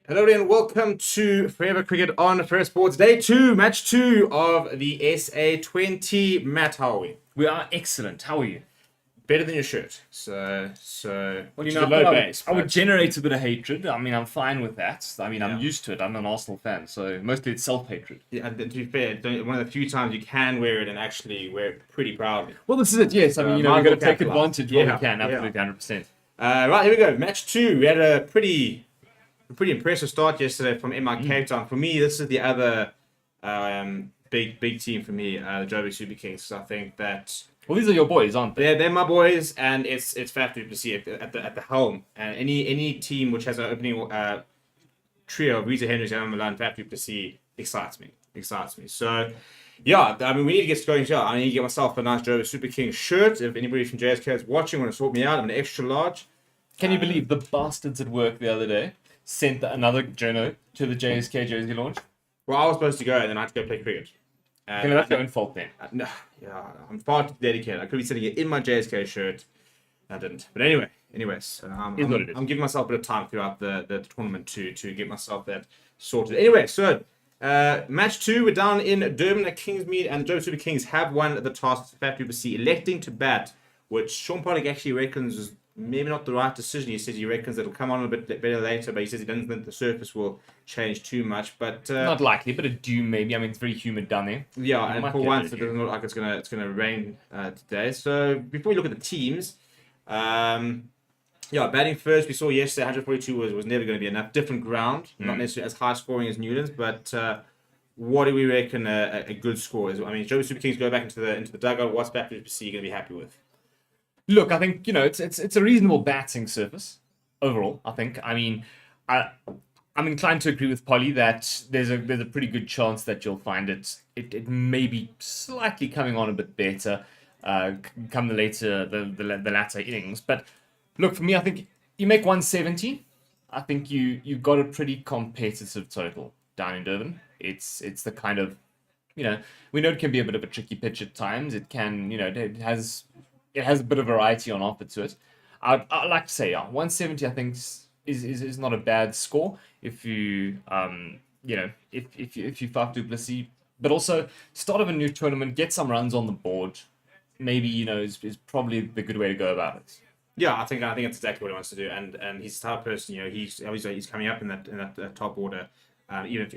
Hello and welcome to Ferreira Cricket on First Sports Day 2, Match 2 of the SA20. Matt, how are we? We are excellent. How are you? Better than your shirt. Well, you know, low base. I would generate a bit of hatred. I mean, I'm fine with that. I mean, Yeah. I'm used to it. I'm an Arsenal fan, so mostly it's self-hatred. Yeah, and to be fair, one of the few times you can wear it and actually wear it pretty proudly. Well, this is it. Yes, I mean, we've got to take advantage where we can. Absolutely, 100%. Right, here we go. Match 2. We had a pretty impressive start yesterday from MI Cape Town. For me, this is the other big team for me, the Joburg Super Kings. I think that. Well, these are your boys, aren't they? They're my boys, and it's Faf du Plessis at the helm. And any team which has an opening trio of Reza Hendricks, and Milan, Faf du Plessis excites me. So, yeah, I mean, we need to get going here. I need to get myself a nice Joburg Super King shirt. If anybody from JSK is watching, want to sort me out, I'm an extra large. Can you believe the bastards at work the other day sent another journo to the JSK jersey launch? Well, I was supposed to go, and then I had to go play cricket. That's your own fault then. No, yeah, I'm far too dedicated. I could be sitting it in my JSK shirt. I didn't. But anyways, I'm giving myself a bit of time throughout the tournament to get myself that sorted. Anyway, so match 2, we're down in Durban at Kingsmead, and the Joburg Super Kings have won the task. Faf du Plessis electing to bat, which Sean Pollock actually reckons is maybe not the right decision. He says he reckons it'll come on a bit better later, but he says he doesn't think the surface will change too much. But not likely, but a dew maybe. I mean, it's very humid down there. Yeah, and for once, it doesn't look like it's gonna rain today. So before we look at the teams, batting first, we saw yesterday 142 was never going to be enough. Different ground, not necessarily as high scoring as Newlands, but what do we reckon a good score is? I mean, Joburg Super Kings go back into the dugout. What's Faf du Plessis going to be happy with? Look, I think, it's a reasonable batting surface overall. I think. I mean, I'm inclined to agree with Polly that there's a pretty good chance that you'll find it may be slightly coming on a bit better come the latter innings. But look, for me, I think you make 170. I think you've got a pretty competitive total down in Durban. It's the kind of, we know it can be a bit of a tricky pitch at times. It can, it has a bit of variety on offer to it. I'd like to say, 170, I think, is not a bad score if you, if you Faf du Plessis. But also, start of a new tournament, get some runs on the board, maybe, is probably the good way to go about it. Yeah, I think that's exactly what he wants to do, and he's the type of person, he's coming up in that top order, even if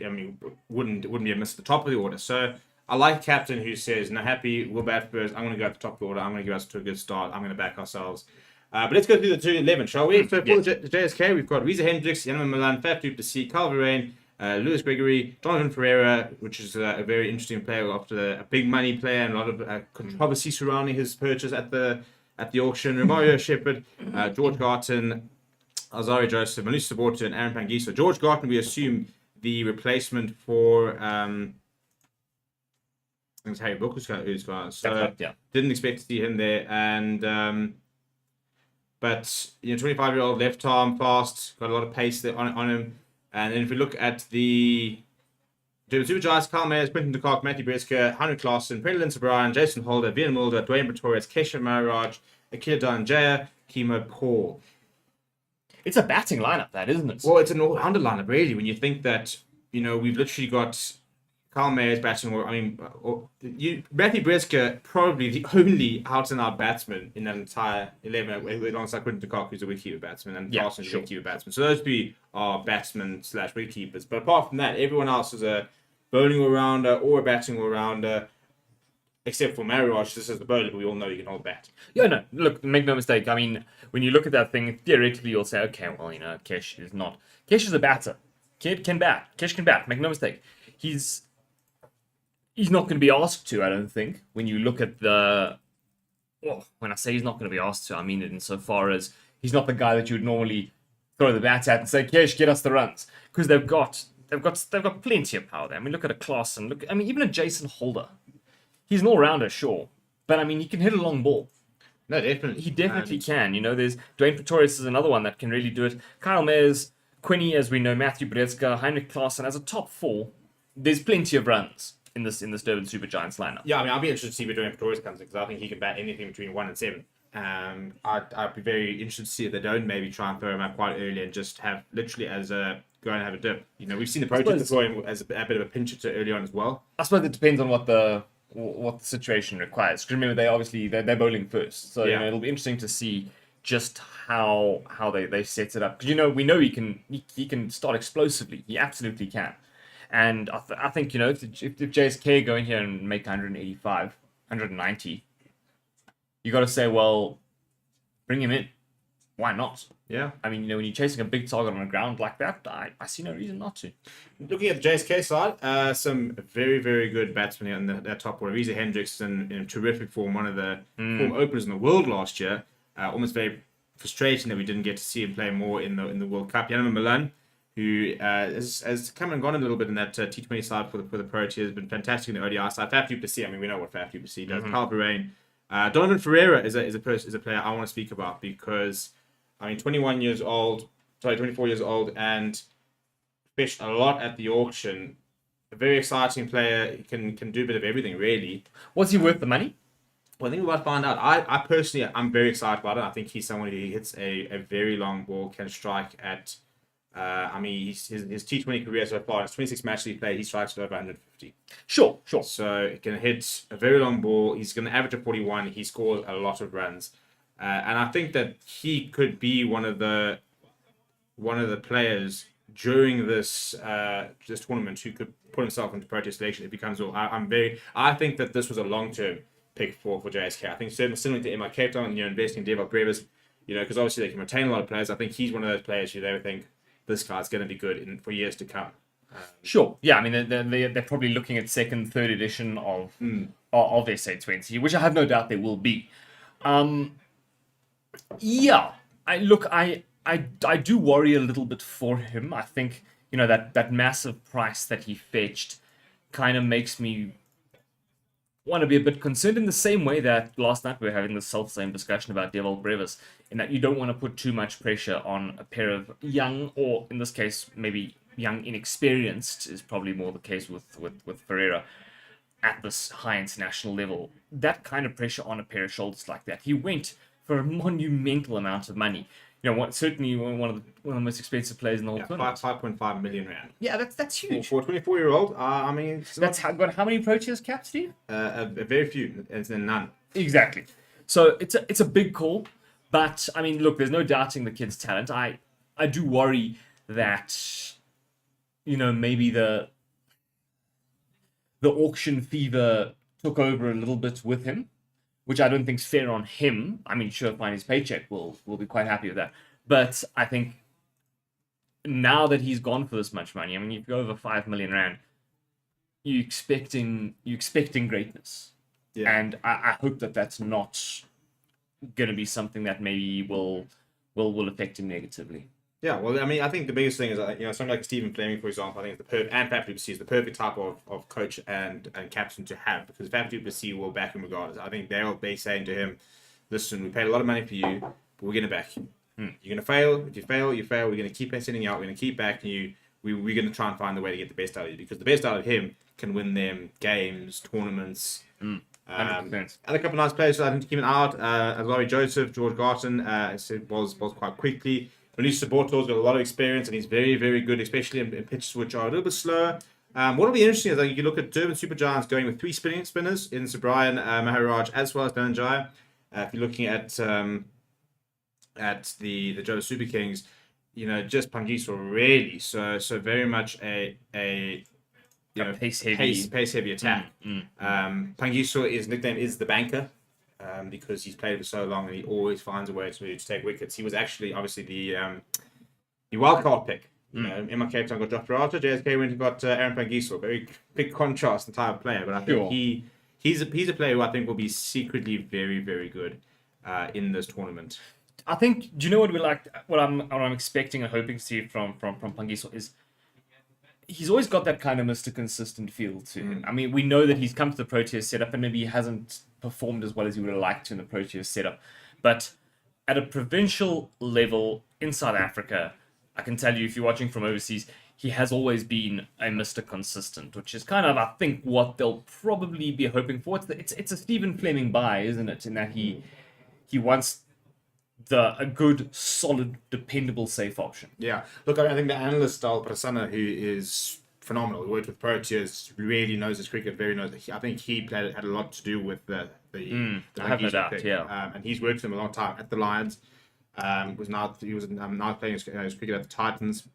wouldn't be a miss at the top of the order. So I like a captain who says, "No, happy, we'll bat first. I'm going to go at the top of the order. I'm going to give us to a good start. I'm going to back ourselves." But let's go through the 211, shall we? So for the JSK, we've got Reza Hendricks, Jan Milan, Faf du Plessis, Carl Verreyn, Lewis Gregory, Donovan Ferreira, which is a very interesting player after a big money player and a lot of controversy surrounding his purchase at the auction. Romario Shepherd, George Garton, Alzari Joseph, Manusa Saborta, and Aaron Pangiso. George Garton, we assume the replacement for I think it's Harry Book who's gone. So didn't expect to see him there. And but 25-year-old left arm fast, got a lot of pace there on him. And then if we look at the Super Giants, Carl Mayers, Quinton de Kock, Matthew Bresker, Henry Klaassen, Brendan O'Brien, Jason Holder, Vian Mulder, Dwayne Pretorius, Kesha Maharaj, Akila Danjaya, Kimo Paul. It's a batting lineup, that, isn't it? Well, it's an all-rounder lineup, really, when you think that, we've literally got Carl Mayers batting, Matthew Bresker, probably the only out-and-out batsman in that entire 11, alongside Quinton de Kock, who's a wicketkeeper batsman, and Klaassen is a wicketkeeper batsman. So those three are batsmen/wicketkeepers. But apart from that, everyone else is a bowling all-rounder or a batting all-rounder, except for Maharaj. This is the bowler, but we all know he can hold bat. Yeah, no, look, make no mistake. I mean, when you look at that thing, theoretically, you'll say, okay, well, Kesh is not. Kesh is a batter. Kesh can bat. Make no mistake. He's not going to be asked to, I don't think. When you look at when I say he's not going to be asked to, I mean it insofar as he's not the guy that you would normally throw the bat at and say, Kesh, get us the runs. Because they've got plenty of power there. I mean, look at a Klaassen. Even a Jason Holder. He's an all-rounder, sure. But, he can hit a long ball. No, definitely. He definitely can. There's Dwayne Pretorius is another one that can really do it. Kyle Mayers, Quinny, as we know, Matthew Breska, Heinrich Klaassen. As a top four, there's plenty of runs in this Durban Super Giants lineup. Yeah, I'll be interested to see where Dwayne Pretorius comes in, because I think he can bat anything between 1 and 7. I'd be very interested to see if they don't maybe try and throw him out quite early and just have literally as a go and have a dip. You know, we've seen the Proteas deploy him as a bit of a pinch hitter early on as well. I suppose it depends on what the situation requires. Because remember, they're bowling first, so you know it'll be interesting to see just how they set it up. Because we know he can start explosively. He absolutely can. And I think if JSK go in here and make 185, 190, you got to say, well, bring him in. Why not? Yeah. I mean, when you're chasing a big target on the ground like that, I see no reason not to. Looking at the JSK side, some very, very good batsmen on that top order. Reza Hendrickson in terrific form, one of the form openers in the world last year. Almost very frustrating that we didn't get to see him play more in the World Cup. Yanama Milan, who has come and gone a little bit in that T20 side for the Proteas, has been fantastic in the ODI side. Faf du Plessis, I mean, we know what Faf du Plessis does. Powerplay. Donovan Ferreira is a player I want to speak about because, I mean, 24 years old, and fished a lot at the auction. A very exciting player. He can do a bit of everything, really. Was he worth the money? Well, I think we might find out. I personally, I'm very excited about it. I think he's someone who hits a very long ball, can strike at. I mean, his T20 career so far, his 26 matches he played, he strikes at over 150. Sure. So he can hit a very long ball. He's going to average a 41. He scores a lot of runs, and I think that he could be one of the players during this tournament who could put himself into Proteas selection. It becomes all. I think that this was a long-term pick for JSK. I think similar to MI Cape Town, investing in Devil Brevis, because obviously they can retain a lot of players. I think he's one of those players who they would think this guy's going to be good for years to come. Sure. Yeah, I mean, they're probably looking at second, third edition of SA20, which I have no doubt they will be. Yeah, I do worry a little bit for him. I think, that massive price that he fetched kind of makes me want to be a bit concerned in the same way that last night we were having the self-same discussion about Devil Brevis, in that you don't want to put too much pressure on a pair of young, or in this case, maybe young, inexperienced, is probably more the case with Ferreira, at this high international level. That kind of pressure on a pair of shoulders like that. He went for a monumental amount of money. Certainly one of the most expensive players in the whole tournament. 5.5 million rand. Yeah, that's huge. For a 24-year-old, I mean... That's how many Proteas caps do you? A very few, and then none. Exactly. So it's a big call, but, I mean, look, there's no doubting the kid's talent. I do worry that, maybe the auction fever took over a little bit with him, which I don't think is fair on him. I mean, sure, fine, his paycheck will be quite happy with that. But I think now that he's gone for this much money, I mean, you go over 5 million rand, you're expecting greatness. Yeah. And I hope that that's not going to be something that maybe will affect him negatively. Yeah, well, I mean, I think the biggest thing is, something like Stephen Fleming, for example, I think and Faf du Plessis is the perfect type of coach and captain to have, because Faf du Plessis will back him regardless. I think they'll be saying to him, listen, we paid a lot of money for you, but we're going to back you. You're going to fail. If you fail, you fail. We're going to keep sending you out. We're going to keep backing you. We're going to try and find the way to get the best out of you, because the best out of him can win them games, tournaments. 100%. And a couple of nice players I think to keep an eye out. Azari Joseph, George Garton, was quite quickly. Benicio Saborto's got a lot of experience, and he's very, very good, especially in pitches which are a little bit slower. What will be interesting is that you can look at Durban Super Giants going with 3 spinners in Brian Maharaj as well as Dhananjaya. If you're looking at the Joburg Super Kings, just Pangiso really so very much a pace heavy attack. Pangiso nickname is the banker. Because he's played for so long and he always finds a way to take wickets. He was actually obviously the wildcard pick. Emma Cape Town got dropped after JSK went and got Aaron Pangiso. Very big contrast in type of player, but I think he's a player who I think will be secretly very, very good in this tournament. I think. Do you know what we like? What I'm expecting and hoping to see from Pangiso is he's always got that kind of Mr. Consistent feel to him. I mean, we know that he's come to the Proteas setup and maybe he hasn't performed as well as he would have liked to in the Proteas setup. But at a provincial level in South Africa, I can tell you, if you're watching from overseas, he has always been a Mr. Consistent, which is kind of, I think, what they'll probably be hoping for. It's a Stephen Fleming buy, isn't it? In that he He wants a good, solid, dependable, safe option. Yeah. Look, I think the analyst style Prasanna, who is phenomenal, worked with Proteas, really knows his cricket, very knows. I think he had a lot to do with the I have no Mangisto doubt, pick. yeah. And he's worked with him a long time at the Lions. He was now playing his cricket at the Titans.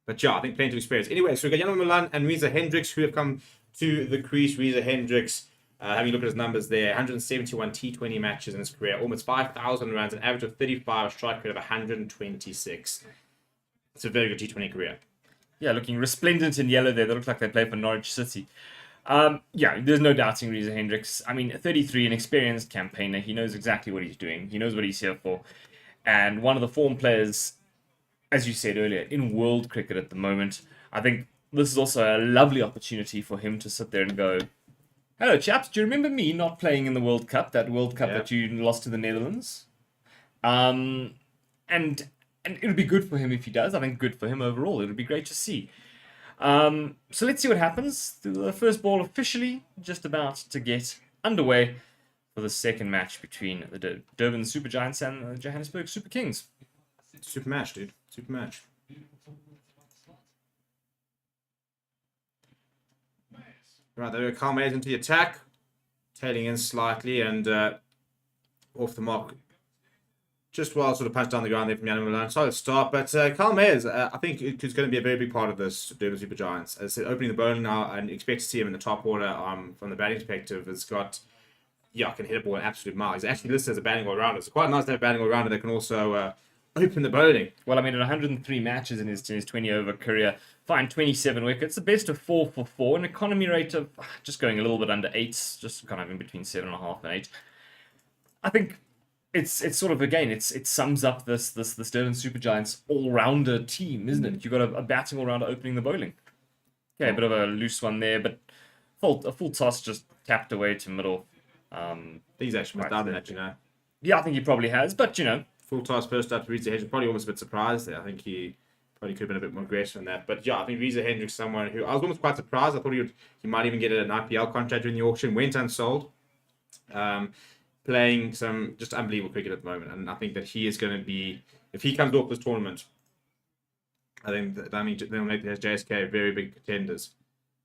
But yeah, I think plenty of experience. Anyway, so we've got Jan Milan and Reza Hendricks who have come to the crease. Reza Hendricks, having a look at his numbers there, 171 T20 matches in his career, almost 5,000 runs, an average of 35, a strike rate of 126. It's a very good T20 career. Yeah, looking resplendent in yellow there. They look like they play for Norwich City. Yeah, there's no doubting Reza Hendricks. I mean, 33, an experienced campaigner. He knows exactly what he's doing. He knows what he's here for. And one of the form players, as you said earlier, in world cricket at the moment. I think this is also a lovely opportunity for him to sit there and go, hello, chaps. Do you remember me not playing in the World Cup? That World Cup that you lost to the Netherlands? And it would be good for him if he does. I think good for him overall. It would be great to see. So let's see what happens. The first ball officially just about to get underway for the second match between the Durban Super Giants and the Johannesburg Super Kings. Super match, dude. Super match. Right, there we go. Carl Mayes into the attack. Tailing in slightly and off the mark. Just while sort of punched down the ground there from Jan Milan. Solid start, but Carl Mayes, I think it's going to be a very big part of this Durban Super Giants. As I said, opening the bowling now, and expect to see him in the top order from the batting perspective. Has got, can hit a ball an absolute mile. He's actually listed as a batting all-rounder. It's quite nice to have a batting all-rounder that can also open the bowling. Well, I mean, at 103 matches in his 20-over career, fine 27 wickets, the best of 4 for 4, an economy rate of just going a little bit under 8, just kind of in between 7.5 and 8. I think it's sort of, again, it sums up this Durban Super Giants all-rounder team, isn't it? You've got a batting all-rounder opening the bowling. Okay, a bit of a loose one there, but a full toss just tapped away to middle. He's actually missed out on that, Yeah, I think he probably has, but, full toss first up to Reza Hendricks. Probably almost a bit surprised there. I think he probably could have been a bit more aggressive on that. But yeah, I think Reza Hendricks is someone who I was almost quite surprised. I thought he might even get an IPL contract during the auction. Went unsold. Playing some just unbelievable cricket at the moment. And I think that he is going to be, if he comes off this tournament, I think they'll make the JSK very big contenders.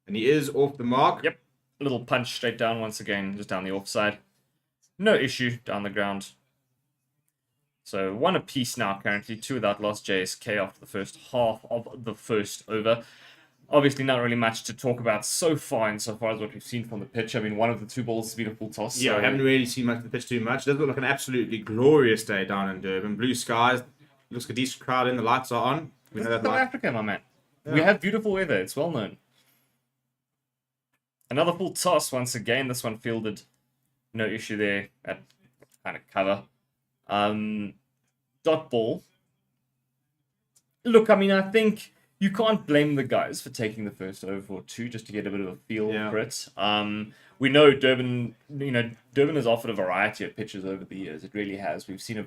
And he is off the mark. Yep. A little punch straight down once again, just down the offside. No issue down the ground. So 1 apiece now currently, 2 without loss JSK after the first half of the first over. Obviously not really much to talk about so far insofar as what we've seen from the pitch. I mean, one of the 2 balls has been a full toss. Yeah, I haven't really seen much of the pitch too much. It does look like an absolutely glorious day down in Durban. Blue skies, looks like a decent crowd in, the lights are on. We know that South Africa, my man. Yeah. We have beautiful weather, it's well known. Another full toss once again. This one fielded, no issue there at kind of cover. Dot ball. Look, I mean, I think you can't blame the guys for taking the first over or 2 just to get a bit of a feel for it. We know Durban has offered a variety of pitches over the years. It really has. We've seen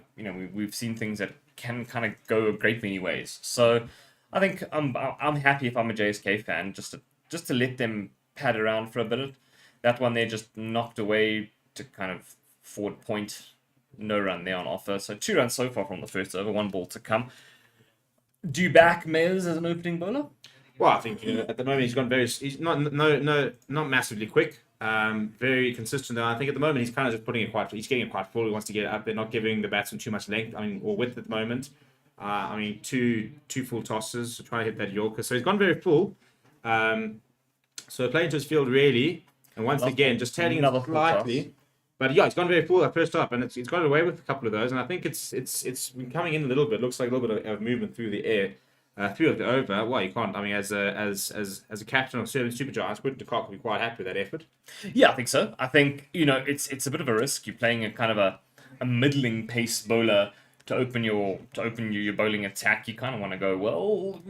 we've seen things that can kind of go a great many ways. So I think I'm happy if I'm a JSK fan just to let them pad around for a bit. That one there just knocked away to kind of forward point. No run there on offer. So 2 runs so far from the first over, 1 ball to come. Do you back Mayers as an opening bowler? Well, I think at the moment he's not massively quick. Very consistent. I think at the moment he's kind of just he's getting it quite full. He wants to get it up there, not giving the batsman too much length. Or width at the moment. Two full tosses, trying to hit that Yorker. So he's gone very full. So playing to his field really, and once again just tailing it slightly. But yeah, it's gone very full that first up, and it's got away with a couple of those. And I think it's been coming in a little bit. Looks like a little bit of movement through the air, through the over. Well, you can't. I mean, as a captain of certain Super Giants, Quinton de Kock will be quite happy with that effort. Yeah, I think so. I think it's a bit of a risk. You're playing a kind of a middling pace bowler to open your bowling attack. You kind of want to go, well,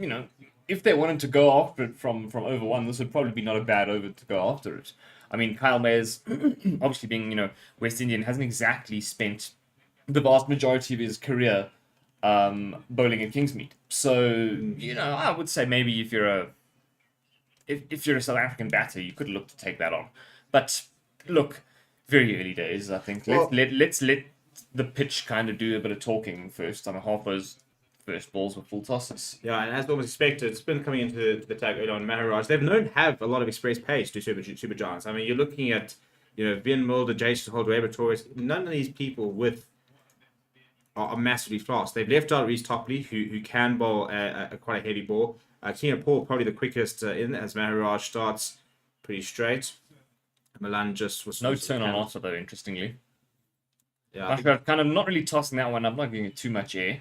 if they wanted to go after it from over 1, this would probably be not a bad over to go after it. I mean, Kyle Mayers, obviously being, West Indian, hasn't exactly spent the vast majority of his career bowling at Kingsmead. So, I would say maybe if you're a South African batter, you could look to take that on. But look, very early days, I think. Let's let the pitch kind of do a bit of talking first. I mean, half those first balls were full tosses. Yeah, and as almost expected, Spin coming into the tag early on, Maharaj, they've known to have a lot of express pace to super giants. I mean, you're looking at, Vin Mulder, Jason Holt, Weber Torres, none of these people are massively fast. They've left out Reece Topley, who can bowl quite a heavy ball. Keenan Paul, probably the quickest in, as Maharaj starts pretty straight. Milan just was... No turn on offer, though, interestingly. Yeah, I'm kind of not really tossing that one. I'm not giving it too much air.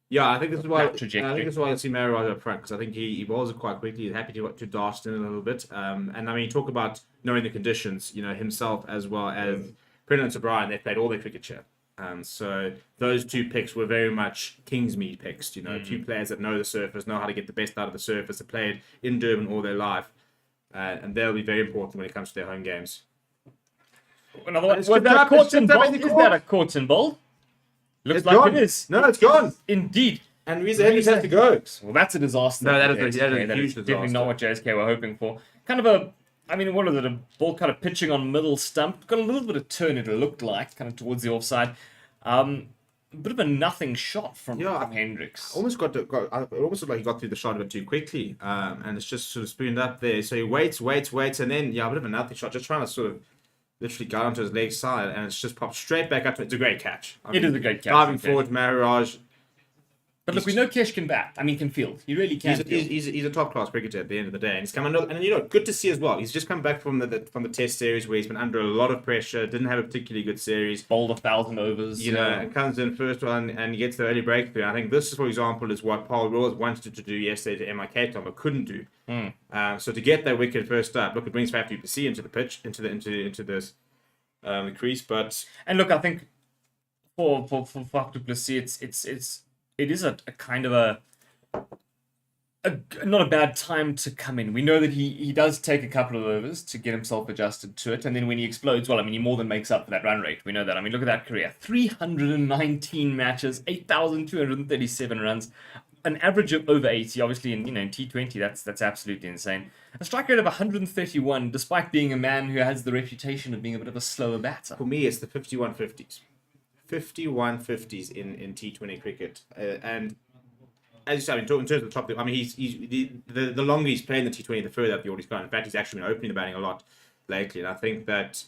Yeah, I think this is why. That trajectory. I think this is why I see Maharaj up front, because I think he bowls it quite quickly. He's happy to dart in a little bit. And I mean, talk about knowing the conditions. Himself as well as Brendan and O'Brien. They played all their cricket here. So those two picks were very much Kingsmead picks. Two players that know the surface, know how to get the best out of the surface. Have played in Durban all their life, and they'll be very important when it comes to their home games. Another one. Was that a Corton ball? Is that a Corton ball? Looks It's like gone. it is. No, it's gone. Indeed. And Reza Hendricks has to go. Well, that's a disaster. No, that is a That huge is definitely disaster. not what JSK were hoping for. Kind of what is it? A ball kind of pitching on middle stump. Got a little bit of turn, it looked like, kind of towards the offside. A bit of a nothing shot from Hendricks. Almost it almost looked like he got through the shot a bit too quickly, and it's just sort of spooned up there. So he waits, and then a bit of a nothing shot, just trying to sort of literally got onto his leg side, and it's just popped straight back up to it. It's a great catch. It is a great catch. Diving forward, Maharaj. But look, we know Kesh can bat. I mean, can field. He really can. He's a top class cricketer at the end of the day, and he's come under. And good to see as well. He's just come back from the Test series where he's been under a lot of pressure. Didn't have a particularly good series. Bowled 1,000 overs. And comes in first one and gets the early breakthrough. I think this, for example, is what Paul Rawls wanted to do yesterday to MI Cape Town, but couldn't do. So to get that wicket first up, look, it brings 50% into the pitch, into this the crease. But look, I think for Faf du Plessis, it is a kind of a not a bad time to come in. We know that he does take a couple of overs to get himself adjusted to it, and then when he explodes, well, I mean, he more than makes up for that run rate. We know that. I mean, look at that career: 319 matches, 8,237 runs, an average of over 80. Obviously, in T20, that's absolutely insane. A strike rate of 131, despite being a man who has the reputation of being a bit of a slower batter. For me, it's the 51-50s. 51-50s in T20 cricket, and as you said, in terms of the top, I mean, he's the longer he's playing the T20, the further up the order he's gone. In fact, he's actually been opening the batting a lot lately, and I think that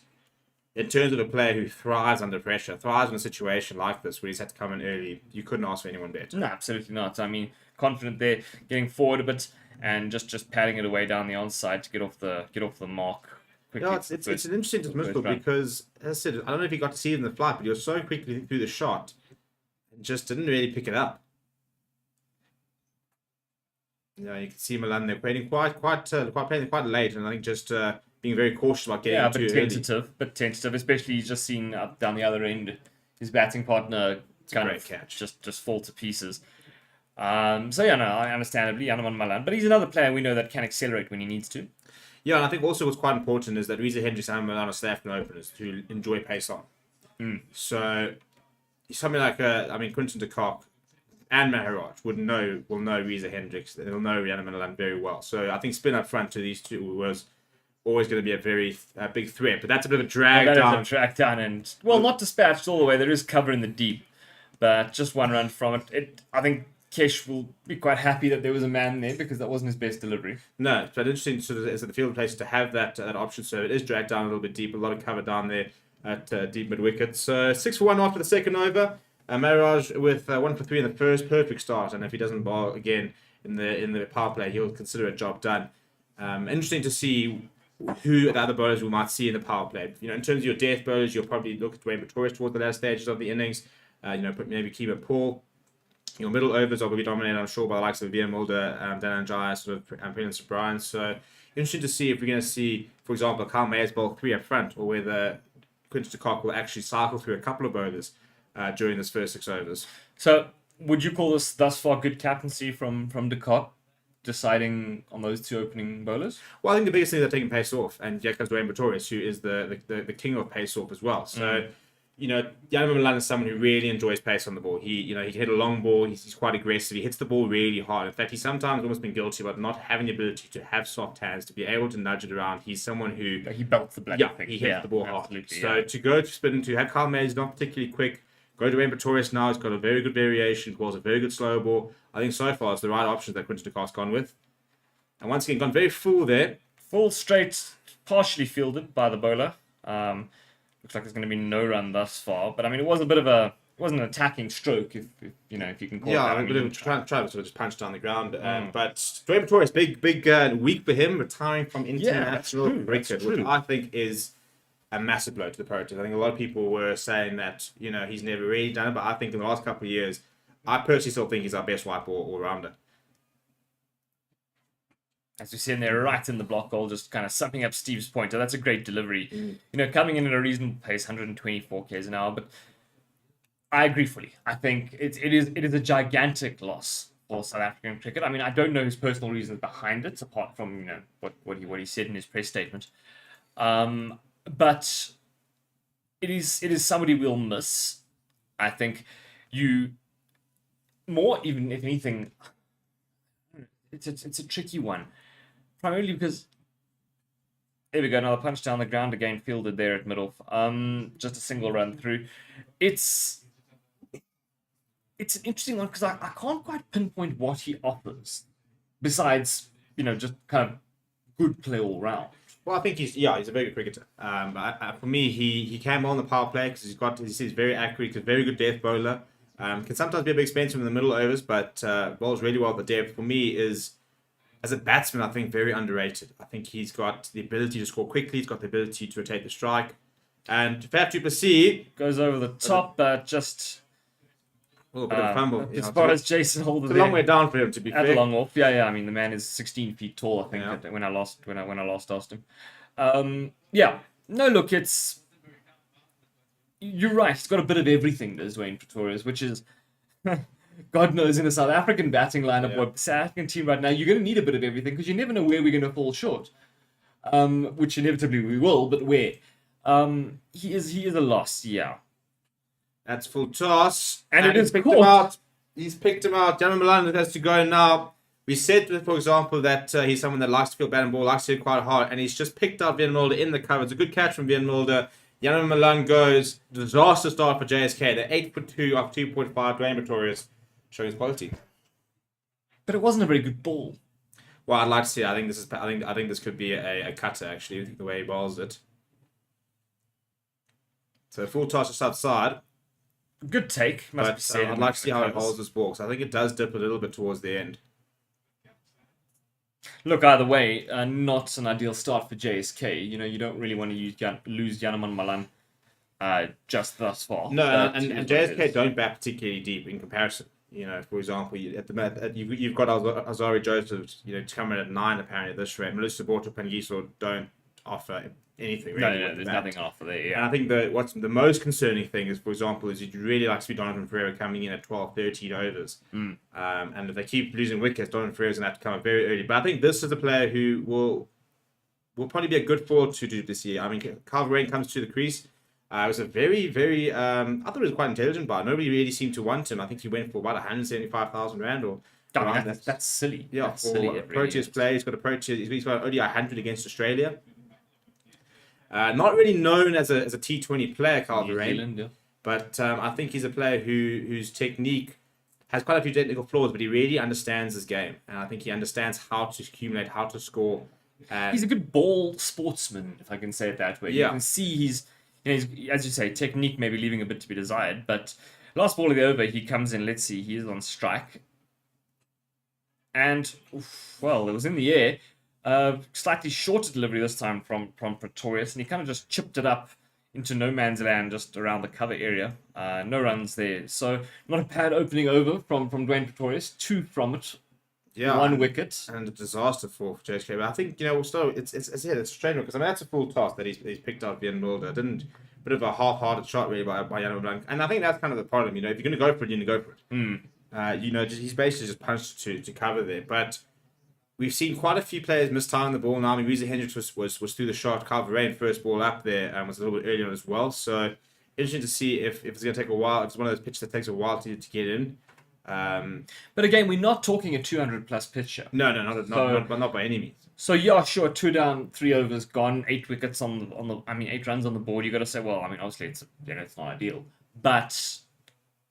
in terms of a player who thrives under pressure, thrives in a situation like this where he's had to come in early, you couldn't ask for anyone better. No, absolutely not. I mean, confident there, getting forward a bit and just patting it away down the onside to get off the mark. Yeah, it's an interesting dismissal because, as I said, I don't know if he got to see it in the flight, but he was so quickly through the shot and just didn't really pick it up. You can see Milan there playing quite late, and I think just being very cautious about getting too early. But tentative, especially he's just seen up down the other end his batting partner kind of catch. just fall to pieces. Understandably, Yanuman Milan, but he's another player we know that can accelerate when he needs to. Yeah, and I think also what's quite important is that Reza Hendricks and Milan are staffed and openers who enjoy pace on. So something like Quinton de Kock and Maharaj will know Reza Hendricks. They'll know Yanuman Milan very well. So I think spin up front to these two was always going to be a very big threat. But that's a bit of a drag down. And not dispatched all the way. There is cover in the deep, but just one run from it. I think Kesh will be quite happy that there was a man there because that wasn't his best delivery. No, but interesting sort of is that the field places to have that option. So it is dragged down a little bit deep, a lot of cover down there at deep mid wicket. So 6 for 1 after the second over. Maharaj with 1 for 3 in the first, perfect start. And if he doesn't bowl again in the power play, he'll consider a job done. Interesting to see who the other bowlers we might see in the power play. In terms of your death bowlers, you'll probably look at Wayne Torres towards the last stages of the innings. Put maybe Keeper Paul. Your middle overs are going to be dominated, I'm sure, by the likes of Vin Mulder, Dan Anjaya, sort of, and Prince O'Brien. So, interesting to see if we're going to see, for example, Kyle Mayer's bowl 3 up front, or whether Quinton de Kock will actually cycle through a couple of bowlers during this first 6 overs. So, would you call this thus far good captaincy from de Kock, deciding on those 2 opening bowlers? Well, I think the biggest thing is they're taking pace off, and here comes Wayne Torres, who is the king of pace off as well. So. Yanuman Milan is someone who really enjoys pace on the ball. He can hit a long ball. He's quite aggressive. He hits the ball really hard. In fact, he's sometimes almost been guilty about not having the ability to have soft hands, to be able to nudge it around. He's someone who... He belts the black. Yeah, he hits the ball hard. So to go to spin, to have Kyle Mayers not particularly quick, Go to Wayne Pretorius now. He's got a very good variation. Calls a very good slow ball. I think so far it's the right options that Quinton de Kock's gone with. And once again, gone very full there. Full straight, partially fielded by the bowler. Looks like there's going to be no run thus far. But I mean, it was a bit of a... It wasn't an attacking stroke, if you can call it that. Yeah, a bit of trying to sort of just punch down the ground. But Dwayne Pretorius, big week for him, retiring from international cricket, which I think is a massive blow to the Proteas. I think a lot of people were saying that he's never really done it, but I think in the last couple of years, I personally still think he's our best white ball all-rounder. As we see in there, right in the block goal, just kind of sucking up Steve's pointer. That's a great delivery. Coming in at a reasonable pace, 124 k's an hour, but I agree fully. I think it is a gigantic loss for South African cricket. I mean, I don't know his personal reasons behind it, apart from what he said in his press statement. But it is somebody we'll miss. I think even if anything, it's a tricky one, primarily because. There we go, another punch down the ground again, fielded there at middle. Just a single run through. It's an interesting one because I can't quite pinpoint what he offers besides, just kind of good play all round. Well, I think he's a very good cricketer. For me, he came on the power play because he's very accurate, he's a very good death bowler. Can sometimes be a bit expensive in the middle overs, but bowls really well at the depth. For me, as a batsman, I think very underrated. I think he's got the ability to score quickly, he's got the ability to rotate the strike. And Faf du Plessis goes over the top, but just a little bit of a fumble. As far as Jason Holder, it's a long way down for him to be fair. At a long off, yeah. I mean, the man is 16 feet tall. I think when I last asked him. No, look, you're right. He's got a bit of everything. Does Wayne Pretorius, which is, God knows, in a South African batting lineup or South African team right now, you're going to need a bit of everything because you never know where we're going to fall short. Which inevitably we will, but where? He is a loss. Yeah. That's full toss. And it is picked him out. He's picked him out. Jamin Milan has to go now. We said, for example, that he's someone that likes to field bat and ball, likes to hit quite hard, and he's just picked out Van Mulder in the cover. It's a good catch from Van Mulder. Jamin Milan goes. Disaster start for JSK. They're 8'2" off 2.5. Dwayne Pretorius showing his quality. But it wasn't a very good ball. Well, I'd like to see it. I think this could be a cutter, actually, the way he bowls it. So full toss just outside. Good take, must be said. I'd like to see how he holds this ball, because I think it does dip a little bit towards the end. Look, either way, not an ideal start for JSK. You don't really want to lose Janaman Malan just thus far. No, and JSK don't bat particularly deep in comparison. For example, you've got Azari Joseph, to come in at 9 apparently at this rate. Melissa Borto Pangiso don't offer anything really. No, there's nothing on offer there. Yeah. And I think what's the most concerning thing is, for example, is you'd really like to see Donovan Ferreira coming in at 12, 13 overs. And if they keep losing wickets, Donovan Ferreira's going to have to come up very early. But I think this is a player who will probably be a good forward to do this year. I mean, Carl Rain comes to the crease. It was a very, very, I thought it was quite intelligent buy. Nobody really seemed to want him. I think he went for about 175,000 Rand or... that's silly. Yeah, that's for silly. a Proteas player. He's got only 100 against Australia. Not really known as a T20 player, Carl Rain. But I think he's a player whose technique has quite a few technical flaws, but he really understands his game. And I think he understands how to accumulate, how to score. He's a good ball sportsman, if I can say it that way. Yeah. You can see he's, as you say, technique maybe leaving a bit to be desired. But last ball of the over, he comes in, let's see, he is on strike. And, it was in the air. Slightly shorter delivery this time from Pretorius, and he kind of just chipped it up into no man's land just around the cover area. No runs there. So not a bad opening over from Dwayne Pretorius. 2 from it. Yeah. 1 wicket. And a disaster for JSK. But I think, still, it's a strange one, because that's a full toss that he's picked up Van Mulder. Bit of a half-hearted shot really by Jan Blanc. And I think that's kind of the problem, if you're going to go for it, you're going to go for it. He's basically just punched to cover there. But we've seen quite a few players mistime the ball now. I mean, Weezy Hendricks was through the shot. Carl Verreyn, first ball up there, was a little bit early on as well. So interesting to see if it's going to take a while. It's one of those pitches that takes a while to get in. But again, we're not talking a 200-plus pitcher. No, not by any means. So yeah, sure, 2 down, 3 overs gone, 8 wickets on the 8 runs on the board. You got to say, well, I mean, obviously it's not ideal, but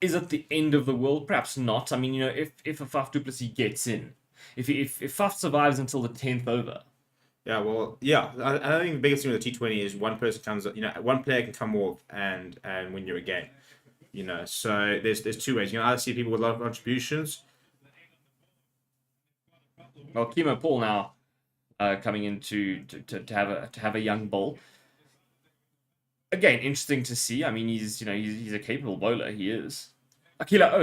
Is it the end of the world? Perhaps not. I mean, if a Faf du Plessis gets in, if Faf survives until the 10th over. Yeah, well, yeah. I think the biggest thing with the T20 is one person comes, one player can come off and win you a game. So there's two ways. Either see people with a lot of contributions. Well, Chemo Paul now coming in to have a young bull. Again, interesting to see. I mean, he's a capable bowler. He is. Akila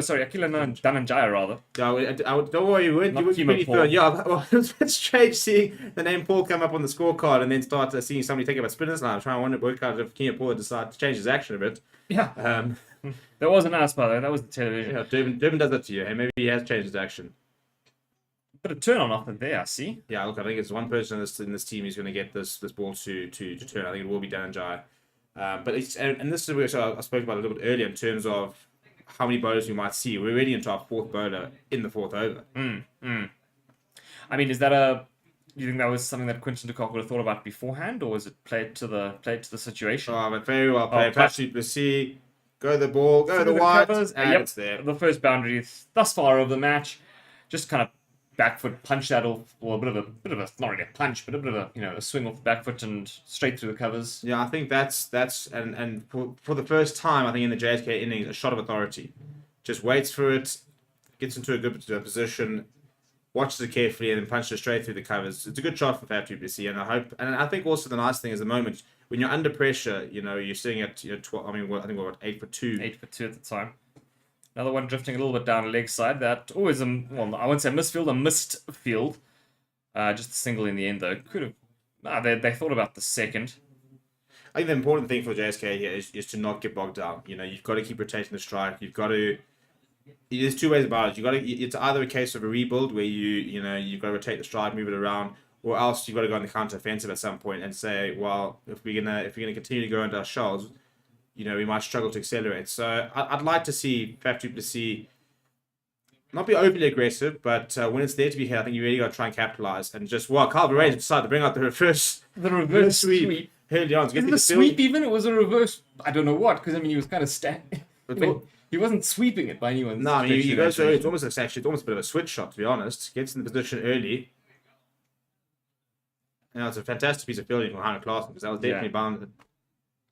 Dhananjaya rather. Don't worry, you would pretty Paul. fair. Yeah, well, it's strange seeing the name Paul come up on the scorecard and then start seeing somebody take up a spinner's line. I'm trying to work out if Keenan Paul decided to change his action a bit. Yeah. That wasn't us, by the way. That was the television. Yeah, Durban does that to you. Hey, maybe he has changed his action. Bit of turn on offer there, I see. Yeah, look, I think it's one person in this team who's going to get this ball to turn. I think it will be Dhananjaya. But this is where I spoke about a little bit earlier in terms of how many bowlers we might see. We're already into our fourth bowler in the fourth over. I mean, is that do you think that was something that Quinton de Kock would have thought about beforehand, or was it played to the situation? Oh, but very well played. Patrick du Plessis, go the ball, go the wide, and it's there. The first boundary thus far of the match, just kind of back foot punch that off, or a bit of a not really a punch, but a bit of a swing off the back foot and straight through the covers. Yeah, I think that's and for the first time, I think in the JSK innings, a shot of authority, just waits for it, gets into a good position, watches it carefully, and then punches it straight through the covers. It's a good shot for Faf du Plessis, and I think also the nice thing is the moment when you're under pressure, you're sitting at 12. I mean, I think we're 8 for 2. 8 for 2 at the time. Another one drifting a little bit down the leg side. That always I wouldn't say misfield, a missed field. Just a single in the end though. Could have. They thought about the second. I think the important thing for JSK here is to not get bogged down. You've got to keep rotating the strike. You've got to. There's two ways about it. It's either a case of a rebuild where you've got to rotate the strike, move it around, or else you've got to go on the counter offensive at some point and say, well, if we're gonna continue to go into our shells, we might struggle to accelerate. So I'd like to see Faf du Plessis not be overly aggressive, but when it's there to be hit, I think you really got to try and capitalize and just Kyle Ferreira decided to bring out the reverse sweep early on. Is it a sweep even? It was a reverse. I don't know what, because he was kind of he wasn't sweeping it by anyone's. No, he goes early. It's almost a bit of a switch shot, to be honest. Gets in the position early. It's a fantastic piece of fielding from Hannah Clarkson because that was definitely bound.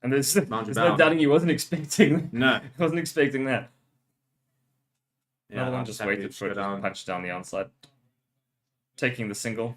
And there's no doubting he wasn't expecting. No, he wasn't expecting that. Yeah, Another one just waited for it to punch down the outside, taking the single.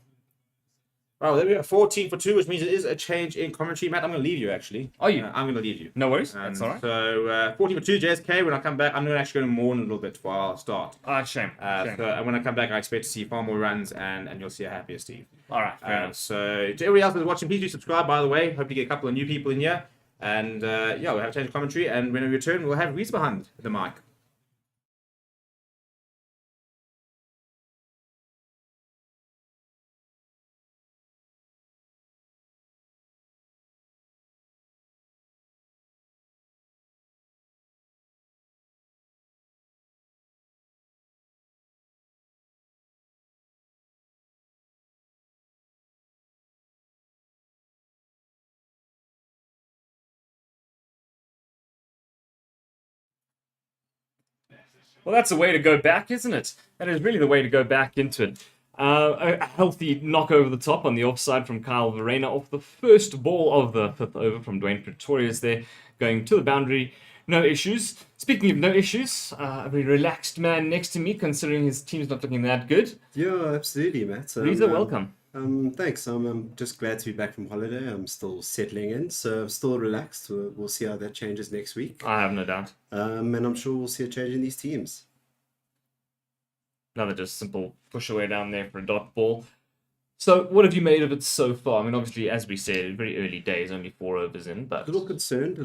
Well, there we go. 14 for 2, which means it is a change in commentary. Matt, I'm going to leave you actually. Are you? I'm going to leave you. No worries. That's all right. So 14 for 2, JSK. When I come back, I'm going to actually go to mourn a little bit before I start. Shame. So when I come back, I expect to see far more runs and you'll see a happier Steve. All right. Fair enough. So to everybody else that's watching, please do subscribe. By the way, hope you get a couple of new people in here. And we'll have a change of commentary. And when we return, we'll have Reese behind the mic. Well, that's the way to go back, isn't it? That is really the way to go back into it. A healthy knock over the top on the offside from Kyle Ferreira off the first ball of the fifth over from Dwayne Pretorius there, going to the boundary. No issues. Speaking of no issues, a very relaxed man next to me, considering his team's not looking that good. Yeah, absolutely, Matt. Reza, welcome. Thanks. I'm just glad to be back from holiday. I'm still settling in, so I'm still relaxed. We'll see how that changes next week. I have no doubt. And I'm sure we'll see a change in these teams. Another just simple push away down there for a dot ball. So, what have you made of it so far? I mean, obviously, as we said, very early days, only 4 overs in, but A little concerned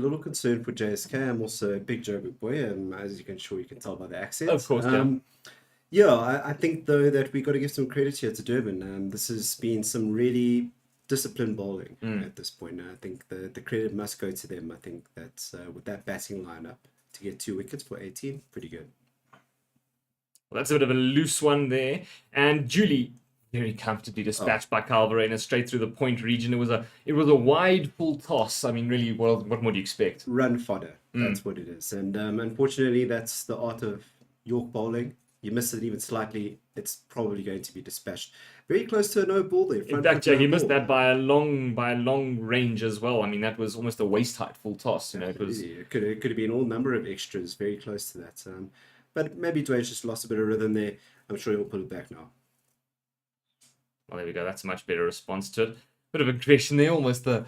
for JSK. I'm also a big Joburg boy, as you can tell by the accent. Of course, I think though that we got to give some credit here to Durban. This has been some really disciplined bowling at this point. I think the credit must go to them. I think that with that batting lineup to get 2 wickets for 18, pretty good. Well, that's a bit of a loose one there. And Julie, very comfortably dispatched by Kyle Verreira straight through the point region. It was a wide full toss. I mean, really, what more do you expect? Run fodder. That's what it is. And unfortunately, that's the art of York bowling. You miss it even slightly, it's probably going to be dispatched. Very close to a no ball there. In fact, he missed that by a long range as well. I mean, that was almost a waist height full toss. You know, it could have been all number of extras very close to that. But maybe Dwayne's just lost a bit of rhythm there. I'm sure he'll put it back now. Well, there we go. That's a much better response to it. Bit of aggression there, almost the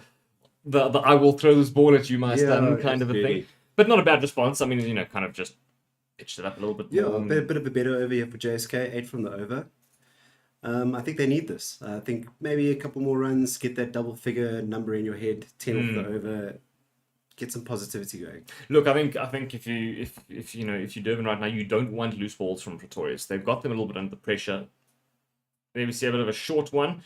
I will throw this ball at you, my son, kind of a thing. But not a bad response. I mean, you know, kind of just pitched it up a little bit more. Yeah, a bit of a better over here for JSK, 8 from the over. I think they need this. I think maybe a couple more runs, get that double figure number in your head, 10 off the over, get some positivity going. Look, I think if you're Durban right now, you don't want loose balls from Pretorius. They've got them a little bit under pressure. There we see a bit of a short one,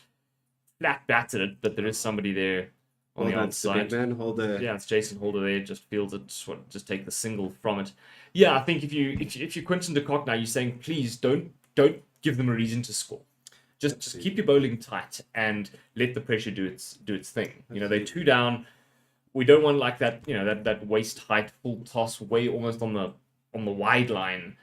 flat batted it, but there is somebody there on the outside. Big man, Holder. Yeah, it's Jason Holder there. Just feels it. Just take the single from it. Yeah, I think if you're Quinton de Kock now, you're saying please don't give them a reason to score. Just keep your bowling tight and let the pressure do its thing. You know, they're 2 down. We don't want like that. You know, that waist height full toss way almost on the wide line.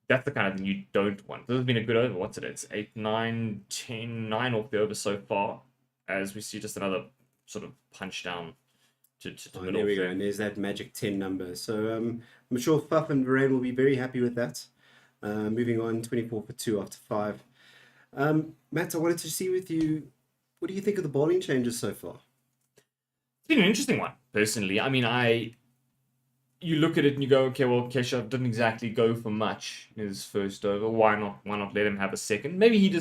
That's the kind of thing you don't want. This has been a good over. What's it? It's 8, 9, 10, 9 off the over so far. As we see just another sort of punch down to middle. There we go. And there's that magic 10 number. So I'm sure Faf and Varane will be very happy with that. Moving on, 24 for 2 after 5. Matt, I wanted to see with you, what do you think of the bowling changes so far? It's been an interesting one, personally. I mean, you look at it and you go, okay, well, Keshav didn't exactly go for much in his first over. Why not let him have a second? Maybe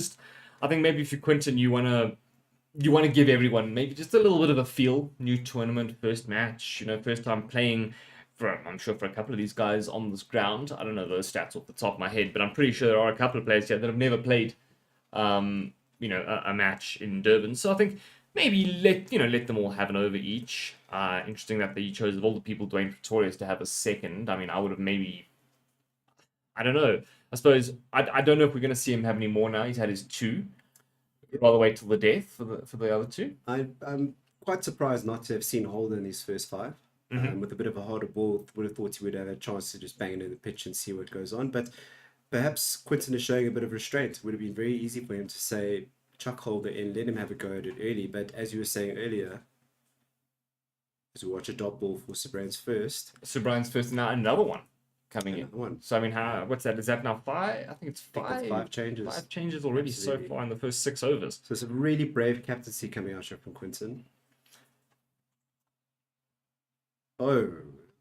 I think maybe if you're Quinton, you want to give everyone maybe just a little bit of a feel. New tournament, first match, you know, first time playing I'm sure for a couple of these guys on this ground. I don't know those stats off the top of my head, but I'm pretty sure there are a couple of players here that have never played, a match in Durban. So I think maybe let them all have an over each. Interesting that they chose of all the people Dwayne Pretorius to have a second. I mean, I would have maybe, I don't know. I suppose I don't know if we're going to see him have any more now. He's had his 2. Rather wait till the death for the other 2. I'm quite surprised not to have seen Holden in his first 5. With a bit of a harder ball, would have thought he would have a chance to just bang it in the pitch and see what goes on. But perhaps Quinton is showing a bit of restraint. It would have been very easy for him to say, chuck Holder in, let him have a go at it early. But as you were saying earlier, as we watch a dot ball for Sir Brian's first. Sir Brian's first, now another one coming in. One. So I mean, what's that? Is that now 5? I think it's 5. I think 5 changes. 5 changes already so far in the first 6 overs. So it's a really brave captaincy coming out here from Quinton. Oh,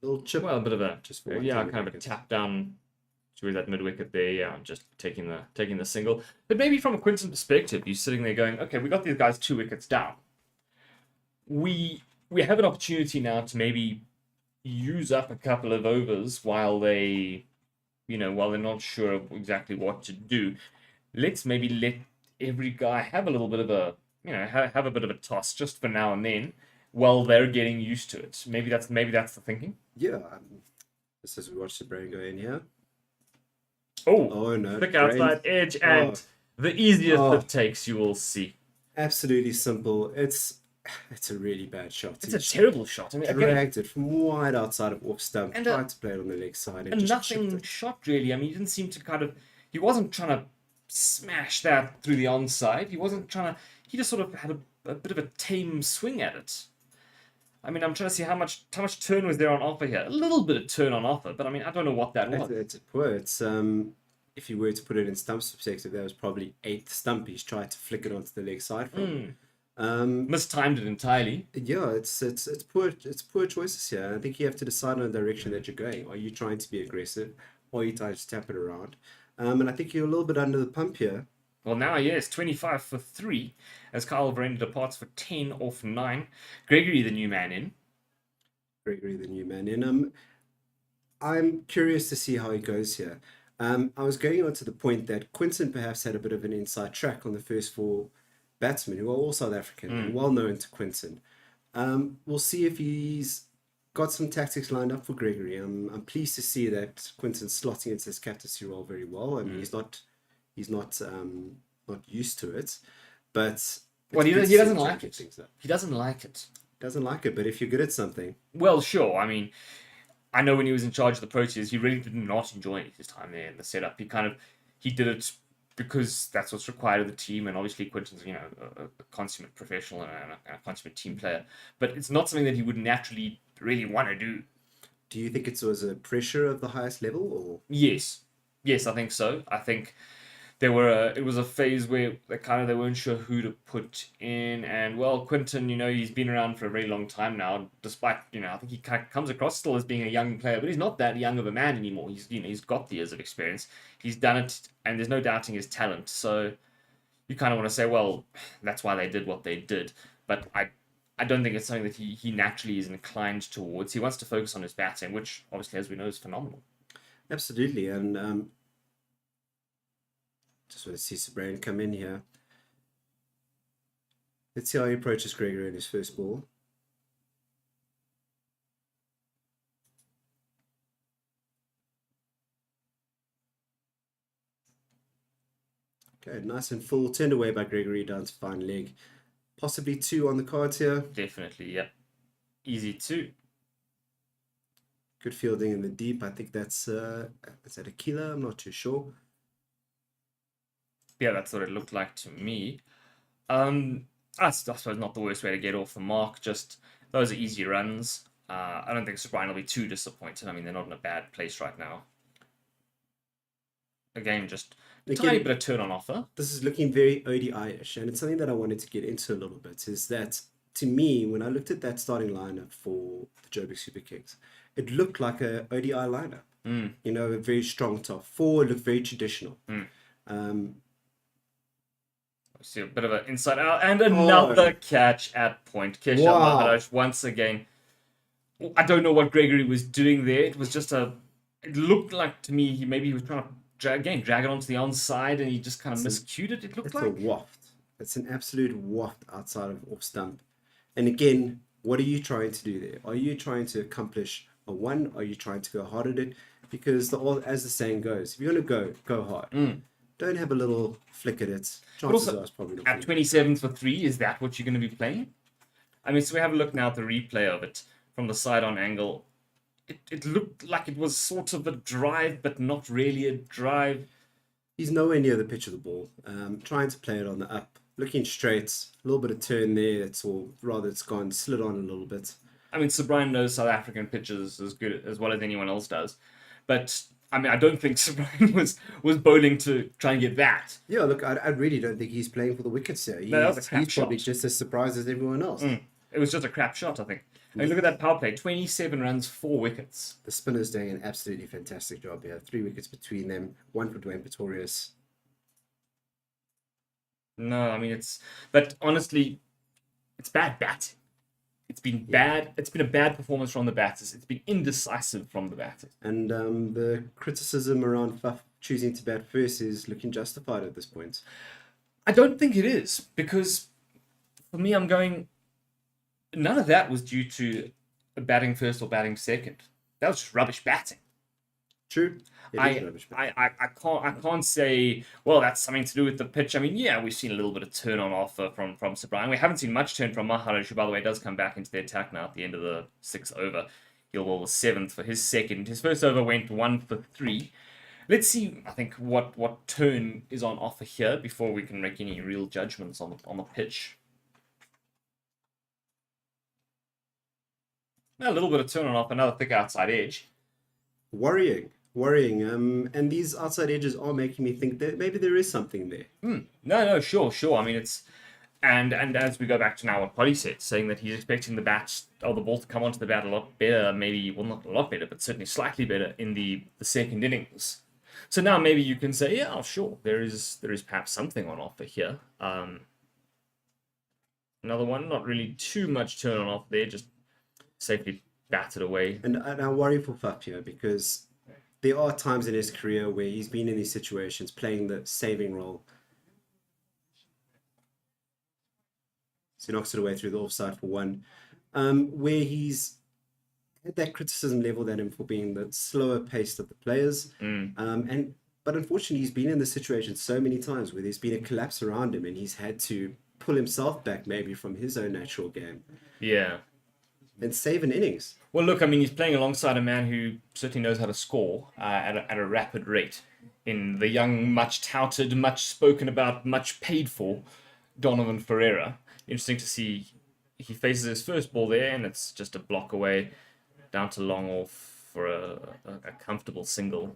little chip. Well, a bit of a kind of a wicket. tap down to that mid wicket there. Yeah, just taking the single. But maybe from a Quinton perspective, you're sitting there going, okay, we got these guys 2 wickets down. We have an opportunity now to maybe use up a couple of overs while they're not sure of exactly what to do. Let's maybe let every guy have a little bit of a have a bit of a toss just for now and then, while they're getting used to it. Maybe that's the thinking. Yeah. Just as we watch the Brain go in here. Oh no. Thick outside edge and the easiest of takes you will see. Absolutely simple. It's a really bad shot. It's a terrible shot. I mean, dragged it from wide outside of off stump, and tried to play it on the leg side, and just nothing shot really. I mean, he didn't seem to he wasn't trying to smash that through the onside. He wasn't trying to. He just sort of had a bit of a tame swing at it. I mean, I'm trying to see how much turn was there on offer here. A little bit of turn on offer, but I mean, I don't know what that was. It's poor. It's if you were to put it in Stump's perspective, that was probably 8th stump. He's tried to flick it onto the leg side from. Mistimed it entirely. Yeah, it's poor. It's poor choices here. I think you have to decide on the direction that you're going. Are you trying to be aggressive, or are you trying to tap it around? And I think you're a little bit under the pump here. Well, now, yes, 25 for 3, as Kyle Verreira departs for 10 off 9. Gregory, the new man in. I'm curious to see how he goes here. I was going on to the point that Quinton perhaps had a bit of an inside track on the first 4 batsmen, who are all South African and well known to Quinton. We'll see if he's got some tactics lined up for Gregory. I'm pleased to see that Quinton's slotting into his captaincy role very well. I mean, he's not not used to it, but Well, it's good to he see doesn't him like changing it. things up. He doesn't like it. Doesn't like it, but if you're good at something, Well, sure. I mean, I know when he was in charge of the Proteas, he really did not enjoy his time there in the setup. He did it because that's what's required of the team, and obviously Quinton's a consummate professional and a consummate team player. But it's not something that he would naturally really want to do. do you think it was a pressure of the highest level, or Yes, yes, I think so. I think it was a phase where they weren't sure who to put in, and well, Quinton, he's been around for a very long time now. Despite I think he comes across still as being a young player, but he's not that young of a man anymore. He's got the years of experience. He's done it, and there's no doubting his talent. So you kind of want to say, well, that's why they did what they did. But I don't think it's something that he naturally is inclined towards. He wants to focus on his batting, which obviously, as we know, is phenomenal. absolutely? And just want to see Sabrine come in here. Let's see how he approaches Gregory in his first ball. Okay, nice and full. Turned away by Gregory down to fine leg. Possibly 2 on the cards here. Definitely, yep. Easy too. Good fielding in the deep. I think is that a killer? I'm not too sure. Yeah, that's what it looked like to me. I suppose not the worst way to get off the mark. Just those are easy runs. I don't think Sabrine will be too disappointed. I mean, they're not in a bad place right now. Again, just a tiny bit of turn on offer. This is looking very ODI-ish, and it's something that I wanted to get into a little bit. Is that, to me, when I looked at that starting lineup for the Joburg Super Kings, it looked like a ODI lineup. A very strong top 4. It looked very traditional. See a bit of an inside out and another catch at point. Kesha Maharaj once again. I don't know what Gregory was doing there. It was just it looked like to me maybe he was trying to drag it onto the onside and he just kind of miscued it. It looked like a waft. It's an absolute waft outside of off stump. And again, what are you trying to do there? Are you trying to accomplish a 1? Are you trying to go hard at it? Because as the saying goes, if you're going to go hard. Don't have a little flick at it. Chances are it's probably not. At 27 for 3, is that what you're going to be playing? I mean, so we have a look now at the replay of it from the side-on angle. It looked like it was sort of a drive, but not really a drive. He's nowhere near the pitch of the ball. Trying to play it on the up. Looking straight. A little bit of turn there. It's gone slid on a little bit. I mean, Sabrine knows South African pitches as good as well as anyone else does. But I mean, I don't think Sabrine was bowling to try and get that. Yeah, look, I really don't think he's playing for the wickets here. He's probably just as surprised as everyone else. It was just a crap shot, I think. I mean, look at that power play. 27 runs, 4 wickets. The spinner's doing an absolutely fantastic job here. 3 wickets between them. 1 for Dwayne Pretorius. No, I mean, but honestly, it's bad batting. It's been bad. It's been a bad performance from the batters. It's been indecisive from the batters. And the criticism around Faf choosing to bat first is looking justified at this point. I don't think it is, because for me, I'm going, none of that was due to batting first or batting second. That was just rubbish batting. True. I can't say, well, that's something to do with the pitch. I mean, yeah, we've seen a little bit of turn on offer from Sabrine. We haven't seen much turn from Maharaj, who, by the way, does come back into the attack now at the end of the 6th over. He'll bowl the 7th for his second. His first over went 1 for 3. Let's see, I think, what turn is on offer here before we can make any real judgments on the pitch. A little bit of turn on offer, another thick outside edge. Worrying. And these outside edges are making me think that maybe there is something there. No, sure. I mean, it's and as we go back to now what Polly said, saying that he's expecting the ball to come onto the bat a lot better, maybe, well, not a lot better, but certainly slightly better in the second innings. So now maybe you can say, yeah, sure, there is perhaps something on offer here. Another one, not really too much turn on off there, just safely batted away. And I worry for Faf here because there are times in his career where he's been in these situations playing the saving role. So he knocks it away through the offside for 1. Where he's had that criticism leveled at him for being the slower pace of the players. And But unfortunately, he's been in this situation so many times where there's been a collapse around him and he's had to pull himself back maybe from his own natural game Yeah. and save an innings. Well, look, I mean, he's playing alongside a man who certainly knows how to score at a rapid rate. In the young, much touted, much spoken about, much paid for Donovan Ferreira. Interesting to see he faces his first ball there, and it's just a block away down to long off for a comfortable single.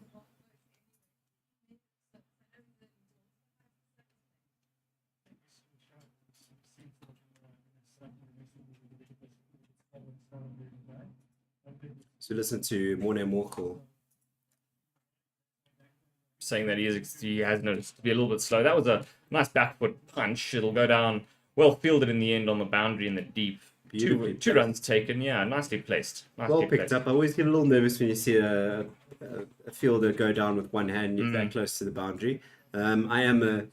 So listen to Morne Morkel. Saying that he has noticed to be a little bit slow. That was a nice back foot punch. It'll go down well fielded in the end on the boundary in the deep. Two runs taken. Yeah, nicely placed. Well picked up. I always get a little nervous when you see a fielder go down with one hand. You're that close to the boundary. I am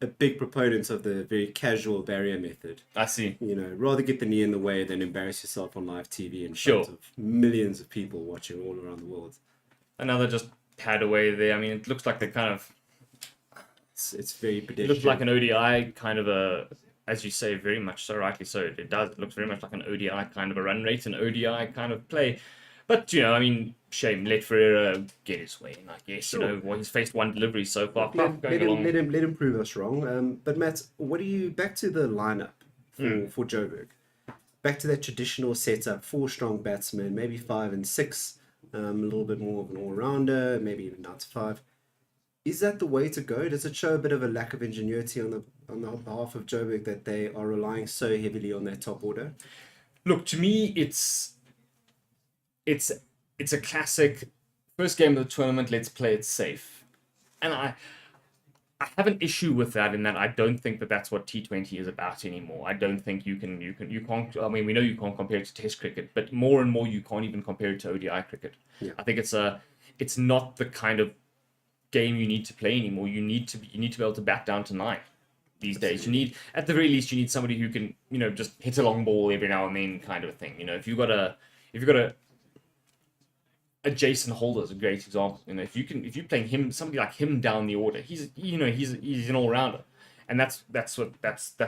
a big proponent of the very casual barrier method. I see. You know, rather get the knee in the way than embarrass yourself on live TV in front of millions of people watching all around the world. Another just pad away there. I mean, it looks like they're kind of... It's very pedestrian. It looks like an ODI kind of a... As you say, very much so, rightly so. It does. It looks very much like an ODI kind of a run rate, an ODI kind of play. But, you know, I mean, shame. Let Ferreira get his way in, I guess. Sure. You know, well, he's faced one delivery so far. Let him prove us wrong. But, Matt, what do you... Back to the lineup for Joburg. Back to that traditional setup. 4 strong batsmen, maybe 5 and 6. A little bit more of an all-rounder, maybe even down to 5. Is that the way to go? Does it show a bit of a lack of ingenuity on the behalf of Joburg that they are relying so heavily on their top order? Look, to me, it's a classic first game of the tournament. Let's play it safe, and I have an issue with that. In that, I don't think that that's what T20 is about anymore. I don't think you can't. I mean, we know you can't compare it to Test cricket, but more and more you can't even compare it to ODI cricket. Yeah. I think it's not the kind of game you need to play anymore. You need to be able to bat down to 9 these days. You need, at the very least, you need somebody who can, you know, just hit a long ball every now and then, kind of a thing. You know, if you've got a Jason Holder is a great example. You know, if you're playing somebody like him down the order, he's an all rounder, and that's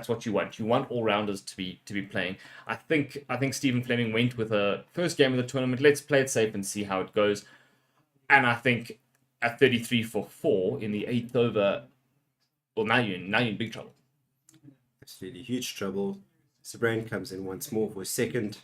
what you want. You want all rounders to be playing. I think Stephen Fleming went with a first game of the tournament. Let's play it safe and see how it goes. And I think at 33 for 4 in the 8th over, well, now you're in big trouble. Absolutely huge trouble. Sabrain comes in once more for a second.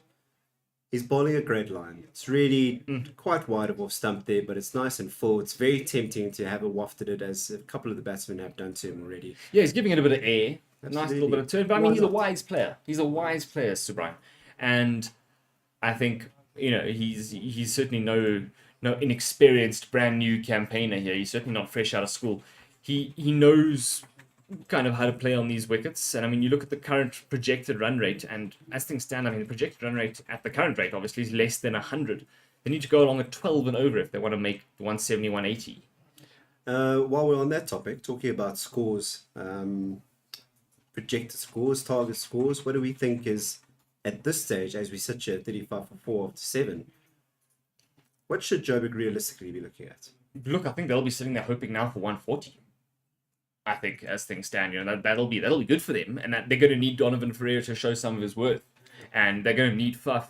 He's bowling a great line. It's really quite wide of off stump there, but it's nice and full. It's very tempting to have it wafted it, as a couple of the batsmen have done to him already. Yeah, he's giving it a bit of air. Absolutely. Nice little bit of turn. But I mean, he's a wise player. He's a wise player, Sabrain. And I think, you know, he's certainly no inexperienced brand new campaigner here. He's certainly not fresh out of school. He knows kind of how to play on these wickets. And I mean, you look at the current projected run rate, and as things stand, I mean, the projected run rate at the current rate obviously is less than 100. They need to go along at 12 and over if they want to make 170, 180. While we're on that topic, talking about scores, projected scores, target scores, what do we think is, at this stage, as we sit here, 35 for 4 after 7, what should Joburg realistically be looking at? Look, I think they'll be sitting there hoping now for 140. I think, as things stand, you know, that'll be good for them, and that they're going to need Donovan Ferreira to show some of his worth, and they're going to need Faf.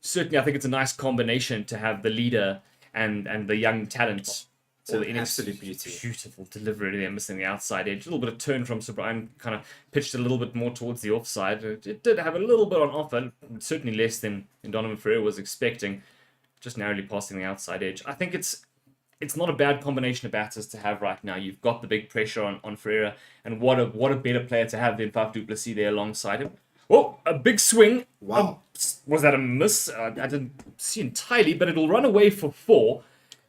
Certainly, I think it's a nice combination to have the leader and the young talent. It's an absolute beauty. Beautiful delivery there, missing the outside edge. A little bit of turn from Sabrain, kind of pitched a little bit more towards the offside. It did have a little bit on offer, certainly less than Donovan Ferreira was expecting. Just narrowly passing the outside edge. I think it's not a bad combination of batters to have right now. You've got the big pressure on Ferreira, and what a better player to have than Faf du Plessis there alongside him. Oh, a big swing. Wow. Was that a miss? I didn't see entirely, but it'll run away for 4.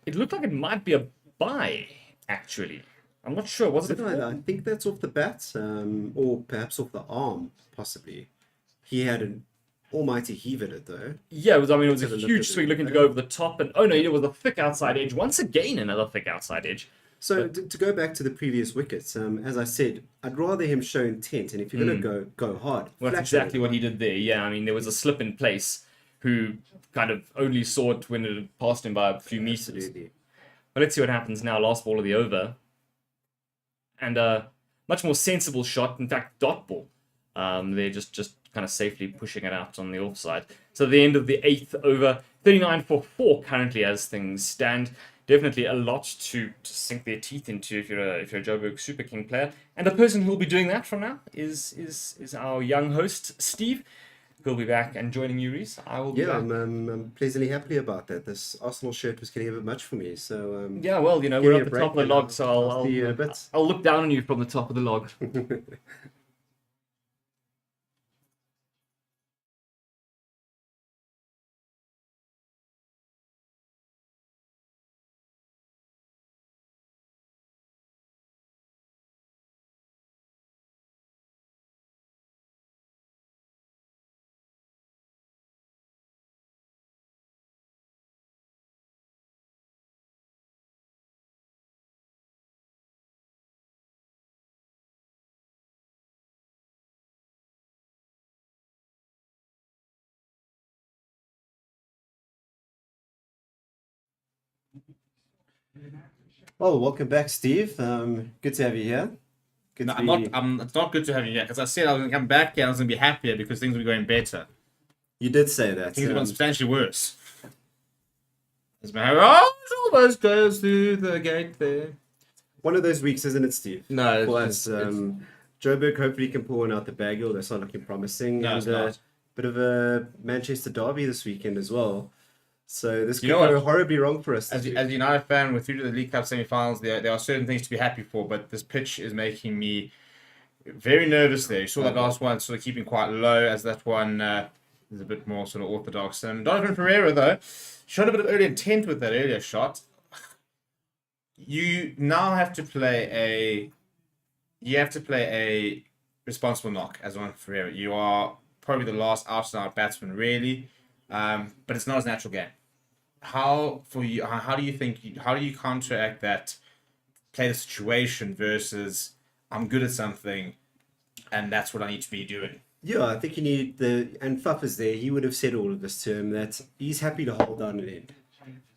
It looked like it might be a bye, actually. I'm not sure. Was it? I think that's off the bat, or perhaps off the arm, possibly. He had an almighty heave at it, though. Yeah, it was a huge swing looking to go over the top, and it was a thick outside edge. Once again, another thick outside edge. So to go back to the previous wickets, as I said, I'd rather him show intent, and if you're going to go hard. Well, that's exactly what he did there. Yeah, I mean, there was a slip in place who kind of only saw it when it had passed him by a few meters. Absolutely. But let's see what happens now. Last ball of the over. And a much more sensible shot. In fact, dot ball. They're just kind of safely pushing it out on the offside. So the end of the 8th over. 39 for 4 currently as things stand. Definitely a lot to sink their teeth into if you're a Joburg Super King player. And the person who will be doing that from now is our young host, Steve. He'll be back and joining you, Reese. I will be back. I'm pleasantly happy about that. This Arsenal shirt was getting a bit much for me, so Yeah, well, we're at the top of the log, so I'll look down on you from the top of the log. Oh, welcome back, Steve. Good to have you here. Good No, to I'm be- not. It's not good to have you here because I said I was going to come back here and I was going to be happier because things were going better. You did say that. Things have gone substantially worse. It's almost goes through the gate there. One of those weeks, isn't it, Steve? No, For it's- us, Joburg hopefully can pull one out the bag. That's not looking promising. No, and it's not. bit of a Manchester derby this weekend as well. So this could You know go what? horribly wrong for us. As this a week. United fan, we're through to the League Cup semi-finals. There are certain things to be happy for, but this pitch is making me very nervous there. You saw that last one sort of keeping quite low as that one is a bit more sort of orthodox. And Donovan Ferreira, though, showed a bit of early intent with that earlier shot. You now have to play a responsible knock as Donovan Ferreira. You are probably the last out-and-out batsman, really, but it's not his natural game. How do you counteract that, play the situation versus I'm good at something and that's what I need to be doing? Yeah, I think you need and Faf is there. He would have said all of this to him that he's happy to hold down an end,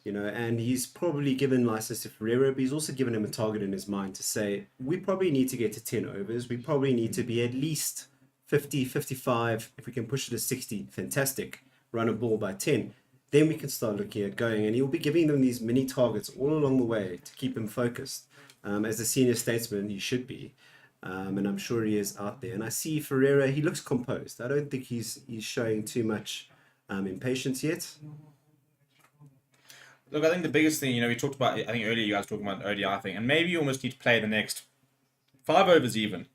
and he's probably given license to Ferreira, but he's also given him a target in his mind to say, we probably need to get to 10 overs. We probably need to be at least 50, 55. If we can push it to 60, fantastic. Run a ball by 10. Then we can start looking at going. And he'll be giving them these mini targets all along the way to keep him focused. As a senior statesman, he should be. And I'm sure he is out there. And I see Ferreira, he looks composed. I don't think he's showing too much impatience yet. Look, I think the biggest thing, we talked about, I think earlier you guys were talking about the ODI thing, and maybe you almost need to play the next 5 overs even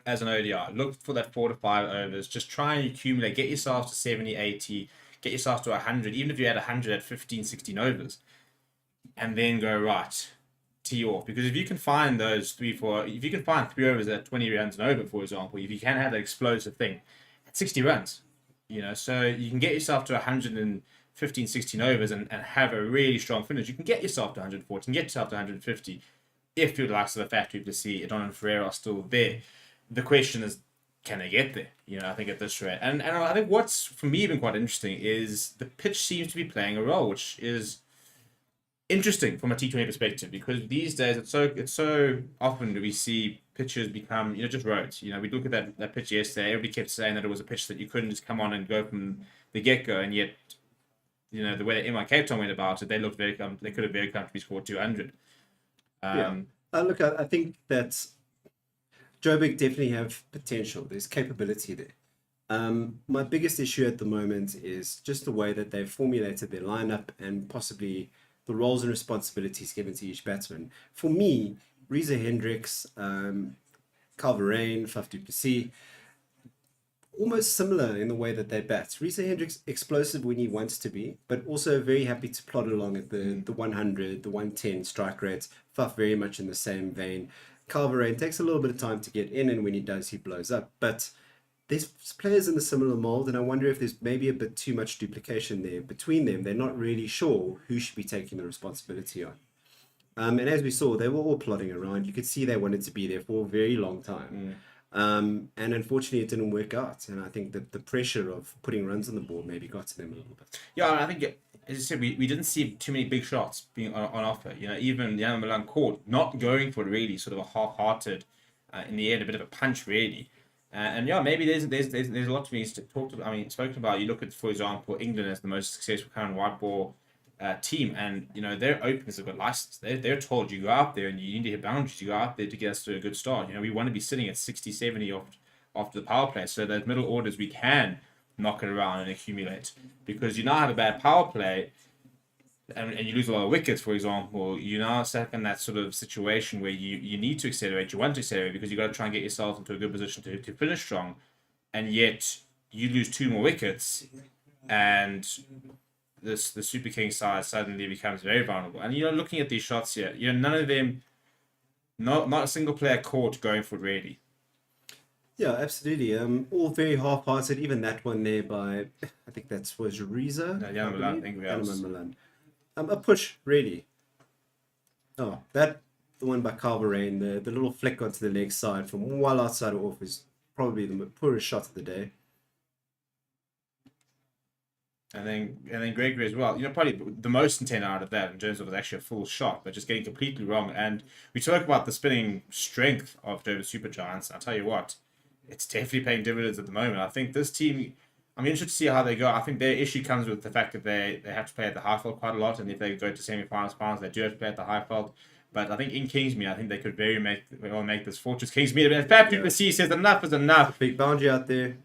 as an ODI. Look for that 4 to 5 overs. Just try and accumulate. Get yourself to 70, 80. Get yourself to 100. Even if you had 100 at 15, 16 overs. And then go, right, tee off. Because if you can find those 3 overs at 20 runs and over, for example, if you can have that explosive thing at 60 runs, so you can get yourself to 115, 16 overs and have a really strong finish. You can get yourself to 140, you can get yourself to 150 if you're the likes of the factory to see Adon and Ferreira are still there. The question is, can they get there? I think at this rate. And I think what's, for me, even quite interesting is the pitch seems to be playing a role, which is interesting from a T20 perspective, because these days it's so often do we see pitches become, just roads. We look at that pitch yesterday, everybody kept saying that it was a pitch that you couldn't just come on and go from the get-go, and yet, the way that MI Cape Town went about it, they could have very comfortably scored 200. Look, I think that Joburg definitely have potential. There's capability there. My biggest issue at the moment is just the way that they've formulated their lineup and possibly the roles and responsibilities given to each batsman. For me, Reza Hendricks, Calverain, Faf du Plessis, almost similar in the way that they bat. Reza Hendricks explosive when he wants to be, but also very happy to plod along at the 100, the 110 strike rates. Faf very much in the same vein. Calverain takes a little bit of time to get in, and when he does, he blows up. But there's players in a similar mold, and I wonder if there's maybe a bit too much duplication there between them. They're not really sure who should be taking the responsibility on. And as we saw, they were all plodding around. You could see they wanted to be there for a very long time. And unfortunately, it didn't work out. And I think that the pressure of putting runs on the board maybe got to them a little bit. Yeah, I think as I said, we didn't see too many big shots being on offer. You know, even Jan Milan caught not going for it really, sort of a half-hearted, in the end, a bit of a punch really. And yeah, maybe there's a lot to be talked about. I mean, spoken about. You look at, for example, England as the most successful current white ball team, and you know their openers have got license. They're told you go out there and you need to hit boundaries. You go out there to get us to a good start. You know, we want to be sitting at 60, 70 after the power play, so that middle orders we can knock it around and accumulate. Because you now have a bad power play, and you lose a lot of wickets, for example, you now stuck in that sort of situation where you need to accelerate, you want to accelerate because you've got to try and get yourself into a good position to finish strong, and yet you lose 2 more wickets, and the Super King side suddenly becomes very vulnerable. And you know, looking at these shots here, you know, none of them, not a single player caught going for it really. Yeah, absolutely. All very half-hearted. Even that one there by, I think that was Riza. No, Jan Milan, I think we else. Milan. A push, really. Oh, the one by Calvarain, the little flick onto the leg side from well outside of off is probably the poorest shot of the day. And then Gregory as well. You know, probably the most intent out of that in terms of was actually a full shot, but just getting completely wrong. And we talk about the spinning strength of Durban Super Giants. I'll tell you what, it's definitely paying dividends at the moment. I think this team, I'm interested to see how they go. I think their issue comes with the fact that they have to play at the high felt quite a lot, and if they go to semi-finals, finals, they do have to play at the high felt. But I think in Kingsmead, I think they could very well make this Fortress Kingsmead. But Fab Du Plessis says enough is enough. Big boundary out there.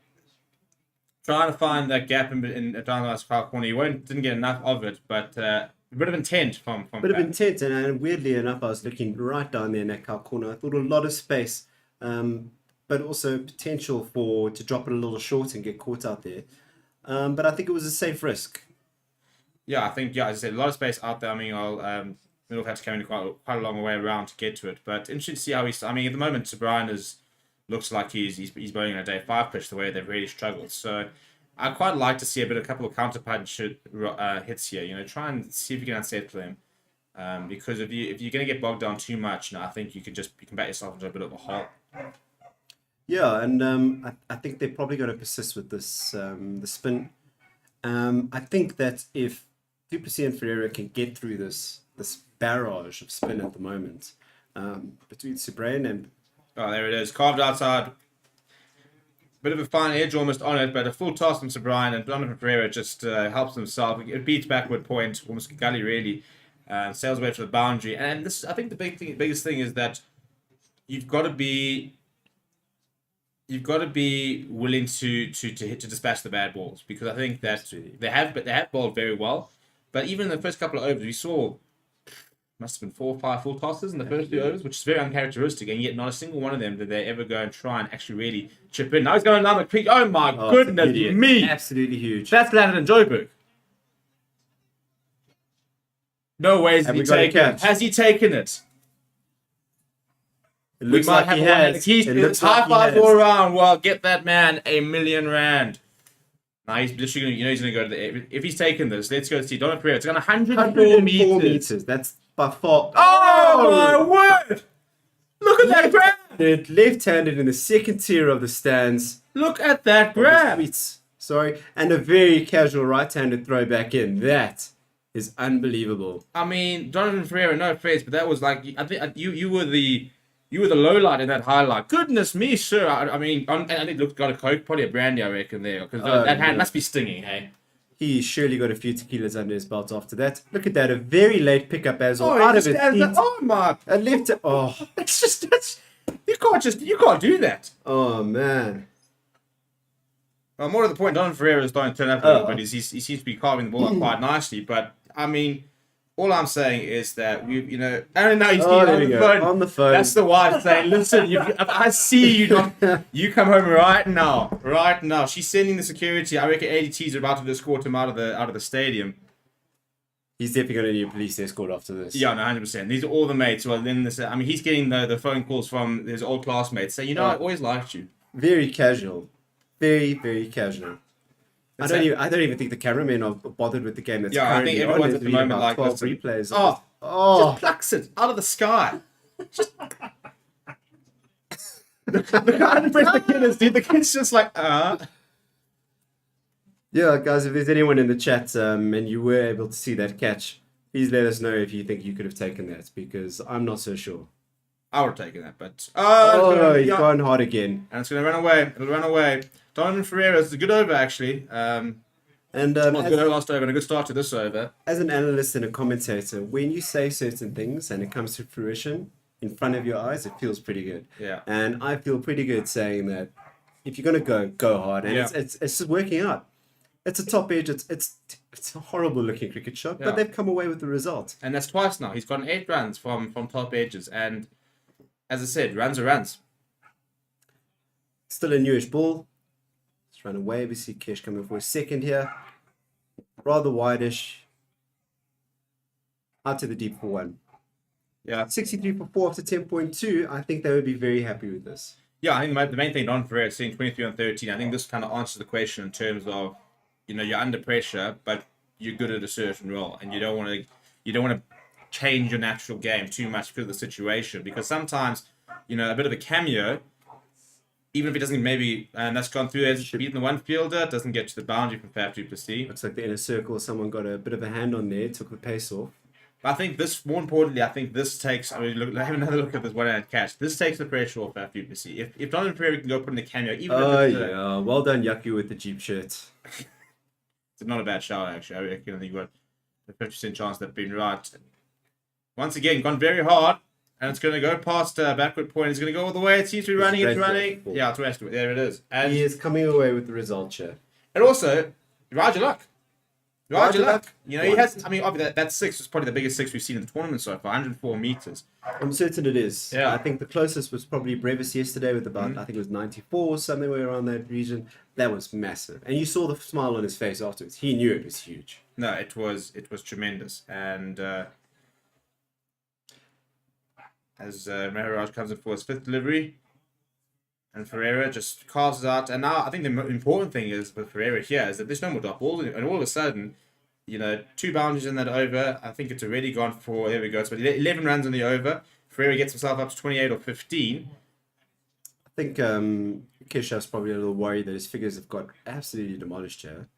Trying to find that gap in down the last far corner. He didn't get enough of it, but a bit of intent from bit of intent, and weirdly enough, I was looking right down there in that cow corner. I thought a lot of space, but also potential to drop it a little short and get caught out there. But I think it was a safe risk. Yeah, I think, as I said, a lot of space out there. I mean, Middle have to come in quite a long way around to get to it. But interesting to see how he's. I mean, at the moment, Sir Brian looks like he's bowling a day 5 pitch the way they've really struggled. So I quite like to see a couple of counter punch hits here. You know, try and see if you can unsettle him. Because if you're going to get bogged down too much, I think you can back yourself into a bit of a hole. Yeah, and I think they're probably going to persist with this the spin. I think that if Du Plessis and Ferreira can get through this barrage of spin at the moment between Subrain and... Oh, there it is. Carved outside. Bit of a fine edge almost on it, but a full toss from Sir Brian, and Donovan Ferreira just helps himself. It beats backward point, almost gully really. Sails away to the boundary. And this, I think the biggest thing is that you've got to be willing to dispatch the bad balls, because I think that they have bowled very well. But even in the first couple of overs, we saw must have been 4 or 5 full tosses in the first 2 overs, which is very uncharacteristic, and yet not a single one of them did they ever go and try and actually really chip in. Now he's going down the creek. Oh my goodness me! Absolutely huge. That's landed in Joburg. No way has he taken it. Has he taken it? It looks like he has. It's high five all around. Well, get that man $1 million. Now he's literally he's going to go to the... If he's taken this, let's go see Donovan Ferreira. It's going 104 meters. That's by far... Oh my word! Look at that grab! Left-handed in the second tier of the stands. Look at that grab! Sorry. And a very casual right-handed throw back in. That is unbelievable. I mean, Donovan Ferreira, no offense, but that was like... I think you were the low light in that highlight. Goodness me, sir. I mean, and I think got a Coke, probably a brandy, I reckon, there. Because that hand must be stinging, hey? He surely got a few tequilas under his belt after that. Look at that, a very late pickup as well. Out of his feet. Oh my! A left. Oh, you can't do that. Oh man. Well, more to the point, Donovan Ferreira is starting to turn up a little bit. He seems to be carving the ball up quite nicely. But I mean, all I'm saying is that Aaron, now he's on the phone. That's the wife saying, "Listen, I see you. You come home right now, right now." She's sending the security. I reckon ADTs are about to escort him out of the stadium. He's definitely going to need a police escort after this. Yeah, no, 100%. These are all the mates. Well, then he's getting the phone calls from his old classmates saying, I always liked you. Very casual, very very casual. I don't even think the cameramen are bothered with the game that's currently I think everyone's on. at the moment like 12 replays. Just plucks it out of the sky. Just the guy impressed the kid is, dude. The kid's just like, Yeah, guys, if there's anyone in the chat and you were able to see that catch, please let us know if you think you could have taken that because I'm not so sure. I would have taken that, but Oh, he's yeah, gone hard again. and it's going to run away. It'll run away. Donovan Ferreira is a good over actually. And Well, good last over and a good start to this over. as an analyst and a commentator, when you say certain things and it comes to fruition in front of your eyes, it feels pretty good. Yeah. And I feel pretty good saying that if you're gonna go hard, and Yeah. it's just working out. It's a top edge. It's a horrible looking cricket shot, Yeah. but they've come away with the result. And that's twice now. He's gotten 8 runs from top edges, and as I said, runs are runs. Still a newish ball. Let's run away. We see Kesh coming for a second here. Rather wideish. Out to the deep for 1. Yeah. 63 for 4 after 10.2. I think they would be very happy with this. Yeah, I think the main thing Don Ferreira is seeing 23 on 13. I think this kind of answers the question in terms of, you're under pressure, but you're good at a certain role, and you don't want to change your natural game too much because of the situation. Because sometimes, a bit of a cameo, even if it doesn't and that's gone through as beating the one fielder, doesn't get to the boundary from Faf du Plessis. Looks like the inner circle, someone got a bit of a hand on there, took the pace off. But I think more importantly, this takes, have another look at this one-handed catch. This takes the pressure off Faf du Plessis. If Donovan Ferreira can go put in the cameo, even if it's yeah, well done, Yaku, with the Jeep shirt. It's not a bad shout, actually. I reckon you've got a 50% chance they've been right. Once again, gone very hard, and it's going to go past backward point. It's going to go all the way. It seems to be running. It's running. Yeah, it's westward. There it is. And he is coming away with the result here. And also, Watchalong. Watchalong. He Once. has. Obviously, that 6 was probably the biggest 6 we've seen in the tournament so far. 104 meters. I'm certain it is. Yeah. I think the closest was probably Brevis yesterday with about, I think it was 94 or somewhere around that region. That was massive. And you saw the smile on his face afterwards. He knew it was huge. No, it was tremendous. And as Maharaj comes in for his 5th delivery, and Ferreira just casts out. And now I think the important thing is with Ferreira here is that there's no more drop ball, and all of a sudden, 2 boundaries in that over. I think it's already gone for, there we go. So 11 runs in the over. Ferreira gets himself up to 28 or 15. I think Keshav's probably a little worried that his figures have got absolutely demolished here.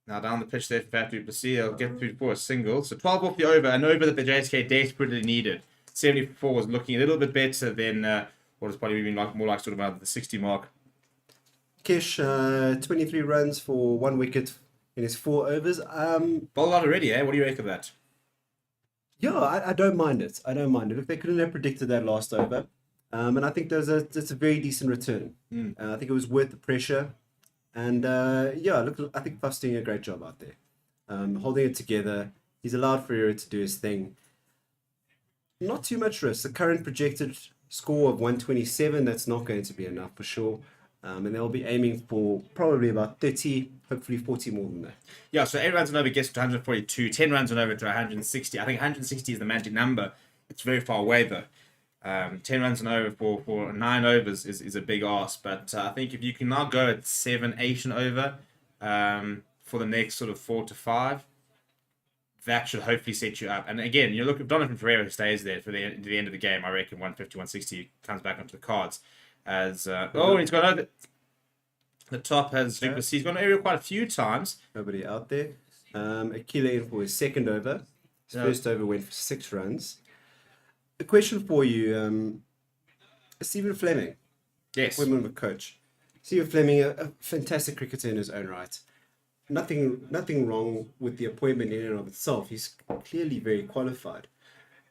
Now down the pitch there for Faf du Plessis, they'll get through for a single. So 12 off the over, an over that the JSK desperately needed. 74 was looking a little bit better than what has probably been more like sort of around the 60 mark. Kesh, 23 runs for 1 wicket in his 4 overs. Bowled out already, eh? What do you make of that? Yeah, I don't mind it. I don't mind it. Look, they couldn't have predicted that last over. And I think it's a very decent return. I think it was worth the pressure. And look, I think Faf's doing a great job out there. Holding it together. He's allowed Ferreira to do his thing. Not too much risk. The current projected score of 127, that's not going to be enough for sure. And they'll be aiming for probably about 30, hopefully 40 more than that. Yeah, so 8 runs and over gets to 142, 10 runs and over to 160. I think 160 is the magic number. It's very far away though. 10 runs and over for 9 overs is a big ask. But I think if you can now go at 7, 8 and over for the next sort of 4 to 5, that should hopefully set you up. And again, you look at Donovan Ferreira, who stays there for the end of the game. I reckon 150, 160 comes back onto the cards. As he's gone over the top. Has du Plessis. He's gone area quite a few times. Nobody out there. Akila in for his 2nd over. His first over went for 6 runs. A question for you, Stephen Fleming. Yes. Appointment of a coach. Stephen Fleming, a fantastic cricketer in his own right. Nothing wrong with the appointment in and of itself. He's clearly very qualified.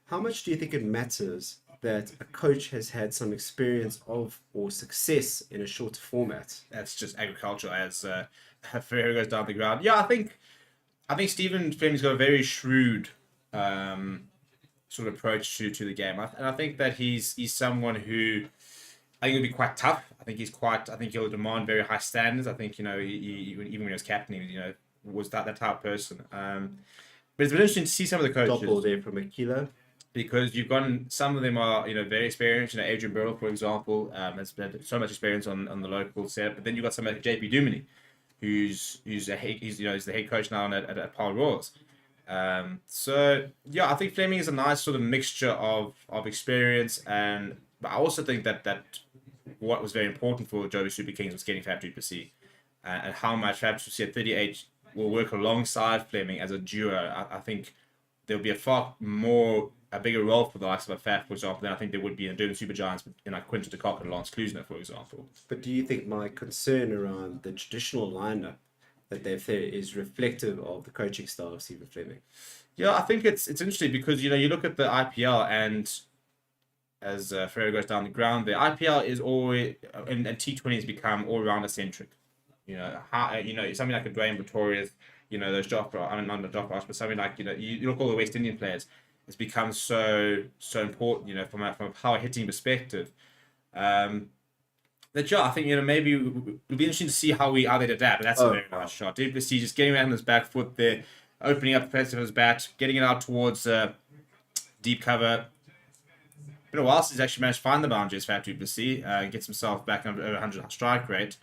How much do you think it matters that a coach has had some experience of or success in a shorter format? That's just agriculture as Ferreira goes down the ground. Yeah, I think Stephen Fleming's got a very shrewd sort of approach to the game, and I think that he's someone who I think he'll be quite tough. I think he'll demand very high standards. I think he, even when he was captain, was that type of person. But it's been interesting to see some of the coaches. Top ball there from Akila. Because you've gotten, some of them are very experienced. Adrian Burrell, for example, has had so much experience on the local set. But then you've got someone like JP Duminy, who's the head coach now at Power Royals. So yeah, I think Fleming is a nice sort of mixture of experience, but I also think that what was very important for Joburg Super Kings was getting Faf du Plessis. and how much perhaps we see at 38 will work alongside Fleming as a duo. I think there'll be a bigger role for the likes of a Faf, for example, than I think there would be in Durban Super Giants, like Quinton de Kock and Lance Klusener, for example. But do you think my concern around the traditional lineup that they've there is reflective of the coaching style of Stephen Fleming? Yeah, I think it's interesting because, you look at the IPL and as Ferreira goes down the ground there, IPL is always, and T20 has become all-rounder centric. Something like a Dwayne Pretorius, those Jofra, I mean, not the Jofra, but something like, you look at all the West Indian players, it's become so important, from a power hitting perspective. I think, maybe it'll be interesting to see how they adapt. And that's a very nice shot. Du Plessis just getting around his back foot there, opening up the pace of his bat, getting it out towards deep cover. Been a while since he's actually managed to find the boundaries for Du Plessis, gets himself back over 100 strike rate.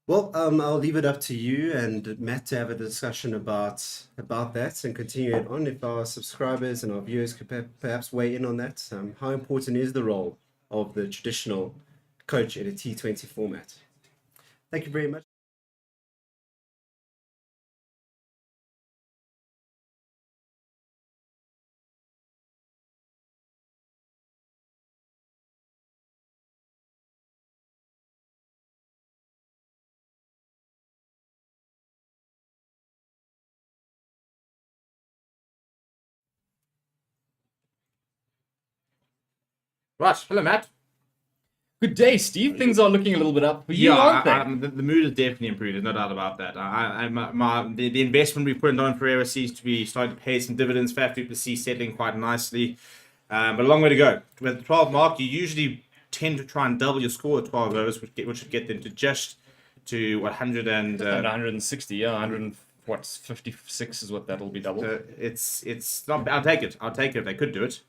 Well, I'll leave it up to you and Matt to have a discussion about that and continue it on. If our subscribers and our viewers could perhaps weigh in on that, how important is the role of the traditional coach in a T20 format? Thank you very much. Right, hello, Matt. Good day, Steve. Things are looking a little bit up for you, aren't they? The mood is definitely improved. There's no doubt about that. The investment we put in Don Ferreira seems to be starting to pay some dividends. Faf Du Plessis settling quite nicely, but a long way to go. With the 12 mark, you usually tend to try and double your score at 12 overs, which would get them to 100 and 160, yeah, 56 is what that'll be double. It's not. I'll take it if they could do it.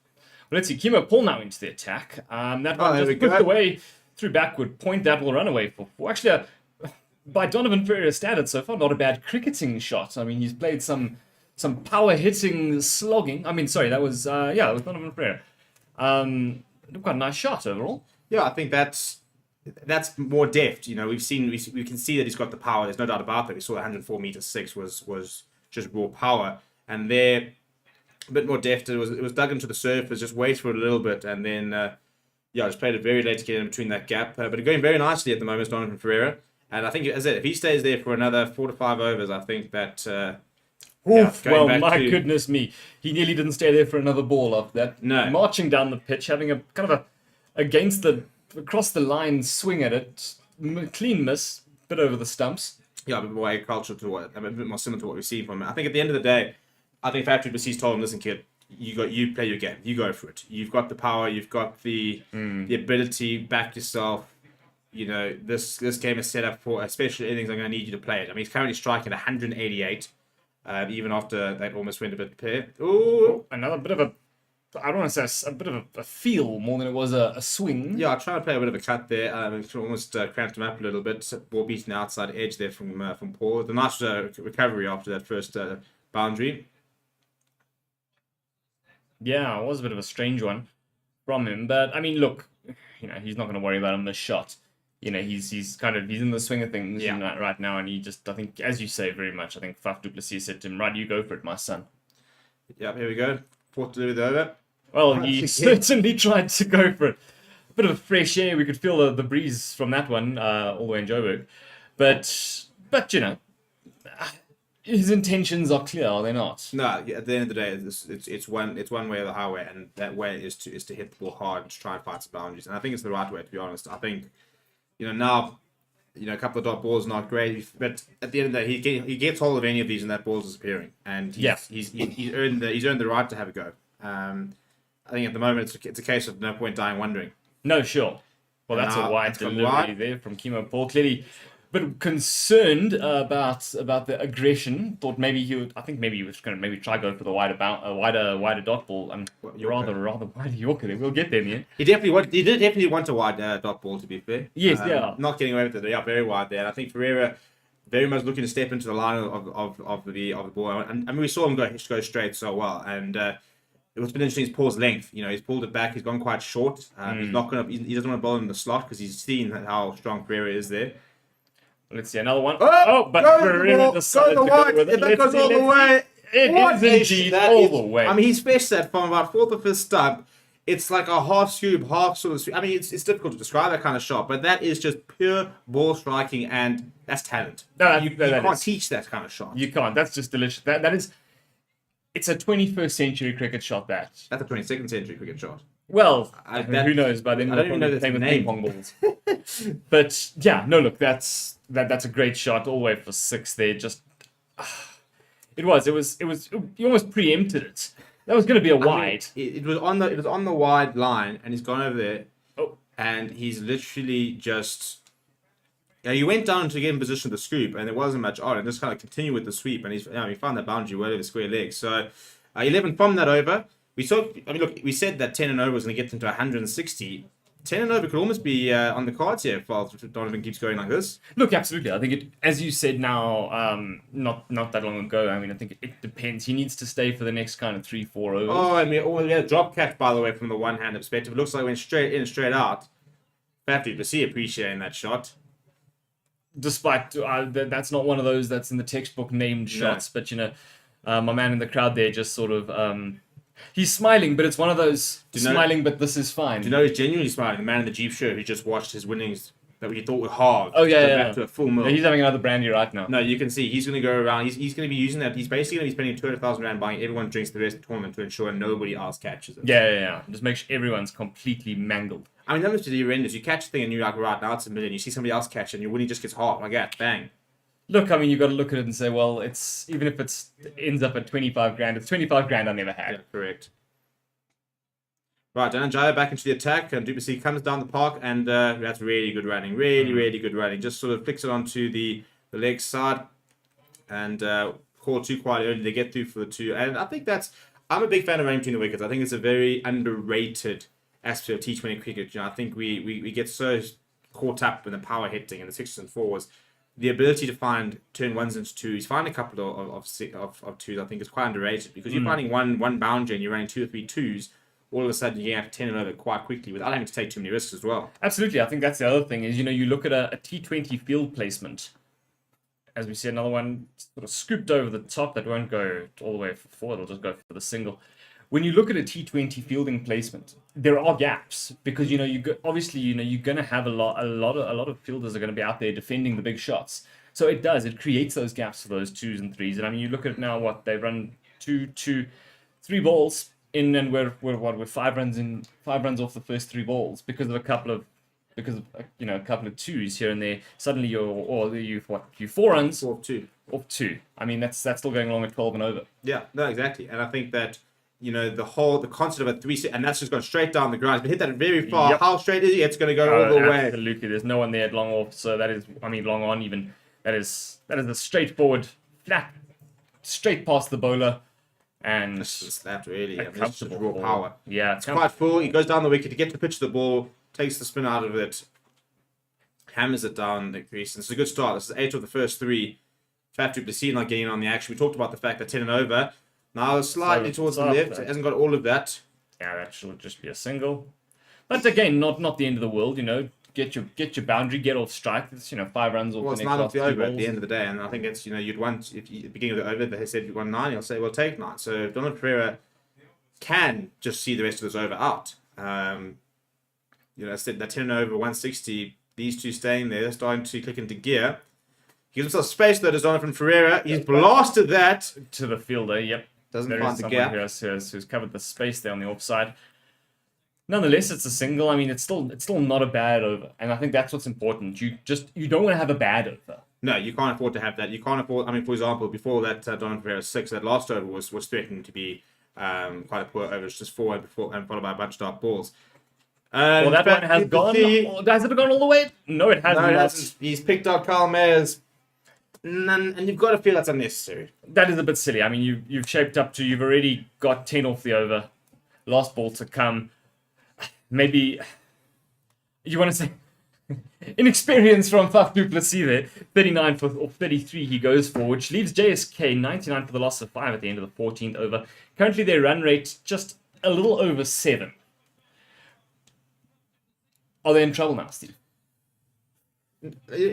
Well, let's see. Kimo Paul now into the attack. That one just pushed away through backward point. That will run away for four. Actually, by Donovan Ferreira's standards so far, not a bad cricketing shot. I mean, he's played some power hitting slogging. I mean, sorry, that was Donovan Ferreira. Quite a nice shot overall. Yeah, I think that's more deft. We can see that he's got the power. There's no doubt about that. We saw 104 meters 6 was just raw power, and there. A bit more deft. It was dug into the surface, just wait for it a little bit, and then just played it very late to get in between that gap. But going very nicely at the moment is Donovan Ferreira, and I think, as I said, if he stays there for another 4 to 5 overs, I think that. Goodness me, he nearly didn't stay there for another ball after that. No, marching down the pitch, having a kind of across the line swing at it, clean miss, bit over the stumps. Yeah, a bit more agricultural a bit more similar to what we've seen from him. I think at the end of the day. I think Faf Du Plessis told him, "Listen, kid, you play your game. You go for it. You've got the power. You've got the ability. Back yourself. This game is set up for a special innings. I'm going to need you to play it. I mean, he's currently striking 188, even after that almost went a bit pair. Ooh, another bit of a. I don't want to say a bit of a feel more than it was a swing. Yeah, I tried to play a bit of a cut there. Almost cramped him up a little bit. Ball beating the outside edge there from Paul. The nice recovery after that first boundary. Yeah, it was a bit of a strange one from him, but I mean, look, he's not going to worry about him this shot. He's in the swing of things right now, and I think, as you say, very much. I think Faf Du Plessis said to him, "Right, you go for it, my son." Yep, here we go. 4 to do over. Well, he certainly tried to go for it. A bit of fresh air. We could feel the breeze from that one all the way in Joburg, but his intentions are clear, are they not? No, at the end of the day, it's one way or the highway, and that way is to hit the ball hard and to try and fight some boundaries. And I think it's the right way, to be honest. I think, now, a couple of dot balls not great, but at the end of the day, he gets hold of any of these, and that ball's disappearing. And he's earned the right to have a go. I think at the moment it's a case of no point dying wondering. No, sure. Well, that's a wide delivery there from Kimo Paul. Clearly. But concerned about the aggression, thought maybe he was going to try go for the wider dot ball. Rather wider Yorker. We'll get there in the end. He did definitely want a wide dot ball, to be fair. Yes, not getting away with it. Yeah, very wide there. And I think Ferreira very much looking to step into the line of the ball. And I mean, we saw him go straight so well. And what's been interesting is Paul's length. He's pulled it back. He's gone quite short. He doesn't want to bowl in the slot because he's seen how strong Ferreira is there. Let's see another one. Oh, But go Ferreira the decided to wide. go with it. If that Let's goes see, all the let's see. way. It What is is indeed that? all the way. I mean, he's fished that from about fourth of his stump. It's like a half scoop, half sort of scoop. I mean, it's difficult to describe that kind of shot, but that is just pure ball striking, and that's talent. You can't teach that kind of shot. You can't. That's just delicious. That is. It's a 21st century cricket shot. That's a 22nd century cricket shot. Well, who knows? By then I we'll don't even know probably the play with ping name. pong balls. But yeah, no, look, that's a great shot all the way for 6 there. Just it was. You almost preempted it. That was going to be a wide. I mean, it was on the wide line, and he's gone over there. Oh. And he's literally just. Yeah, he went down to get in position with the scoop, and there wasn't much on, and just kind of continued with the sweep, and he found that boundary well over square leg. So, 11 from that over. We said that 10 and over was going to get them to 160. 10 and over could almost be on the cards here if Donovan keeps going like this. Look, absolutely. I think it, as you said now, not that long ago. I mean, I think it depends. He needs to stay for the next kind of 3-4 overs. Oh, I mean, we had a drop catch, by the way, from the one-handed perspective. It looks like it went straight in, straight out. Fatu Plessis appreciating that shot. Despite that's not one of those that's in the textbook named shots, but my man in the crowd there just sort of he's smiling, but it's one of those smiling, but this is fine. Do you know he's genuinely smiling? The man in the Jeep shirt who just watched his winnings that we thought were hard. Oh yeah, back to a full mill. Yeah, he's having another brandy right now. No, you can see he's going to go around. He's going to be using that. He's basically going to be spending 200,000 rand buying everyone drinks the rest of the tournament to ensure nobody else catches it. Yeah. Just make sure everyone's completely mangled. I mean, that must be horrendous. You catch a thing and you're like, right, now it's a million. You see somebody else catch it and your winning just gets hot like that. Bang. Look, I mean, you've got to look at it and say, well, it's even if it ends up at 25 grand, it's 25 grand I never had. Yeah, correct. Right, Dananjaya back into the attack, and Duplessis comes down the park, and that's really good running. Really good running. Just sort of flicks it onto the leg side, and call 2 quite early. They get through for the 2, and I think I'm a big fan of running between the wickets. I think it's a very underrated aspect of T20 cricket. I think we get so caught up in the power hitting and the 6s and 4s. The ability to turn 1s into 2s, find a couple of 2s, I think is quite underrated, because you're finding one boundary and you're running 2 or 3 2s. All of a sudden you have 10 and over quite quickly without having to take too many risks as well. Absolutely. I think that's the other thing is, you look at a T20 field placement. As we see, another one sort of scooped over the top that won't go all the way for 4. It'll just go for the single. When you look at a T20 fielding placement, there are gaps because, you're going to have a lot of fielders are going to be out there defending the big shots. So it creates those gaps for those 2s and 3s. And I mean, you look at it now, they run 2, 3 balls. And we're 5 runs off the first 3 balls because of a couple of 2s here and there. Suddenly you 4 runs off 2. Off 2. I mean that's still going along at 12 and over. Yeah, no, exactly. And I think that the concept of a 3, and that's just gone straight down the ground. But hit that very far. Yep. How straight is it? It's going to go all the way. Absolutely. There's no one there at long off. So that is, long on even. That is a straightforward flat, straight past the bowler. And it's that really. It's just raw power. Yeah. It's quite full. He goes down the wicket to get the pitch of the ball, takes the spin out of it, hammers it down the crease. And it's a good start. This is 8 of the first 3. Fatu Plessis not getting on the action. We talked about the fact that 10 and over. Now slightly towards the left. It hasn't got all of that. Yeah, that should just be a single. But again, not the end of the world, Get your boundary, get off strike. It's 5 runs off. Well, the it's 9 off the over at the end of the day, and I think it's you'd want if you, at the beginning of the over they said you won 9, you'll say well take 9. So Donald Ferreira can just see the rest of this over out. I said that 10 and over 160. These 2 staying there, they're starting to click into gear. He gives himself space though. Does Donovan Ferreira? He's blasted that to the fielder. Yep, doesn't find the gap. Who's covered the space there on the offside. Nonetheless, it's a single. I mean, it's still not a bad over, and I think that's what's important. You don't want to have a bad over. No, you can't afford to have that. You can't afford. I mean, for example, before that Donovan Ferreira 6, that last over was threatening to be quite a poor over. It's just 4 and followed by a bunch of dark balls. Well, that one has gone. Has it gone all the way? No, it hasn't. No, it hasn't. He's picked up Carl Mayer's, and you've got to feel that's unnecessary. That is a bit silly. I mean, you've shaped up to. You've already got 10 off the over. Last ball to come. Maybe you want to say inexperience from Fatu Plessis there. 39 or 33 he goes for, which leaves JSK 99 for the loss of 5 at the end of the 14th over. Currently their run rate just a little over 7. Are they in trouble now, Steve?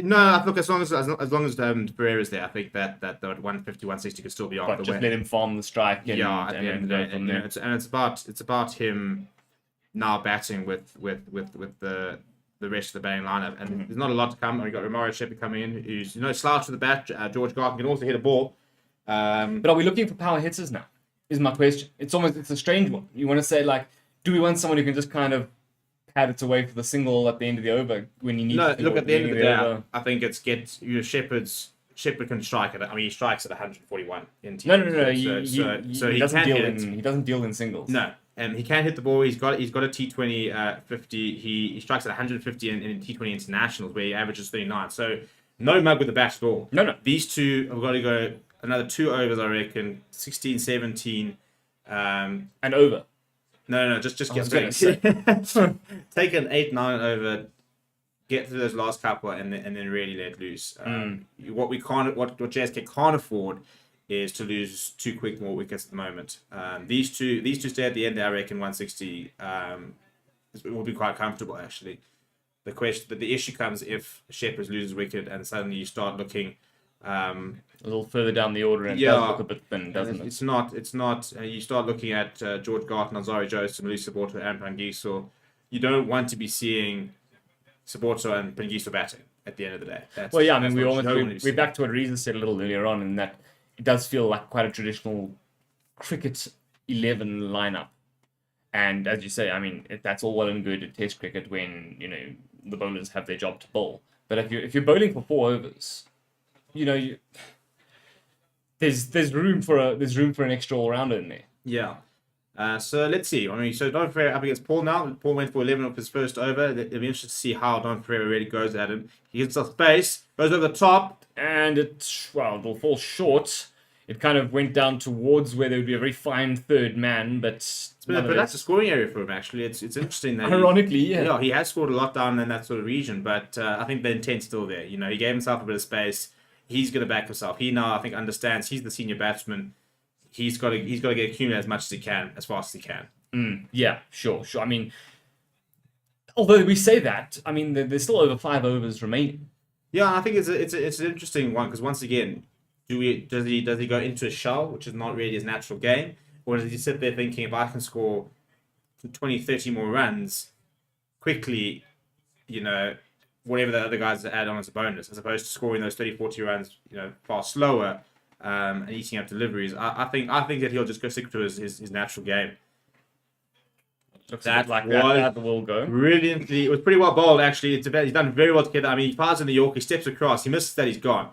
No, look, as long as Ferreira's there, I think that the 150, 160 could still be on But the just way. let him farm the strike. And, Yeah, at the end of the go day, from you know, there. it's about him now batting with the rest of the batting lineup, and there's not a lot to come. We've got Romario Shepherd coming in, who's slouch with the bat. George Garden can also hit a ball. But are we looking for power hitters now? Is my question. It's a strange one. You want to say, like, do we want someone who can just kind of pad it away for the single at the end of the over when you need No, to? look, at the end of the day, over? I think it's Shepherd can strike it. I mean, he strikes at 141 in T20. No. He doesn't deal in. He doesn't deal in singles. No, he can hit the ball. He's got a T20 50. He strikes at 150 in T20 internationals where he averages 39. So no mug with the bat at all. No. These two have got to go another 2 overs, I reckon. 16, 17. And over. No, just I was get gonna through. Take an 8, 9 over. Get through those last couple and then really let loose. What JSK can't afford is to lose 2 quick more wickets at the moment. These two stay at the end. I reckon 160 will be quite comfortable actually. The issue comes if Shepherd loses wicket and suddenly you start looking A little further down the order, and it does look a bit thin, doesn't it? It's not. You start looking at George Garton, Azari Joseph, Melissa Saborto, and Pangiso. You don't want to be seeing Saborto and Pangiso batting at the end of the day. I mean, we're back to what Reason said a little earlier on, in that it does feel like quite a traditional cricket 11 lineup. And as you say, I mean, that's all well and good at Test cricket when the bowlers have their job to bowl. But if you're bowling for 4 overs, there's room for an extra all rounder in there. Yeah. So let's see. I mean, so Don Ferreira up against Paul now. Paul went for 11 of his first over. It'll be interesting to see how Don Ferreira really goes at him. He gets off space, goes over the top, and it'll fall short. It kind of went down towards where there would be a very fine third man, but that's a scoring area for him. Actually, it's interesting that ironically, he has scored a lot down in that sort of region, but I think the intent's still there. He gave himself a bit of space. He's going to back himself. He now, I think, understands he's the senior batsman. He's got to get accumulate as much as he can, as fast as he can. Yeah, sure. I mean, although we say that, I mean, there's still over 5 overs remaining. Yeah, I think it's an interesting one because once again, does he go into a shell, which is not really his natural game, or does he sit there thinking, if I can score 20, 30 more runs quickly, whatever the other guys add on as a bonus, as opposed to scoring those 30, 40 runs, far slower and eating up deliveries. I think that he'll just go stick to his natural game. Looks that will go brilliantly. It was pretty well bowled actually. He's done very well together. I mean, he fires in the York, he steps across, he misses that, he's gone.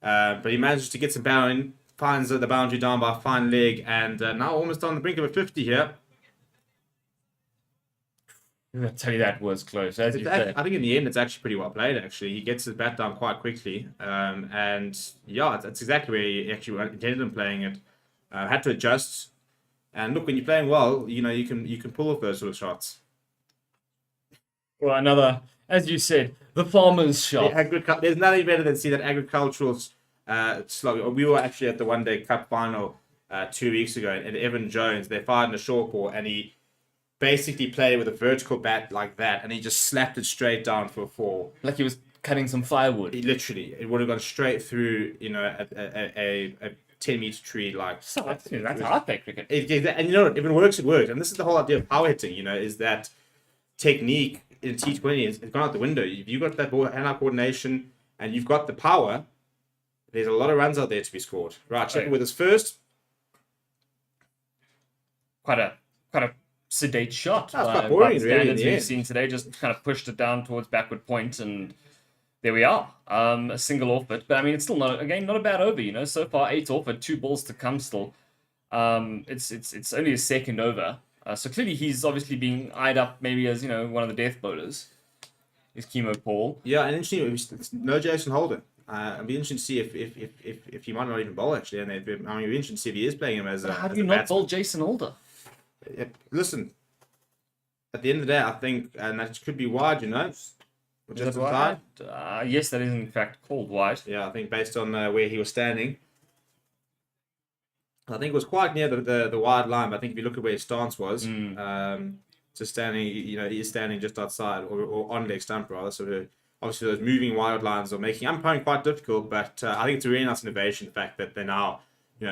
But he manages to get some bowling, finds the boundary down by a fine leg, and now almost on the brink of a 50 here. I'll tell you, that was close. As you said. I think in the end it's actually pretty well played. Actually, he gets his bat down quite quickly, and yeah, that's exactly where he actually intended on playing it. Had to adjust, and look, when you're playing well, you can pull off those sort of shots. Well, another, as you said, the farmer's shot. There's nothing better than see that agricultural slog. We were actually at the One Day Cup final 2 weeks ago, and Evan Jones, they fired in a short ball, and he basically played with a vertical bat like that, and he just slapped it straight down for a 4. Like he was cutting some firewood. It would have gone straight through, a 10-meter tree. Like so that's how I play cricket. And if it works, it works. And this is the whole idea of power hitting. Is that technique in T20 has gone out the window. If you've got that ball hand-eye coordination and you've got the power, there's a lot of runs out there to be scored. Right, check with his first. Quite a sedate shot. That's quite boring, really. As we've seen today, just kind of pushed it down towards backward point, and there we are. A single off it, but I mean, it's still not a bad over. So far 8 off it, 2 balls to come still. It's only a second over, so clearly he's obviously being eyed up maybe as one of the death bowlers. Is Chemo Paul? Yeah, and interesting. No Jason Holden. It'd be interesting to see if he might not even bowl actually, and it'd be interesting to see if he is playing him as a. How do you not bowl Jason Holder? Listen, at the end of the day, I think, and that could be wide, Which is wide? Yes, that is in fact called wide. Yeah, I think based on where he was standing, I think it was quite near the wide line. But I think if you look at where his stance was, just standing, he is standing just outside or on leg stump rather, so obviously those moving wild lines are making umpiring quite difficult. But I think it's a really nice innovation, the fact that they now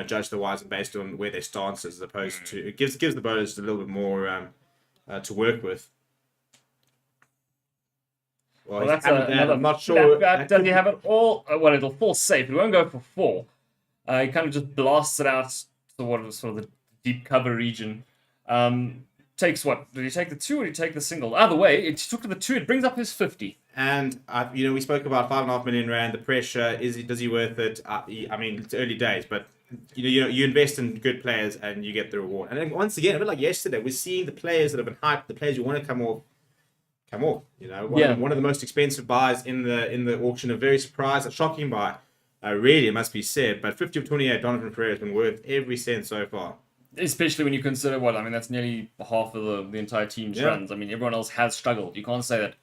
judge the wides based on where their stance is, as opposed to it gives the bowlers a little bit more to work with. Well, that's I'm not sure. Does he have it all? Well, it'll fall safe. It won't go for 4. He kind of just blasts it out to what was sort of the deep cover region. Takes what? Did he take the 2 or did he take the single? Either way, it took to the 2. It brings up his 50. And we spoke about R5.5 million rand. The pressure does he worth it? I mean, it's early days, but you invest in good players and you get the reward. And then once again, a bit like yesterday, we're seeing the players that have been hyped, the players who want to come off. One of the most expensive buys in the auction. A very surprised, a shocking buy. Really, it must be said. But 50 of 28, Donovan Ferreira has been worth every cent so far. Especially when you consider that's nearly half of the entire team's runs. I mean, everyone else has struggled. You can't say that,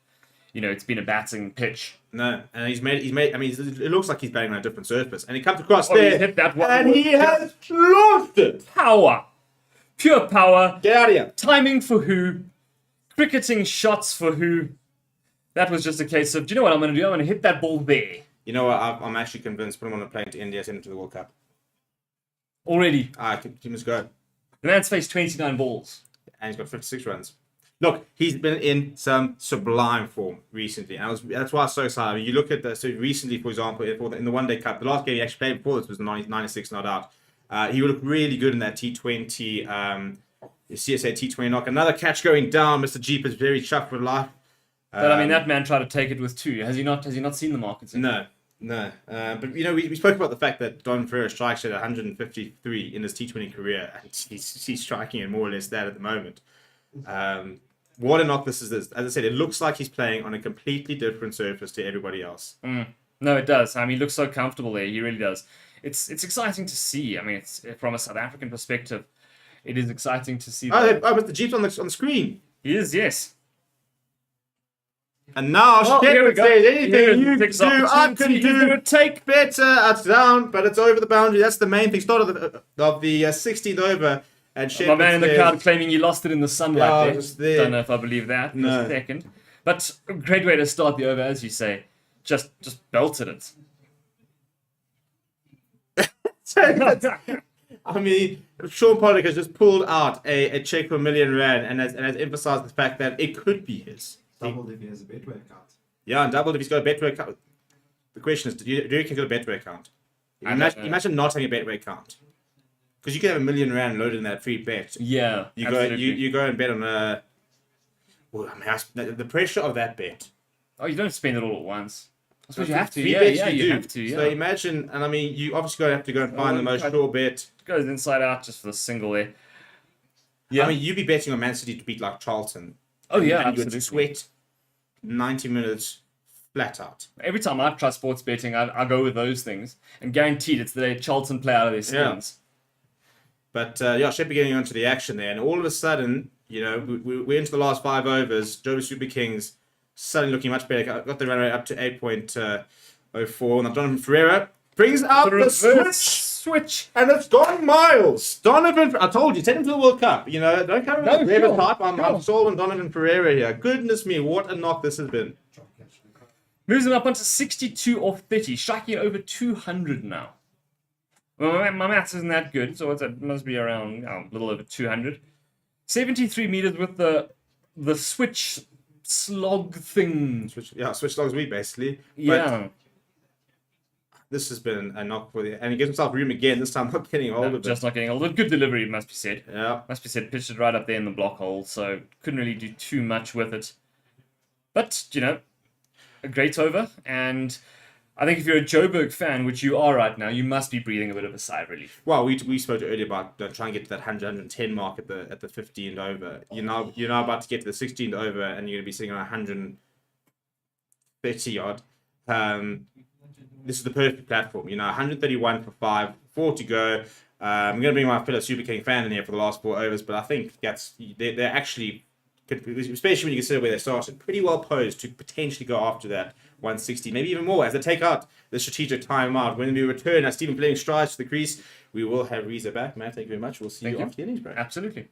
it's been a batting pitch. No, and he's made. I mean, it looks like he's batting on a different surface, and he comes across there, hit that one, and he has lost it. Power, pure power. Get out of here. Timing for who? Cricketing shots for who? That was just a case of, do you know what I'm going to do? I'm going to hit that ball there. You know what? I'm actually convinced. Put him on a plane to India, send him to the World Cup. Already. He must go. The man's faced 29 balls. And he's got 56 runs. Look, he's been in some sublime form recently. And that's why I was so excited. I mean, you look at recently, for example, in the One Day Cup, the last game he actually played before this was the 96 not out. He looked really good in that T20, CSA T20 knock. Another catch going down. Mr. Jeep is very chuffed with life. But I mean, that man tried to take it with 2. Has he not seen the markets? No. But we spoke about the fact that Don Ferreira strikes at 153 in his T20 career, and he's striking at more or less that at the moment. What a knock this is! As I said, it looks like he's playing on a completely different surface to everybody else. No, it does. I mean, he looks so comfortable there. He really does. It's exciting to see. I mean, it's from a South African perspective, it is exciting to see. But the Jeep's on the screen. He is, yes. And now Shepherd says anything you can do, I can do. Take better. It's down, but it's over the boundary. That's the main thing. Start of the 16th over, and Shepherd my man in the crowd claiming you lost it in the sunlight. There. Don't know if I believe that for a second. But a great way to start the over, as you say. Just belted it. I mean, Sean Pollock has just pulled out a check for R1 million and has emphasised the fact that it could be his. Doubled if he has a Betway account. Yeah, and doubled if he's got a Betway account. The question is, do you reckon he's got a Betway account? Imagine not having a Betway account. Because you could have R1 million loaded in that free bet. Yeah, you go and bet on a... Well, I mean, the pressure of that bet. Oh, you don't spend it all at once. I suppose you have to. You have to. Yeah. So imagine, and I mean, you obviously have to go and find the most sure bet. Goes inside out just for the single there. Yeah. I mean, you'd be betting on Man City to beat like Charlton. Oh yeah, and absolutely. You would sweat 90 minutes flat out. Every time I try sports betting, I go with those things, and guaranteed it's the day Charlton play out of their skins. Yeah. But Shepherd getting onto the action there, and all of a sudden, we're into the last 5 overs. Joburg Super Kings suddenly looking much better. Got the run rate up to 8.04. And Donovan Ferreira brings out the switch. And it's gone miles. Donovan, I told you, take him to the World Cup. Don't come with the type. I'm sold on Donovan Ferreira here. Goodness me, what a knock this has been. Moves him up onto 62 off 30, striking over 200 now. Well, my maths isn't that good, so it must be around a little over 200. 73 meters with the switch slog thing. Switch slogs we basically. Yeah. But this has been a knock for and he gives himself room again. This time not getting hold of it. Just not getting hold of it. Good delivery, must be said. Yeah. Must be said. Pitched it right up there in the block hole, so couldn't really do too much with it. But, a great over. And I think if you're a Joburg fan, which you are right now, you must be breathing a bit of a sigh of relief. Well, we spoke earlier about trying to get to that 110 mark at the 15th over. You're now about to get to the 16th over, and you're going to be sitting on 130 odd. This is the perfect platform. 131 for 5, 4 to go. I'm going to bring my fellow Super King fan in here for the last 4 overs, but I think they're actually, especially when you consider where they started, pretty well posed to potentially go after that 160, maybe even more, as they take out the strategic timeout. When we return, as Stephen Fleming strides to the crease, we will have Reza back. Matt, thank you very much. We'll see you after the innings break. Absolutely.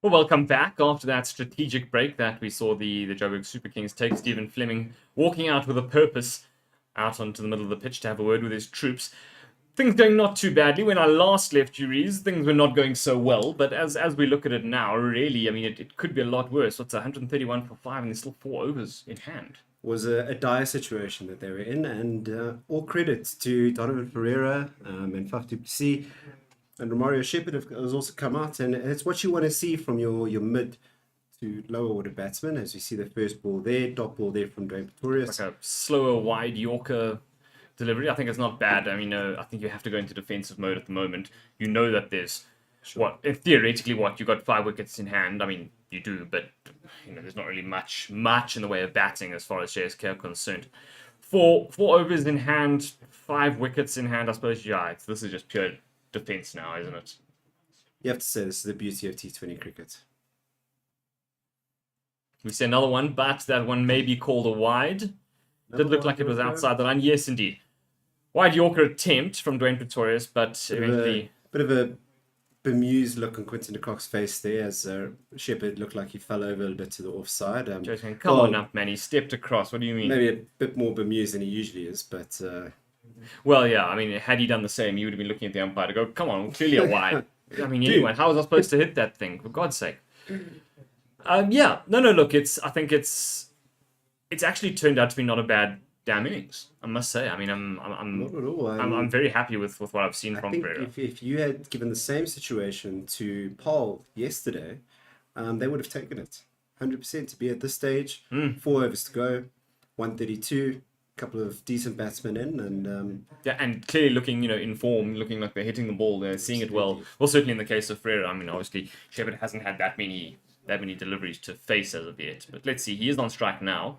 Well, welcome back after that strategic break that we saw the Joburg Super Kings take. Stephen Fleming walking out with a purpose out onto the middle of the pitch to have a word with his troops. Things going not too badly. When I last left you, Rees, things were not going so well. But as we look at it now, really, I mean, it could be a lot worse. What's 131 for 5 and there's still 4 overs in hand. Was a dire situation that they were in, and all credit to Donovan Ferreira and Faf du Plessis and Romario Shepherd has also come out, and it's what you want to see from your mid to lower order batsmen. As you see the first ball there, dot ball there from Dwayne Pretorius. Like a slower, wide Yorker delivery. I think it's not bad. I mean, I think you have to go into defensive mode at the moment. You know that there's theoretically you got 5 wickets in hand. I mean, you do, but there's not really much in the way of batting as far as JSK are concerned. 4 overs in hand, 5 wickets in hand. I suppose this is just pure defense now, isn't it? You have to say this is the beauty of T20 cricket. We see another one, but that one may be called a wide. Did look like it was outside the line. Yes, indeed. Wide Yorker attempt from Dwayne Pretorius, but eventually... Bit of a bemused look on Quinton de Kock's face there, as Shepherd looked like he fell over a little bit to the offside. Come on up, man. He stepped across. What do you mean? Maybe a bit more bemused than he usually is, but... Well, yeah, I mean, had he done the same, he would have been looking at the umpire to go, come on, clearly a wide. I mean, anyone, how was I supposed to hit that thing? For God's sake. Look, I think it's actually turned out to be not a bad damn innings, I must say. I mean, not at all. I'm very happy with what I've seen from Ferreira. If you had given the same situation to Paul yesterday, they would have taken it 100% to be at this stage. 4 overs to go, 132, couple of decent batsmen in, and and clearly looking in form, looking like they're hitting the ball, they're seeing it well. Well, certainly in the case of Ferreira, I mean, obviously Shepherd hasn't had that many deliveries to face as of yet, but let's see, he is on strike now.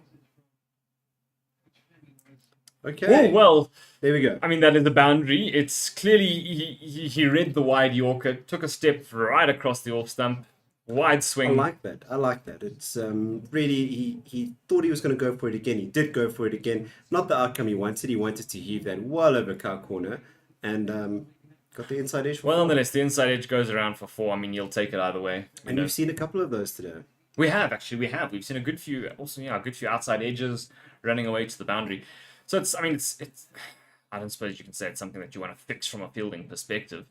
Okay. Oh, well, there we go. I mean, that is the boundary. It's clearly he read the wide Yorker, took a step right across the off stump, wide swing. I like that. It's really, he thought he was going to go for it again. He did go for it again. Not the outcome he wanted. He wanted to heave that well over cow corner, and got the inside edge. Well, nonetheless, the inside edge goes around for 4. I mean, you'll take it either way. And you've seen a couple of those today. We have. We've seen a good few outside edges running away to the boundary. So it's I don't suppose you can say it's something that you want to fix from a fielding perspective.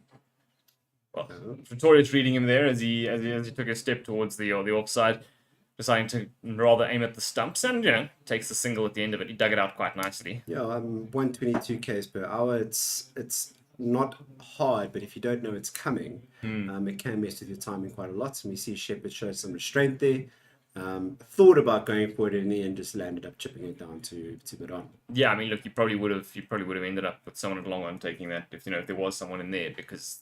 Well, Pretorius reading him there as he took a step towards the offside, deciding to rather aim at the stumps, and takes the single at the end of it. He dug it out quite nicely. Yeah, 122 k's per hour. It's not hard, but if you don't know it's coming, it can mess with your timing quite a lot. And we see Shepherd show some restraint there. Thought about going for it in the end, just landed up chipping it down to mid-on. Yeah, I mean, look, you probably would have ended up with someone at long on taking that if there was someone in there, because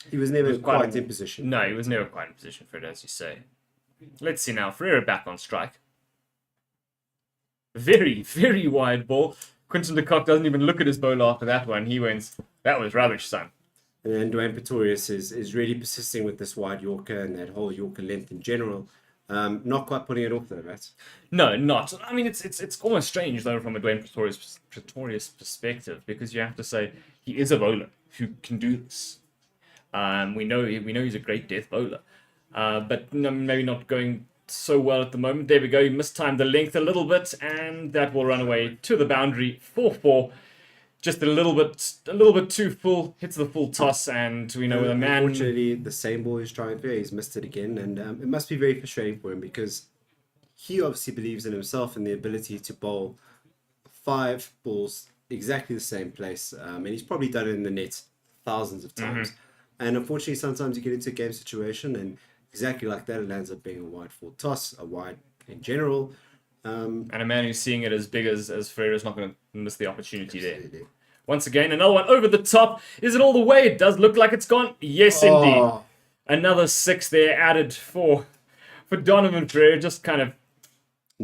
he was never quite in position. No, he was never quite in position for it, as you say. Let's see now. Ferreira back on strike. Very, very wide ball. Quinton de Kock doesn't even look at his bowler after that one. He went, that was rubbish, son. And Dwayne Pretorius is really persisting with this wide Yorker and that whole Yorker length in general. Not quite putting it off though, right? No, not. I mean, it's almost strange though from a Dwayne Pretorius perspective, because you have to say he is a bowler who can do this. We know he's a great death bowler, but maybe not going so well at the moment. There we go. He mistimed the length a little bit, and that will run away to the boundary 4-4. Just a little bit too full, hits the full toss, and we know with a man... Unfortunately, the same ball he's trying for, he's missed it again, and it must be very frustrating for him, because he obviously believes in himself and the ability to bowl 5 balls exactly the same place, and he's probably done it in the net thousands of times. And unfortunately, sometimes you get into a game situation, and exactly like that, it lands up being a wide full toss, a wide in general. And a man who's seeing it as big as Ferreira is not going to miss the opportunity there. Once again, another one over the top. Is it all the way? It does look like it's gone. Yes, indeed. Another 6 there added for Donovan Ferreira. Just kind of...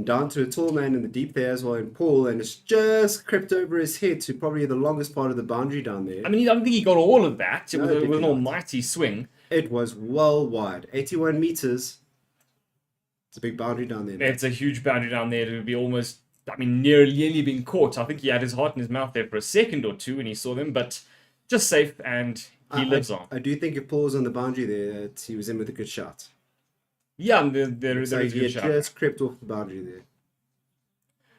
down to a tall man in the deep there as well in Paul, and it's just crept over his head to probably the longest part of the boundary down there. I mean, I don't think he got all of that. It was an almighty swing. It was well wide. 81 meters. It's a big boundary down there. It's a huge boundary down there. It would be almost, nearly being caught. I think he had his heart in his mouth there for a second or two when he saw them, but just safe, and He lives on. I do think if Paul was on the boundary there, that he was in with a good shot. Yeah, and there is So a he good had shot. just crept off the boundary there.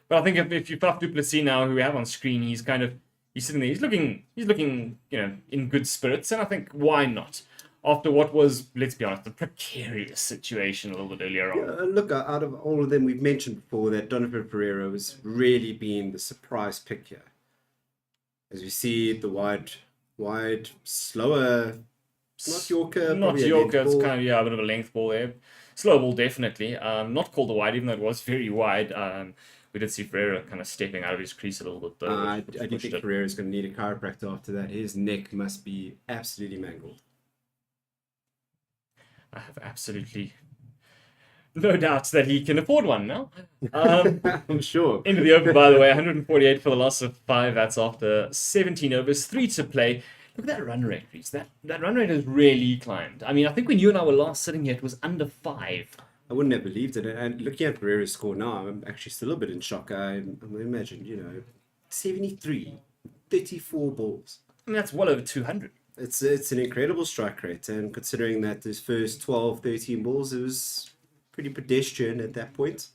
But I think if you put up Duplessis now, who we have on screen, he's sitting there. He's looking, in good spirits, and I think why not? After what was, let's be honest, a precarious situation a little bit earlier on. Yeah, look, out of all of them, we've mentioned before that Donovan Ferreira was really being the surprise pick here. As we see the wide, slower, not Yorker, Not probably a Yorker, length it's ball. kind of, a bit of a length ball there. Slow ball, definitely. Not called a wide, even though it was very wide. We did see Ferreira kind of stepping out of his crease a little bit, though. I which do pushed think it. Ferreira's going to need a chiropractor after that. His neck must be absolutely mangled. I have absolutely no doubts that he can afford one now. I'm sure. Into the over, by the way, 148 for the loss of 5. That's after 17 overs, 3 to play. Look at that run rate, Reece. That run rate has really climbed. I mean, I think when you and I were last sitting here, it was under 5. I wouldn't have believed it. And looking at Ferreira's score now, I'm actually still a bit in shock. I imagine, 73, 34 balls. I mean, that's well over 200. It's an incredible strike rate. And considering that his first 12, 13 balls, it was pretty pedestrian at that point.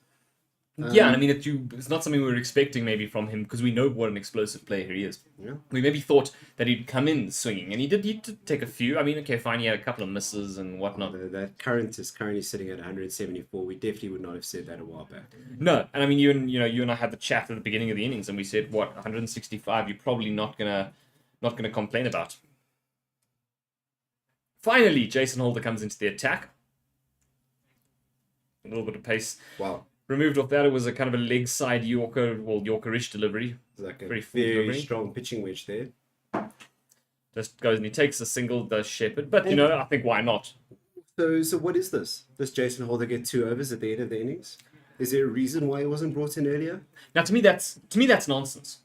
Yeah, and I mean, it's not something we were expecting maybe from him because we know what an explosive player he is. Yeah. We maybe thought that he'd come in swinging, and he did take a few. I mean, okay, fine, he had a couple of misses and whatnot. That current is currently sitting at 174. We definitely would not have said that a while back. No, and I mean, you and I had the chat at the beginning of the innings, and we said, what, 165? You're probably not gonna complain about. Finally, Jason Holder comes into the attack. A little bit of pace. Wow. Removed off that, it was a kind of a leg side Yorkerish delivery. It's like a Very very, full delivery. strong pitching wedge there. Just goes and he takes a single, does Shepherd. But, I think why not? So what is this? Does Jason Holder get 2 overs at the end of the innings? Is there a reason why he wasn't brought in earlier? Now, to me, that's nonsense.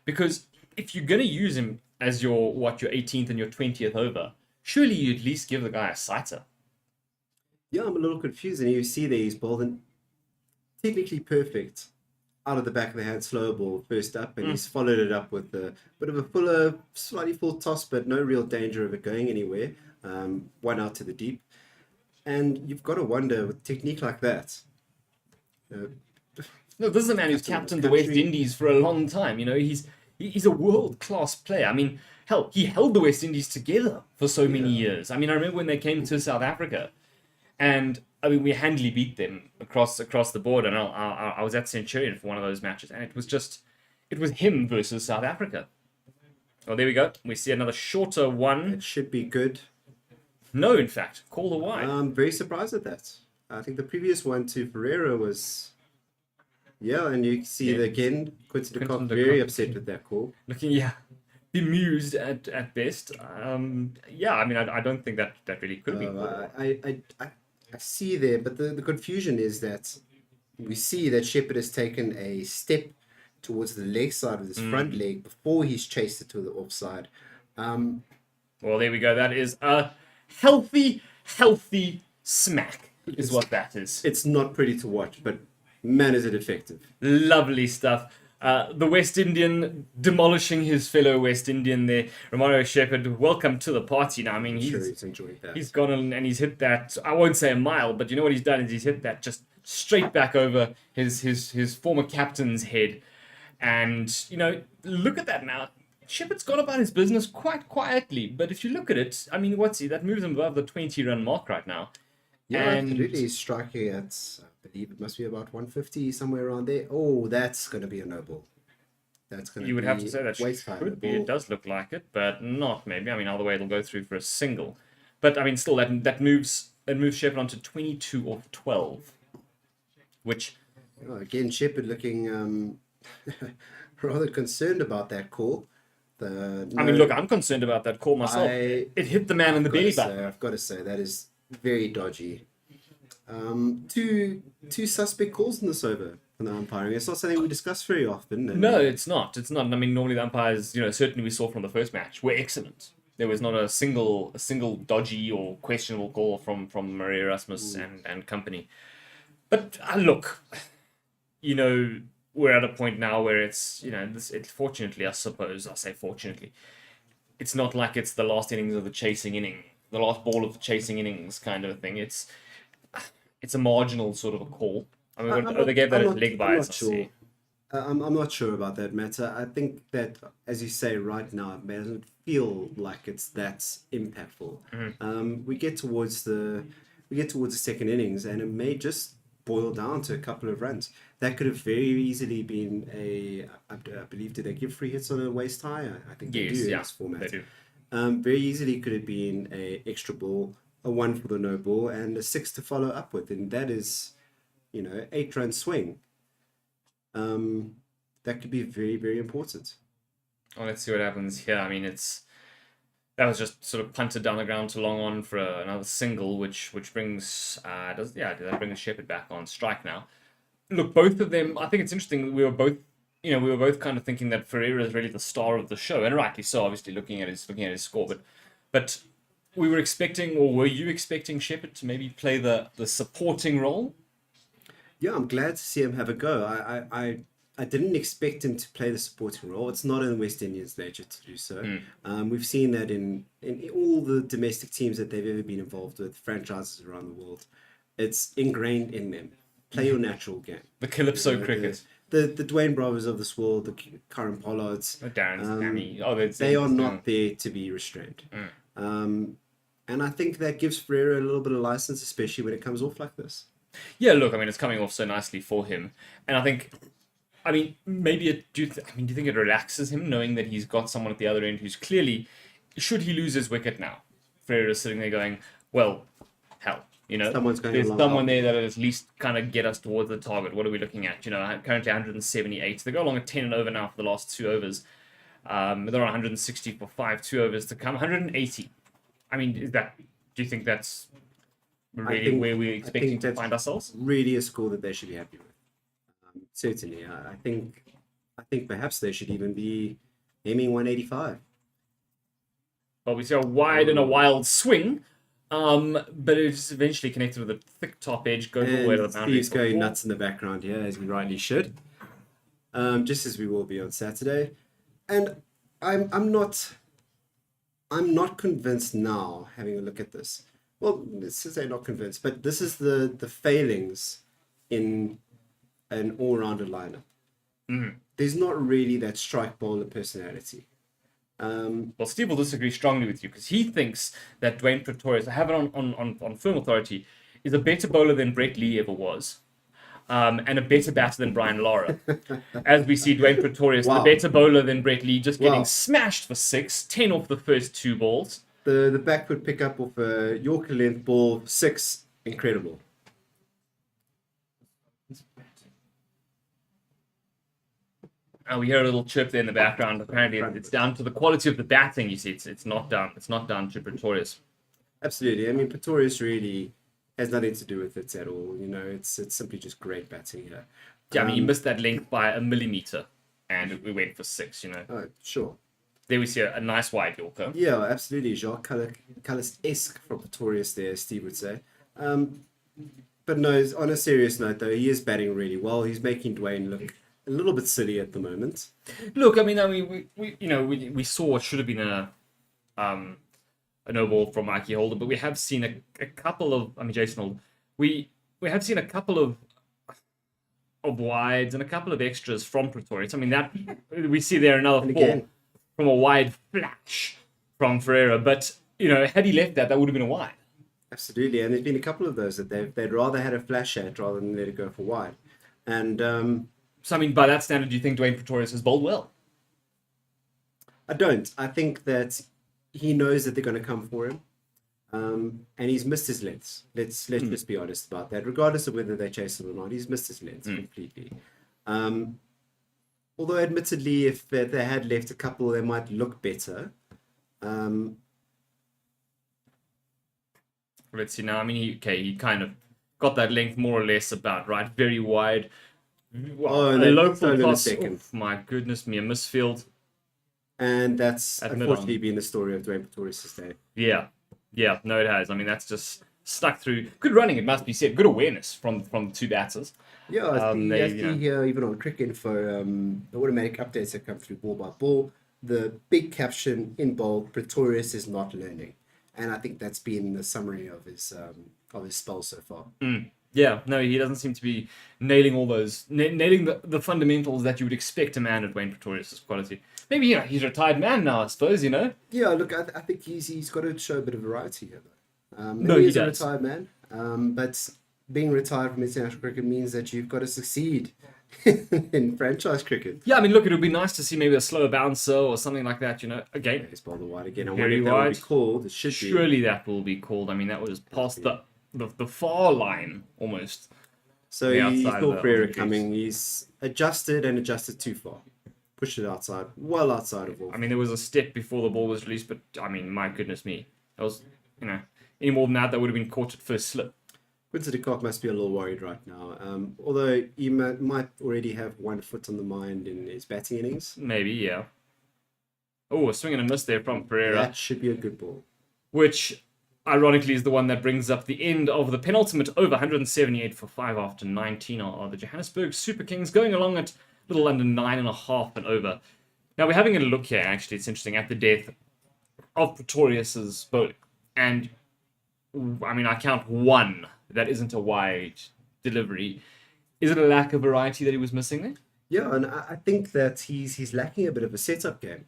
Because if you're going to use him as your 18th and your 20th over, surely you at least give the guy a sighter. Yeah, I'm a little confused. And you see there he's bowled in technically perfect out of the back of the hand slow ball first up, and he's followed it up with a bit of a fuller, slightly full toss, but no real danger of it going anywhere. One out to the deep. And you've got to wonder, with technique like that, No, this is a man who's captained the West Indies for a long time. He's a world-class player. I mean, hell, he held the West Indies together for so many years. I mean, I remember when they came to South Africa, and I mean, we handily beat them across the board. And I was at Centurion for one of those matches, and it was him versus South Africa. Oh, there we go. We see another shorter one. it should be good. No, in fact, call the wide. I'm very surprised at that. I think the previous one to Ferreira was... Yeah, and you see it again, Quinton de Kock very upset with that call. Looking, bemused at best. I mean, I don't think that really could have been called. I see there, but the confusion is that we see that Shepherd has taken a step towards the leg side of his front leg before he's chased it to the offside. Well, there we go. That is a healthy smack, is what that is. It's not pretty to watch, but man, is it effective. Lovely stuff. The West Indian demolishing his fellow West Indian there. Romario Shepherd, welcome to the party now. I mean, Sure, he's enjoyed that. he's gone and he's hit that, I won't say a mile, but you know what he's done is he's hit that just straight back over his former captain's head. And, look at that now. Shepherd's gone about his business quite quietly, but if you look at it, I mean, that moves him above the 20-run mark right now. Yeah, And- absolutely. He's striking at, I believe it must be about 150, somewhere around there. Oh, that's going to be a no ball. That's going to be You would have to say that waist high no should be. ball. It does look like it, but not maybe. I mean, either way, it'll go through for a single. But I mean, still, that moves Shepherd onto 22 off 12, which Oh, again, Shepherd looking rather concerned about that call. I mean, look, I'm concerned about that call myself. It hit the man in the belly button. I've got to say, that is very dodgy. Two suspect calls in this over from the umpiring. It's not something we discuss very often. And No, it's not. It's not. I mean, normally the umpires, certainly we saw from the first match, were excellent. There was not a single dodgy or questionable call from Maria Erasmus and company. But look, we're at a point now where it's, fortunately, I suppose, I say fortunately, it's not like it's the last innings of the chasing inning, the last ball of the chasing innings kind of a thing. It's a marginal sort of a call. I mean, they gave that leg I'm bias, not I sure. see. I'm not sure about that, Matt. I think that, as you say, right now it doesn't feel like it's that impactful. We get towards the second innings, and it may just boil down to a couple of runs. That could have very easily been I believe, did they give free hits on a waist high? I think they Yes, do in yeah, this format. they do. Very easily could have been a extra ball, a one for the no ball, and a six to follow up with, and that is, 8-run swing. That could be very, very important. Well, let's see what happens here. I mean, that was just sort of punted down the ground to long on for another single, which brings does that bring Shepherd back on strike now? Look, both of them. I think it's interesting. We were both kind of thinking that Ferreira is really the star of the show, and rightly so. Obviously, looking at his score, but we were expecting, or were you expecting Shepherd to maybe play the supporting role? Yeah, I'm glad to see him have a go. I didn't expect him to play the supporting role. It's not in the West Indians' nature to do so. We've seen that in all the domestic teams that they've ever been involved with, franchises around the world. It's ingrained in them. Play your natural game. The Calypso cricket. The Dwayne Bravos of this world, the Karen Pollards, The Darren Sammy. they are not there to be restrained. And I think that gives Ferreira a little bit of license, especially when it comes off like this. Yeah, look, I mean, it's coming off so nicely for him, and I think, I mean, maybe do you think it relaxes him knowing that he's got someone at the other end who's clearly, should he lose his wicket now, Ferreira's sitting there going, well, hell, there's someone there that at least kind of get us towards the target. What are we looking at? Currently 178. They go along at 10 and over now for the last 2 overs. They're on 160 for 2 overs to come. 180. I mean, do you think that's really where we're expecting to find ourselves? Really a score that they should be happy with. Certainly. I think perhaps they should even be aiming 185. Well, we see a wide and a wild swing. But it's eventually connected with a thick top edge, goes all the way to the boundary. Steve's going nuts in the background here, as he rightly should. Just as we will be on Saturday. And I'm not convinced now, having a look at this. Well, let's say not convinced, but this is the failings in an all-rounder lineup. There's not really that strike bowler personality. Well, Steve will disagree strongly with you because he thinks that Dwayne Pretorius, I have it on firm authority, is a better bowler than Brett Lee ever was, and a better batter than Brian Lara. As we see Dwayne Pretorius, the better bowler than Brett Lee, just getting smashed for 6, 10 off the first 2 balls. The back foot pick up of a Yorker length ball, 6, incredible. We hear a little chirp there in the background. Apparently, it's down to the quality of the batting. You see, it's not down. It's not down to Pretorius. Absolutely. I mean, Pretorius really has nothing to do with it at all. It's simply just great batting here. Yeah, I mean, you missed that length by a millimeter, and we went for 6. Oh, sure. There we see a nice wide Yorker. Yeah, absolutely. Jacques Callis-esque from Pretorius there, Steve would say. But no, on a serious note, though, he is batting really well. He's making Dwayne look a little bit silly at the moment. Look, I mean, we saw what should have been a no ball from Mikey Holder, but we have seen a couple of, I mean, Jason Holder, we have seen a couple of wides and a couple of extras from Pretorius. I mean, that we see there another 4 from a wide flash from Ferreira, but had he left that would have been a wide. Absolutely, and there's been a couple of those that they'd rather had a flash at rather than let it go for wide, and. So, I mean, by that standard, do you think Dwayne Pretorius has bowled well? I don't. I think that he knows that they're going to come for him, and he's missed his lengths. Let's just be honest about that. Regardless of whether they chase him or not, he's missed his lengths completely. Although, admittedly, if they had left a couple, they might look better. Let's see now. I mean, he kind of got that length more or less about right, very wide. Wow, a local toss. Oh, my goodness me, a misfield. And that's unfortunately been the story of Dwayne Pretorius' day. Yeah, no, it has. I mean, that's just stuck through. Good running, it must be said. Good awareness from the 2 batters. Yeah, I see here, even on Cricket Info, the automatic updates that come through ball by ball. the big caption in bold: Pretorius is not learning, and I think that's been the summary of his spell so far. Yeah, no, he doesn't seem to be nailing all those, nailing the fundamentals that you would expect a man at Wayne Pretorius' quality. Maybe, he's a retired man now, I suppose, Yeah, look, I think he's got to show a bit of variety here, though. No, he he is a does. retired man, but being retired from international cricket means that you've got to succeed in franchise cricket. Yeah, I mean, look, it would be nice to see maybe a slower bouncer or something like that, Again, He's bowled the wide again. I Very wonder if that will wide. be called. It should be. surely that will be called. I mean, that was past the far line, almost. So the he outside saw of the Ferreira crease. coming. He's adjusted too far. Pushed it outside, well outside of all. I mean, there was a step before the ball was released, but, I mean, my goodness me. That was, any more than that would have been caught at first slip. Quinton de Kock must be a little worried right now. Although he might already have one foot on the mind in his batting innings. Maybe, yeah. Oh, a swing and a miss there from Ferreira. That should be a good ball. Which, ironically, is the one that brings up the end of the penultimate over, 178 for 5 after 19 are the Johannesburg Super Kings, going along at a little under 9.5 and over. Now, we're having a look here, actually, it's interesting, at the death of Pretorius's bowling. And, I mean, I count one that isn't a wide delivery. Is it a lack of variety that he was missing there? Yeah, and I think that he's lacking a bit of a setup game.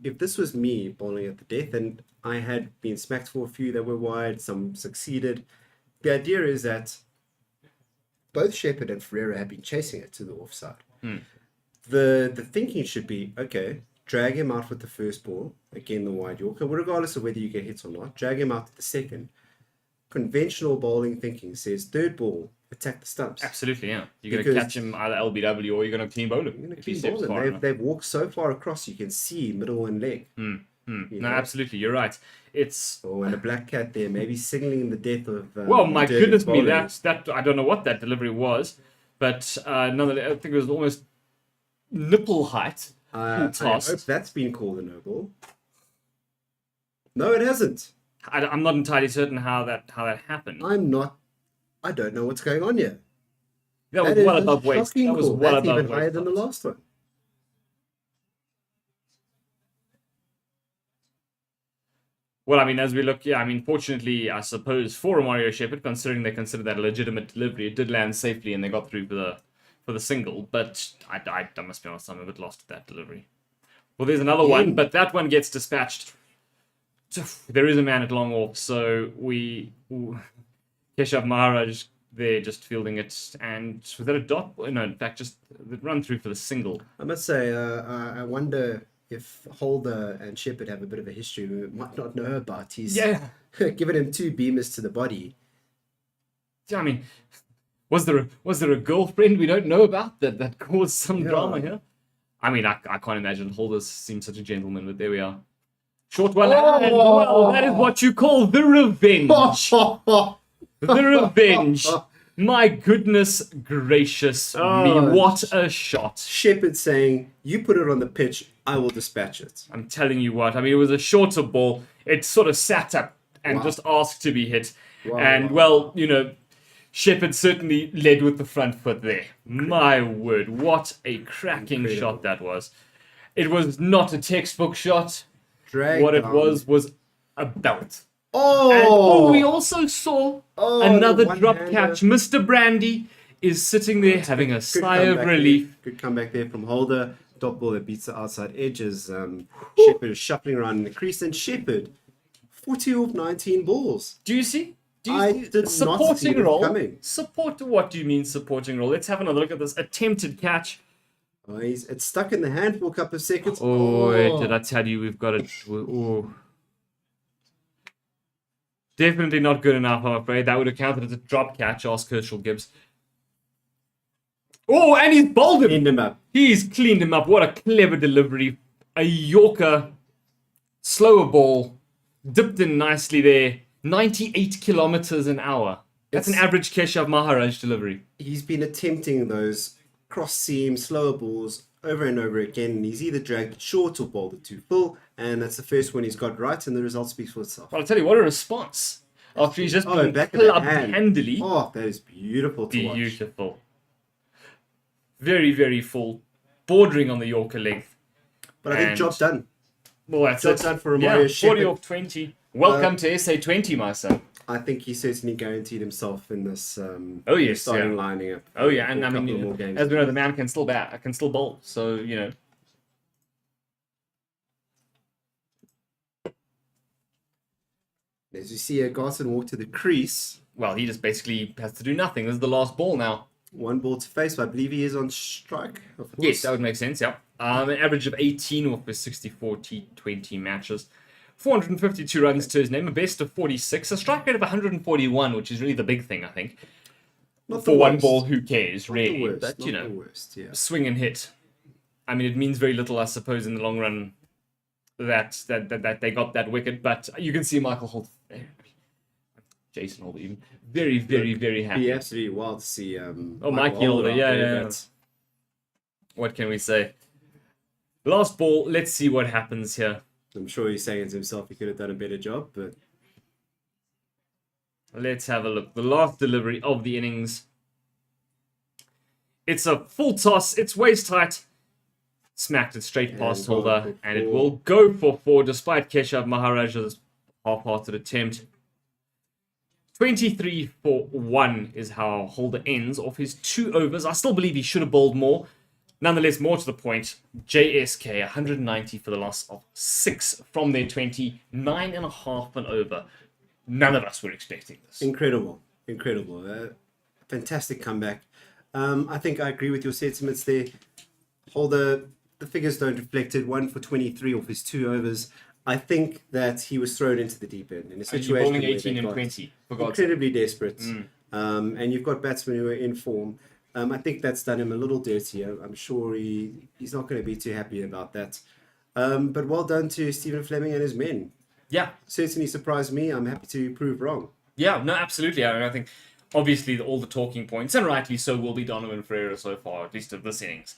If this was me bowling at the death and I had been smacked for a few that were wide, some succeeded, the idea is that both Shepherd and Ferreira have been chasing it to the offside. The thinking should be, okay, drag him out with the first ball, again the wide Yorker, regardless of whether you get hits or not, drag him out with the second. Conventional bowling thinking says third ball, attack the stumps. Absolutely, yeah. You're going to catch him either LBW or you're going to clean bowl him. You're going to if he keep steps far bowling. enough. They've walked so far across, you can see middle and leg. No, know? absolutely, you're right. It's Oh, and a black cat there, maybe signaling the death of. well, my Durban's goodness me, bowling. that I don't know what that delivery was, but nonetheless, I think it was almost nipple height. I tossed. hope that's been called a no ball. No, it hasn't. I'm not entirely certain how that happened. I don't know what's going on here. That was That is well a above waist. shocking That was call. well That's above even waist. higher than the last one. Well, I mean, as we look, yeah, I mean, fortunately, I suppose for Mario Shepherd, considering they considered that a legitimate delivery, it did land safely and they got through for the single. But I must be honest, I'm a bit lost at that delivery. Well, there's another one, but that one gets dispatched. There is a man at long off, so Keshav Maharaj there just fielding it, and was that a dot? No, in fact, just the run through for the single. I must say, I wonder if Holder and Shepherd have a bit of a history we might not know about. He's given him 2 beamers to the body. I mean, was there a girlfriend we don't know about that caused some drama here? I mean, I can't imagine. Holder seems such a gentleman, but there we are. Short one, and well, that is what you call the revenge. The revenge. My goodness gracious me, what a shot. Shepherd saying, you put it on the pitch, I will dispatch it. I'm telling you what, I mean, it was a shorter ball. It sort of sat up and just asked to be hit. Well, Shepherd certainly led with the front foot there. My word, what a cracking shot that was. It was not a textbook shot. What it was a belt. And we also saw another drop catch. Mr. Brandy is sitting there having a sigh of relief. Good comeback there from Holder. Dot ball that beats the outside edges. Shepherd is shuffling around in the crease, and Shepherd 40 off 19 balls. Do you see? I did not see supporting it role. coming. What do you mean supporting role? Let's have another look at this attempted catch. Oh, it's stuck in the hand for a couple of seconds. Did I tell you we've got it? Definitely not good enough, I'm afraid. That would have counted as a drop catch, ask Herschel Gibbs. Oh, and he's bowled him. Cleaned him up. He's cleaned him up. What a clever delivery. A Yorker, slower ball, dipped in nicely there. 98 kilometers an hour. That's an average Keshav Maharaj delivery. He's been attempting those cross seam, slower balls over and over again, and he's either dragged it short or bowled it too full, and that's the first one he's got right, and the result speaks for itself. Well, I'll tell you, what a response. After he's just been back of the clubbed hand. handily. Oh, that is beautiful to watch. Beautiful. Very, very full. Bordering on the Yorker length. But I think And- job done. Well, that's Job it. done for Romario Yeah, 40 Shepherd. off 20. Welcome to SA20, my son. I think he certainly guaranteed himself in this Oh, in the yes, starting yeah. lining up. Oh yeah, for and a I couple of mean, more games. as we know, the man can still bat, can still bowl. So As you see, Garson walk to the crease. well, he just basically has to do nothing. This is the last ball now. One ball to face. I believe he is on strike. Of course. Yes, that would make sense. Yeah. An average of 18 off his 64 T20 matches. 452 runs to his name, a best of 46, a strike rate of 141, which is really the big thing, I think. Not For the one worst. ball, who cares, Not really? the worst. But, Not the worst. Yeah. swing and hit. I mean, it means very little, I suppose, in the long run that they got that wicket. But you can see Michael Holt, Jason Holt, even very, very, very happy. Be absolutely wild to see. Mikey Holder, out yeah, there, yeah. but What can we say? Last ball. Let's see what happens here. I'm sure he's saying to himself he could have done a better job, but Let's have a look. The last delivery of the innings. It's a full toss. It's waist height. Smacked it straight past gone Holder. for And it four. will go for 4 despite Keshav Maharaja's half-hearted attempt. 23 for 1 is how Holder ends off his 2 overs. I still believe he should have bowled more. Nonetheless, more to the point, JSK 190 for the loss of 6 from their 20, 9.5 and over. None of us were expecting this. incredible. Fantastic comeback. I think I agree with your sentiments there. Holder, the figures don't reflect it. 1 for 23 off his 2 overs. I think that he was thrown into the deep end in a You're situation bowling where 18 they and got 20, for God's sake. incredibly desperate. And you've got batsmen who are in form. I think that's done him a little dirty. I'm sure he's not going to be too happy about that. But well done to Stephen Fleming and his men. Yeah, Certainly surprised me. I'm happy to prove wrong. yeah, no, absolutely. I mean, I think obviously all the talking points, and rightly so, will be Donovan Ferreira so far, at least of this innings.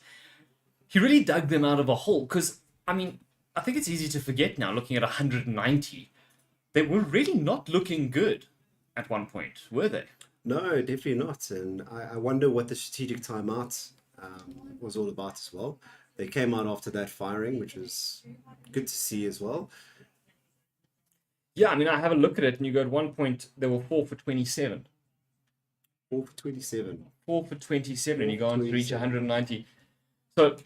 He really dug them out of a hole because, I mean, I think it's easy to forget now, looking at 190, they were really not looking good at one point, were they? No, definitely not. And I wonder what the strategic timeout was all about as well. They came out after that firing, which was good to see as well. Yeah, I mean, I have a look at it, and you go at one point, they were 4 for 27. 4 for 27. 4 for 27, and you go on to reach 27. 190. So,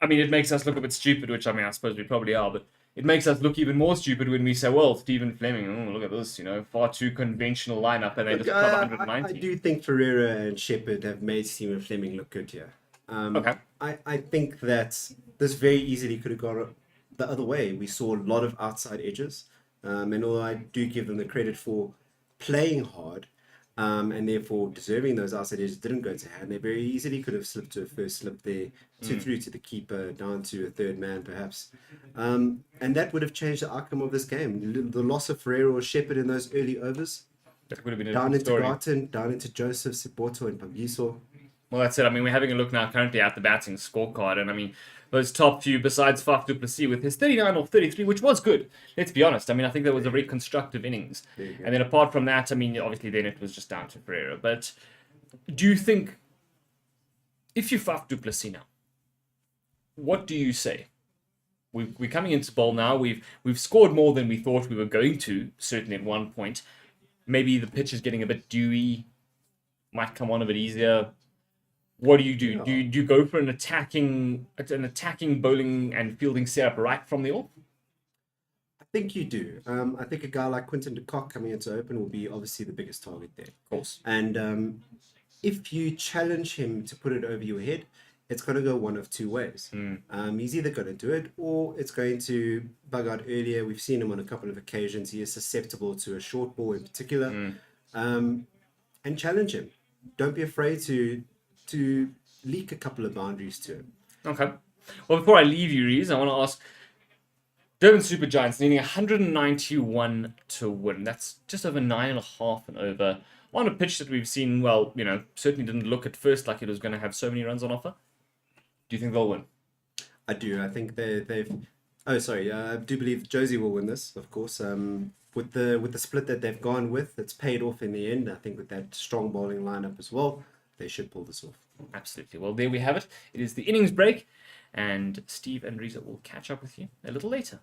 I mean, it makes us look a bit stupid, which, I mean, I suppose we probably are, but it makes us look even more stupid when we say, well, Stephen Fleming, oh, look at this, far too conventional lineup, and they Look, just put up I 190. do think Ferreira and Shepherd have made Stephen Fleming look good here. Okay. I think that this very easily could have gone the other way. We saw a lot of outside edges. And although I do give them the credit for playing hard, and therefore deserving those outside edges didn't go to hand, they very easily could have slipped to a first slip there, through to the keeper, down to a third man perhaps. And that would have changed the outcome of this game. The loss of Ferreira or Shepherd in those early overs, That would have been a down different into story. Garten, down into Joseph, Siboto and Pagiso. Well, that's it. I mean, we're having a look now currently at the batting scorecard, and I mean, those top few, besides Faf du Plessis with his 39 or 33, which was good. Let's be honest. I mean, I think that was a very constructive innings. There you go. And then apart from that, I mean, obviously then it was just down to Ferreira. But do you think, if you Faf du Plessis now, what do you say? We're coming into bowl now. We've scored more than we thought we were going to, certainly at one point. Maybe the pitch is getting a bit dewy, might come on a bit easier. What do you do? Yeah. Do you go for an attacking bowling and fielding setup right from the off? I think you do. I think a guy like Quinton de Kock coming into open will be obviously the biggest target there. Of course. And if you challenge him to put it over your head, it's going to go one of two ways. He's either going to do it or it's going to bug out earlier. We've seen him on a couple of occasions. He is susceptible to a short ball in particular. And challenge him. Don't be afraid to leak a couple of boundaries to him. Okay. Well, before I leave you, Rees, I want to ask, Durban Super Giants needing 191 to win. That's just over 9.5 and over on a pitch that we've seen, well, certainly didn't look at first like it was going to have so many runs on offer. Do you think they'll win? I do. I think they've. Oh, sorry. I do believe Josie will win this, of course. With the split that they've gone with, it's paid off in the end. I think with that strong bowling lineup as well, they should pull this off. Absolutely. Well, there we have it. It is the innings break. and Steve and Reza will catch up with you a little later.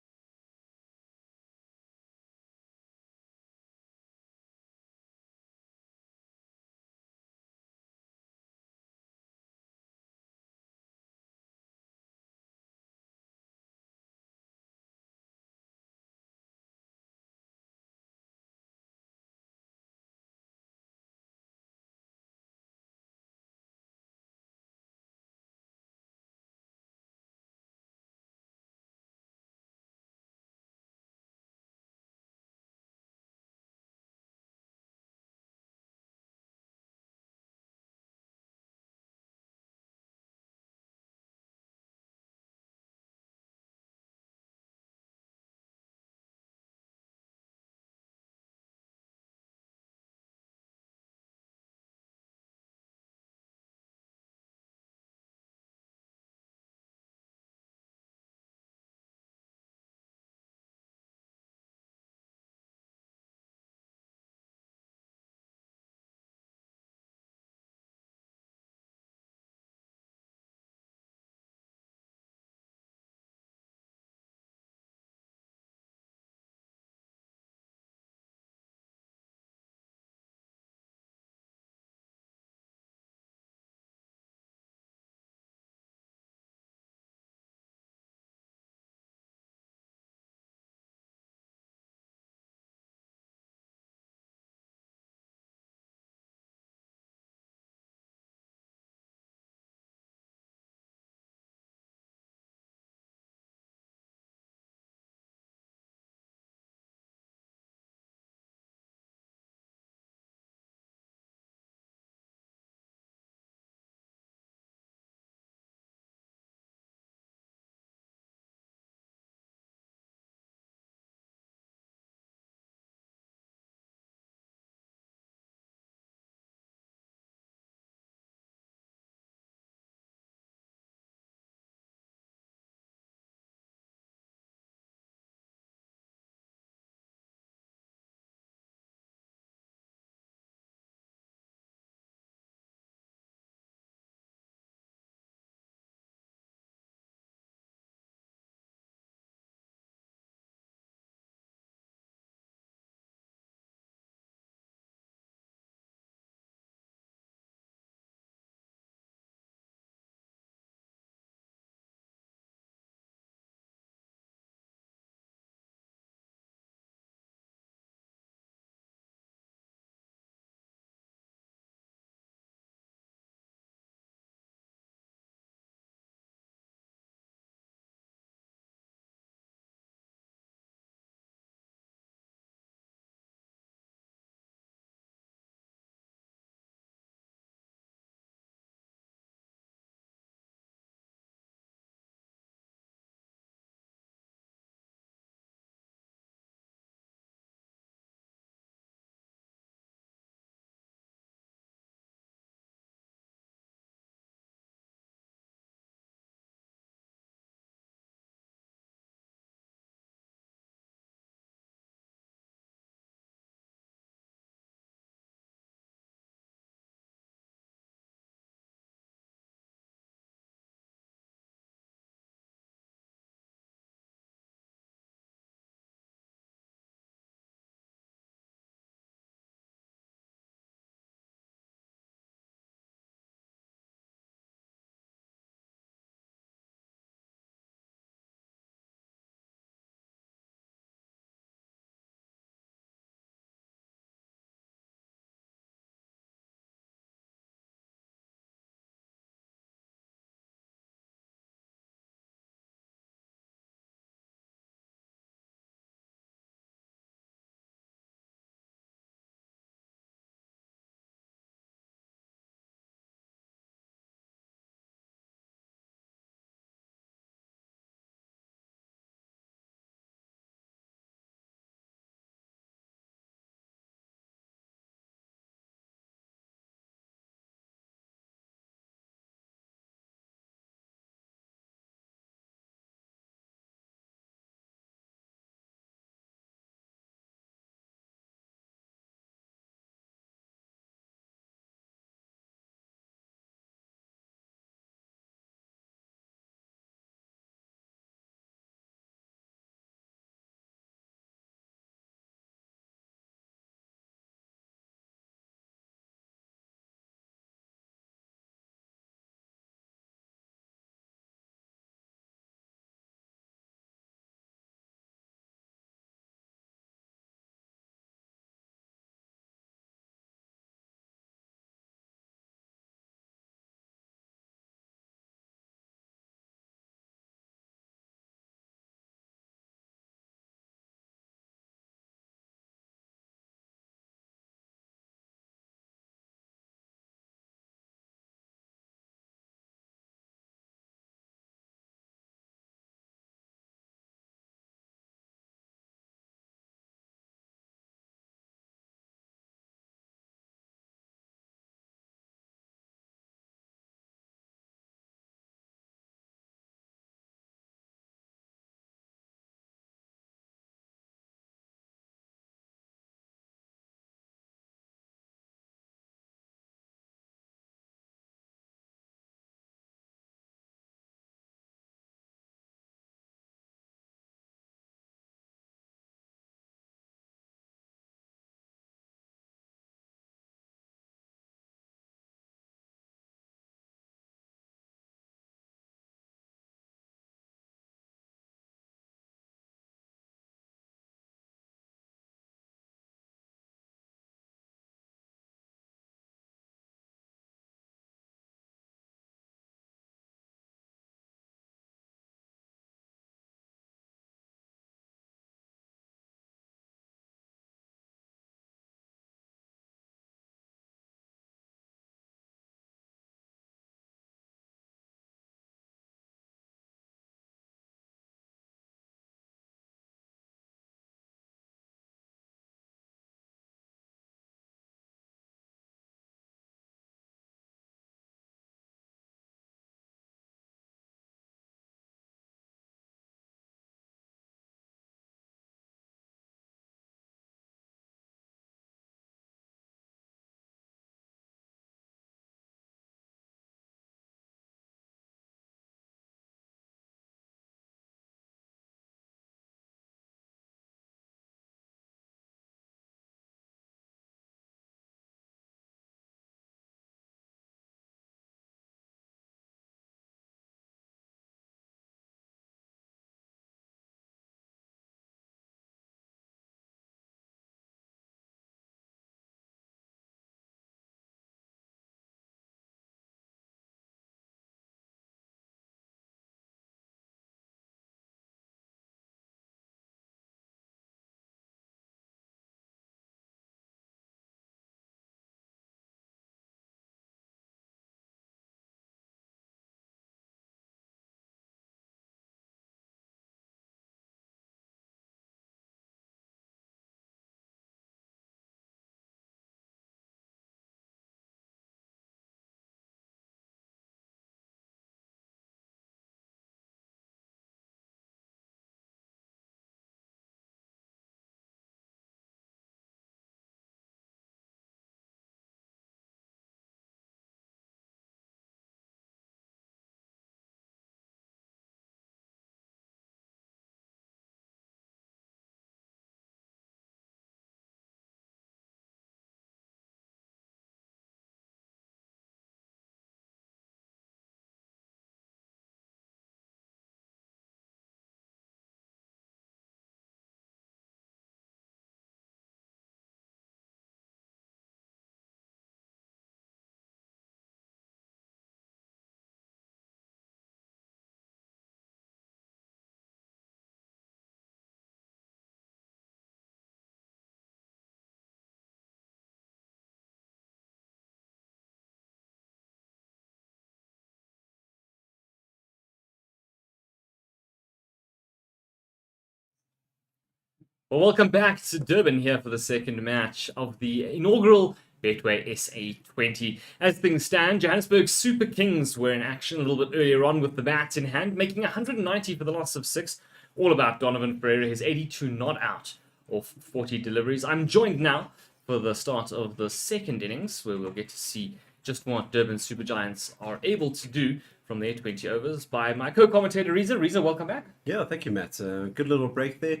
Well, welcome back to Durban here for the second match of the inaugural Betway SA20. As things stand, Johannesburg Super Kings were in action a little bit earlier on with the bat in hand, making 190 for the loss of 6. All about Donovan Ferreira, his 82 not out of 40 deliveries. I'm joined now for the start of the second innings, where we'll get to see just what Durban Super Giants are able to do from their 20 overs by my co-commentator Riza. Riza, welcome back. Yeah, thank you, Matt. Good little break there.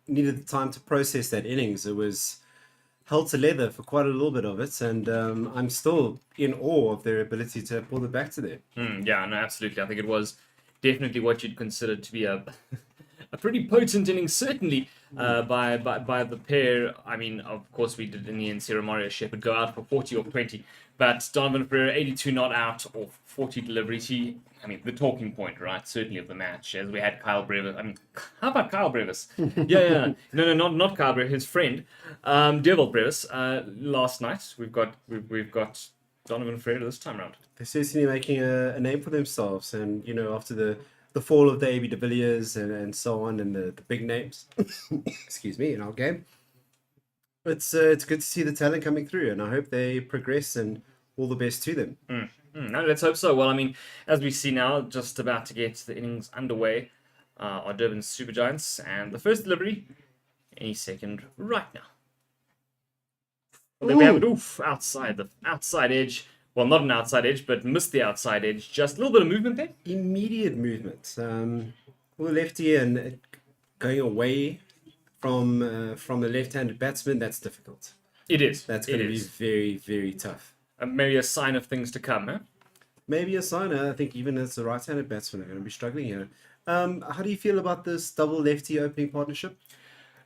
Needed the time to process that innings. It was held to leather for quite a little bit of it, and I'm still in awe of their ability to pull it back to there. Yeah, no, absolutely. I think it was definitely what you'd consider to be a a pretty potent inning, certainly by the pair. I mean, of course, we did in the end Sarah Mario Shepherd go out for 40 off 20, but Donovan Ferreira 82 not out of 40 deliveries. The talking point, right? Certainly of the match, as we had Kyle Brevis. I mean, how about Kyle Brevis? Yeah. No, not Kyle Brevis. His friend, Devil Brevis. Last night we've got Donovan Ferreira this time around. They're certainly making a name for themselves, and after the fall of the AB de Villiers and so on, and the big names, excuse me, in our game, it's good to see the talent coming through, and I hope they progress, and all the best to them. No, let's hope so. Well, I mean, as we see now, just about to get the innings underway, are Durban Super Giants, and the first delivery any second right now. Well, there we have it. Outside the outside edge. Well, not an outside edge, but missed the outside edge. Just a little bit of movement there. Immediate movement. Well, lefty and going away from the left-handed batsman, that's difficult. It is. That's going to be very, very tough. Maybe a sign of things to come, huh? Maybe a sign. I think even as the right-handed batsman are going to be struggling here. How do you feel about this double lefty opening partnership?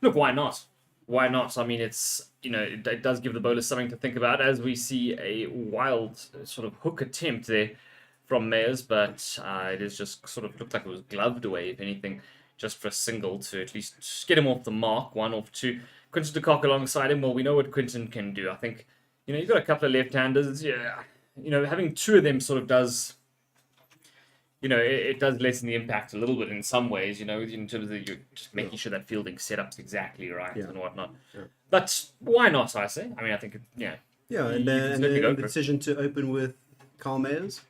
Look, why not? Why not? I mean, it does give the bowlers something to think about, as we see a wild sort of hook attempt there from Mayers, but it is just sort of looked like it was gloved away, if anything, just for a single to at least get him off the mark, 1 off 2. Quinton de Kock alongside him. Well, we know what Quinton can do. I think, you've got a couple of left-handers. Yeah, having 2 of them sort of does, it does lessen the impact a little bit in some ways, in terms of you're just making sure that fielding setup's exactly right and whatnot. Yeah. But why not, I say? I mean, I think, Yeah, and the decision to open with Carl Mayers?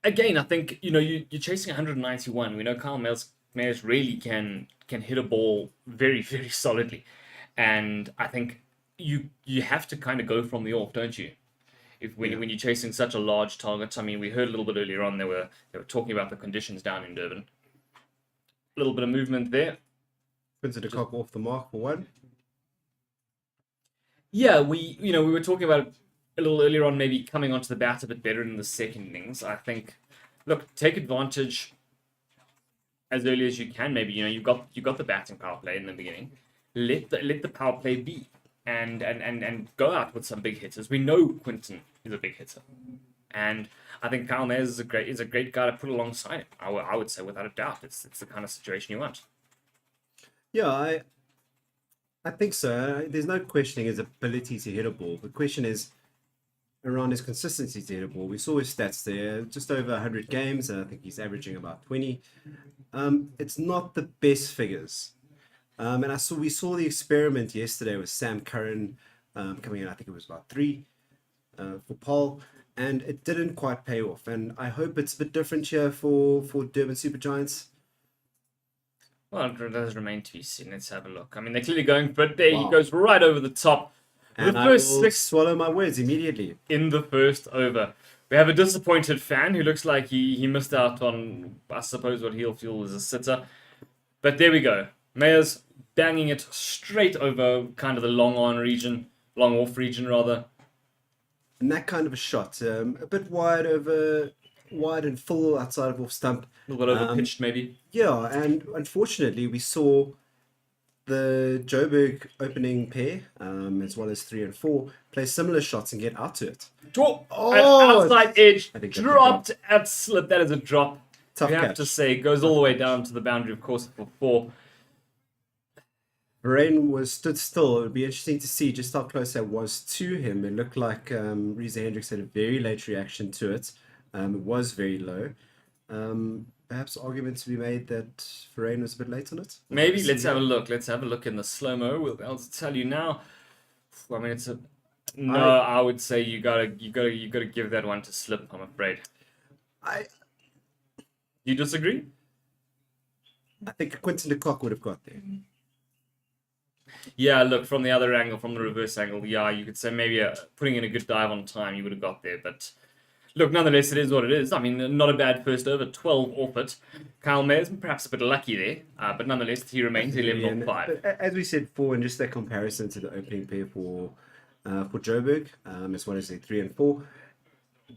Again, I think, you're chasing 191. We know Carl Mayers really can hit a ball very, very solidly. And I think you have to kind of go from the off, don't you? When you're chasing such a large target. I mean, we heard a little bit earlier on they were talking about the conditions down in Durban. A little bit of movement there. Quinton de Kock off the mark for 1. Yeah, we were talking about it a little earlier on, maybe coming onto the bat a bit better in the second innings. I think, look, take advantage as early as you can. Maybe you've got the batting power play in the beginning. Let the power play be. And go out with some big hitters. We know Quinton is a big hitter, and I think Kyle Mayers is a great guy to put alongside him. I would say without a doubt, it's the kind of situation you want. Yeah, I think so. There's no questioning his ability to hit a ball. The question is around his consistency to hit a ball. We saw his stats there, just over 100 games, and I think he's averaging about 20. It's not the best figures. And we saw the experiment yesterday with Sam Curran coming in. I think it was about 3 for Paul, and it didn't quite pay off. And I hope it's a bit different here for Durban Super Giants. Well, it does remain to be seen. Let's have a look. I mean, they're clearly going, but there he goes right over the top. And I will swallow my words immediately. In the first over. We have a disappointed fan who looks like he missed out on, I suppose, what he'll feel is a sitter. But there we go. Mayers banging it straight over kind of the long off region rather. And that kind of a shot, a bit wide and full outside of off stump. A little bit over pitched maybe. Yeah, and unfortunately we saw the Joburg opening pair, as well as 3 and 4, play similar shots and get out to it. Outside edge, dropped at slip. That is a drop. Tough you have catch. To say, it goes all the way down to the boundary, of course, for 4. Rain stood still. It would be interesting to see just how close that was to him. It looked like Reza Hendricks had a very late reaction to it. It was very low. perhaps argument to be made that Ferreira was a bit late on it? Maybe. Let's have a look. Let's have a look in the slow-mo. We'll be able to tell you now. I mean, it's a... No, I would say you gotta give that one to slip, I'm afraid. You disagree? I think Quinton de Kock would have got there. Yeah, look, from the other angle, from the reverse angle, yeah, you could say maybe putting in a good dive on time, you would have got there. But look, nonetheless, it is what it is. I mean, not a bad first over, 12 off it. Kyle Mayer's perhaps a bit lucky there, but nonetheless, he remains 11 off 5. But as we said before, and just that comparison to the opening pair for Joburg, as well as the 3 and 4,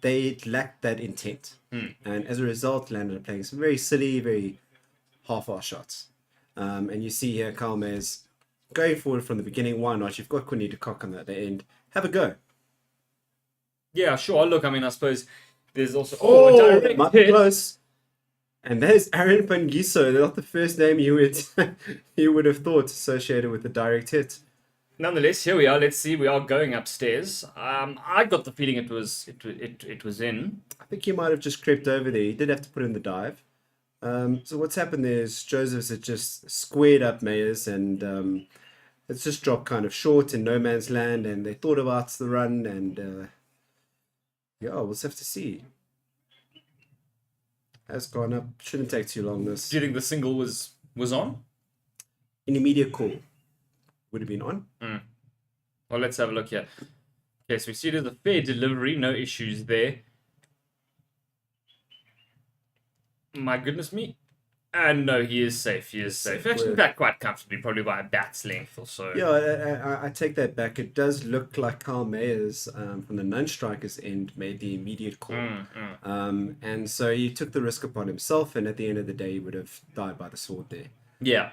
they lacked that intent. And as a result, landed up playing some very silly, very half-ass shots. And you see here, Kyle Mayer's going forward from the beginning. Why not? You've got Quinton de Kock on the end. Have a go. Yeah, sure. Look, I mean, I suppose there's also... Oh, a direct hit. Close. And there's Aaron Pangiso. Not the first name you would have thought associated with the direct hit. Nonetheless, here we are. Let's see. We are going upstairs. I got the feeling it was in. I think he might have just crept over there. He did have to put in the dive. So what's happened there is Joseph's had just squared up Mayers, and it's just dropped kind of short in no man's land, and they thought about the run, and yeah, we'll just have to see. Has gone up. Shouldn't take too long. This Do you think the single was on? an immediate call would have been on. Well, let's have a look here. Okay, so we see there's a fair delivery. No issues there. My goodness me. And no, he is safe. He is safe. Actually, back quite comfortably, probably by a bat's length or so. Yeah, I take that back. It does look like Kyle Mayers from the non-strikers end made the immediate call. And so he took the risk upon himself, and at the end of the day, he would have died by the sword there. Yeah.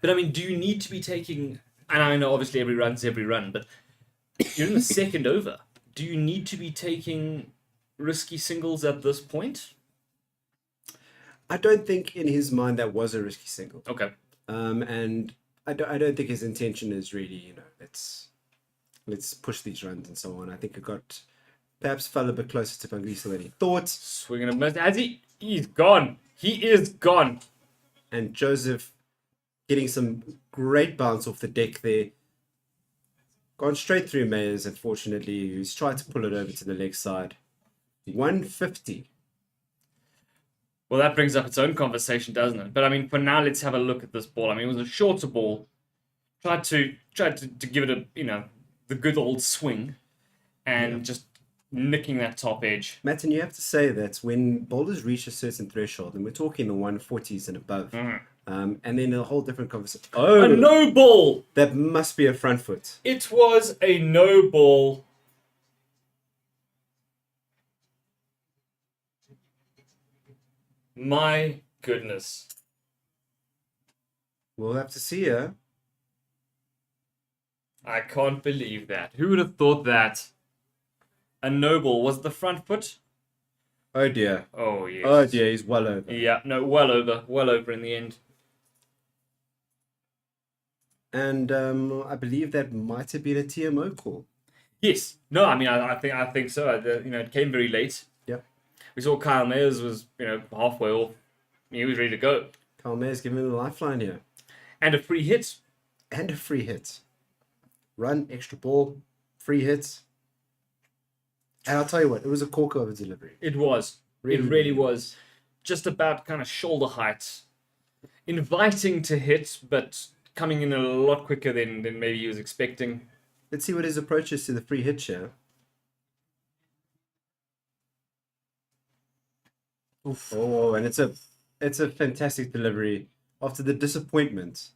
But I mean, do you need to be taking... And I know obviously every run's every run, but you're in the second over. Do you need to be taking risky singles at this point? I don't think in his mind that was a risky single. Okay. And I don't think his intention is really, let's push these runs and so on. I think it perhaps fell a bit closer to Pangiso than he thought. Swinging a miss. Has he? He's gone. He is gone. And Joseph getting some great bounce off the deck there. Gone straight through Mayers, unfortunately, who's tried to pull it over to the leg side. 150. Well, that brings up its own conversation, doesn't it? But I mean, for now, let's have a look at this ball. I mean, it was a shorter ball. Tried to give it the good old swing, and just nicking that top edge. Matt, and you have to say that when bowlers reach a certain threshold, and we're talking the 140s and above, and then a whole different conversation. A no ball! That must be a front foot. It was a no ball. My goodness. We'll have to see her. I can't believe that. Who would have thought that? A no ball. Was it the front foot? Oh dear. Oh, yes. Oh dear, he's well over. Yeah, no, well over in the end. And I believe that might have been a TMO call. Yes. No, I mean, I think so. It came very late. Yep. We saw Kyle Mayers was, halfway off. He was ready to go. Kyle Mayer's giving him a lifeline here. And a free hit. And a free hit. Run, extra ball, free hits. And I'll tell you what, it was a corker of a delivery. It was. It really was. Just about kind of shoulder height. Inviting to hit, but coming in a lot quicker than maybe he was expecting. Let's see what his approach is to the free hit share. Oof. Oh, and it's a fantastic delivery after the disappointment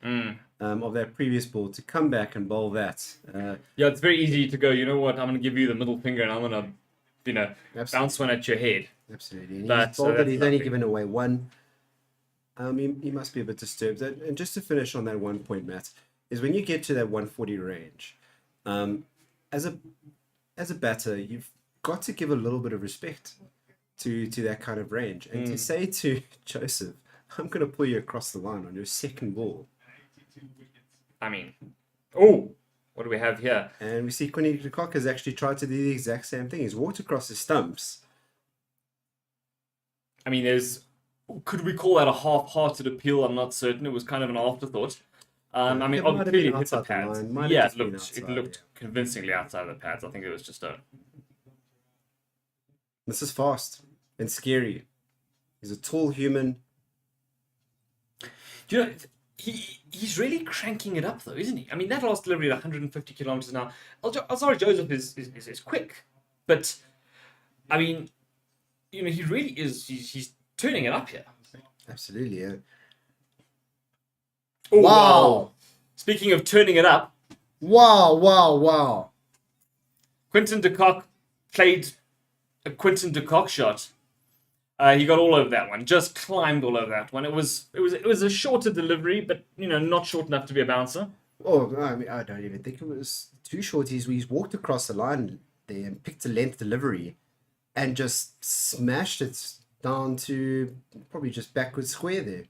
of that previous ball to come back and bowl that. Yeah, it's very easy to go, you know what, I'm going to give you the middle finger and I'm going to, bounce one at your head. Absolutely. And But, he's bowled it, he's only lovely. given away one. He must be a bit disturbed. And just to finish on that 1 point, Matt, is when you get to that 140 range, as a batter, you've got to give a little bit of respect to that kind of range. And to say to Joseph, I'm going to pull you across the line on your second ball. I mean, what do we have here? And we see Quinton de Kock has actually tried to do the exact same thing. He's walked across the stumps. I mean, could we call that a half-hearted appeal? I'm not certain. It was kind of an afterthought. I mean, It might have clearly been it hit the outside the pads. line, might have Yeah, just been it outside, looked convincingly outside of the pads. I think it was just a. This is fast and scary. He's a tall human. Do you know, he's really cranking it up though, isn't he? I mean, that last delivery at 150 kilometers an hour. Alzari Joseph is quick, but I mean, you know, he really is. He's turning it up here. Absolutely, yeah. Oh, Wow. Speaking of turning it up, Wow. Quinton de Kock played a Quinton de Kock shot. He got all over that one. Just climbed all over that one. It was a shorter delivery, but you know, not short enough to be a bouncer. Oh, I mean, I don't even think it was too short. He's walked across the line there and picked a length delivery and just smashed it down to probably just backwards square there.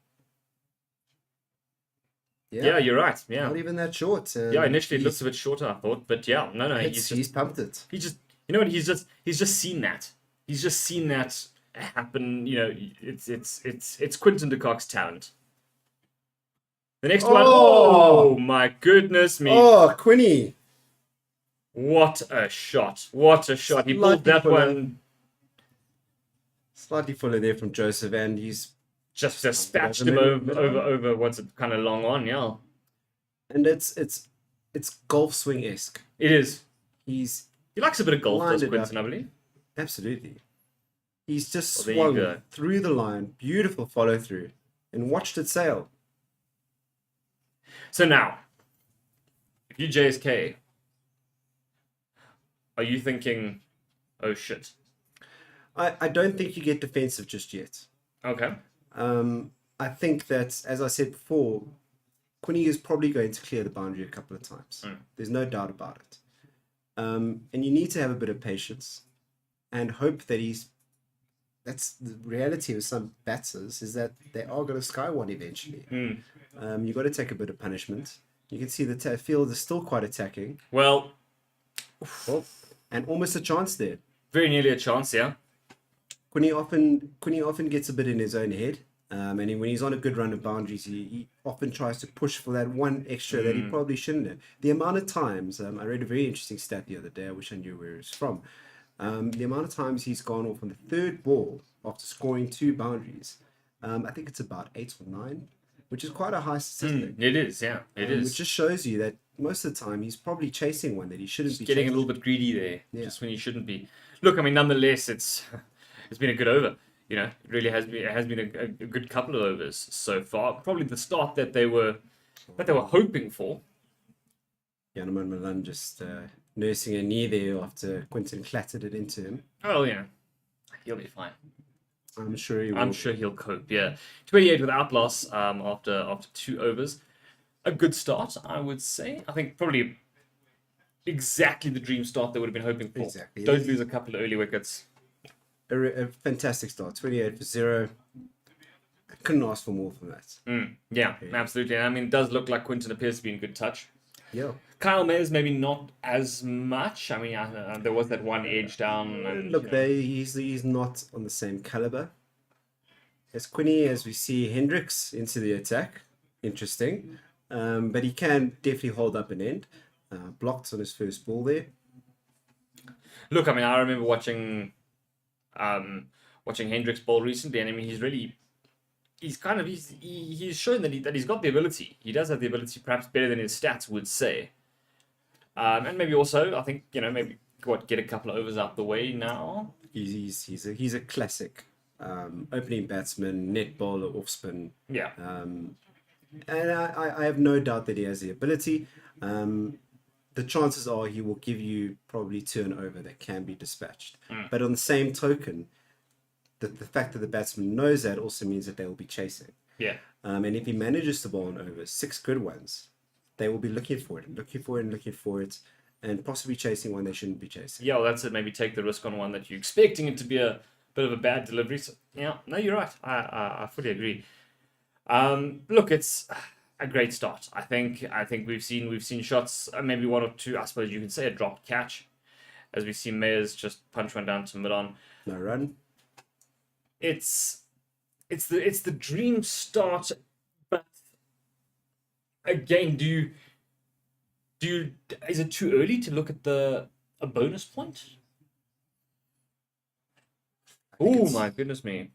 Yeah, you're right. Yeah, Not even that short. yeah. Initially, it looks a bit shorter, I thought, but yeah, no. He's pumped it. He just, you know what? He's just seen that. He's just seen that happen. You know, it's Quinton de Kock's talent. The next one, oh my goodness me! Oh, Quinny. What a shot! What a shot! He pulled Slightly that fuller. one. Slightly fuller there from Joseph, and he's Just dispatched him over what's it kind of long on, yeah. and it's golf swing esque. It is. He likes a bit of golf, lined does it Quinton, up. I believe. Absolutely. He's just Well, there you swung go. through the line, beautiful follow through, and watched it sail. So now, if you JSK, are you thinking, oh shit? I don't think you get defensive just yet. Okay. I think that, as I said before, Quinny is probably going to clear the boundary a couple of times. There's no doubt about it. And you need to have a bit of patience and hope that that's the reality of some batsers, is that they are going to sky one eventually. You've got to take a bit of punishment. You can see the field is still quite attacking. Well, And almost a chance there. very nearly a chance, yeah. Quinny often gets a bit in his own head. And when he's on a good run of boundaries, he often tries to push for that one extra that he probably shouldn't have. The amount of times, I read a very interesting stat the other day, I wish I knew where it was from. The amount of times he's gone off on the third ball after scoring 2 boundaries, I think it's about 8 or 9, which is quite a high statistic. It is, yeah. It is. Which just shows you that most of the time he's probably chasing one that he shouldn't be Getting a chasing. little bit greedy there, Yeah. just when you shouldn't be. Look, I mean, nonetheless, it's been a good over. You know, it really has been. It has been a good couple of overs so far. Probably the start that they were hoping for. Janeman Milan just nursing a knee there after Quinton clattered it into him. Oh yeah, he'll be fine. I'm sure he will. I'm sure he'll cope. Yeah, 28 without loss after 2 overs. A good start, I would say. I think probably exactly the dream start they would have been hoping for. Exactly. Don't lose a couple of early wickets. A fantastic start, 28 for 0. I couldn't ask for more from that. Yeah, absolutely. And I mean, it does look like Quinton appears to be in good touch. Yeah. Kyle Mayers maybe not as much. I mean, there was that one edge down. And, Look, you know, he's not on the same caliber as Quinny, as we see Hendricks into the attack. Interesting. But he can definitely hold up an end. Blocked on his first ball there. Look, I mean, I remember watching Hendricks bowl recently, and I mean, he's shown that he's got the ability. He does have the ability, perhaps better than his stats would say. And maybe also, I think, you know, maybe get a couple of overs out the way now. He's a classic opening batsman, net bowler, off spin. Yeah. And I have no doubt that he has the ability. The chances are he will give you probably 2 an over that can be dispatched. But on the same token, the fact that the batsman knows that also means that they will be chasing. Yeah. And if he manages to bowl an over 6 good ones, they will be looking for it, and possibly chasing one they shouldn't be chasing. Yeah, well, that's it. Maybe take the risk on one that you're expecting it to be a bit of a bad delivery. So, yeah, no, you're right. I fully agree. Look, it's a great start. I think we've seen shots, maybe 1 or 2. I suppose you can say a dropped catch, as we see Mayers just punch one down to mid on. No run. It's it's the dream start, but again, is it too early to look at a bonus point? Oh my goodness me.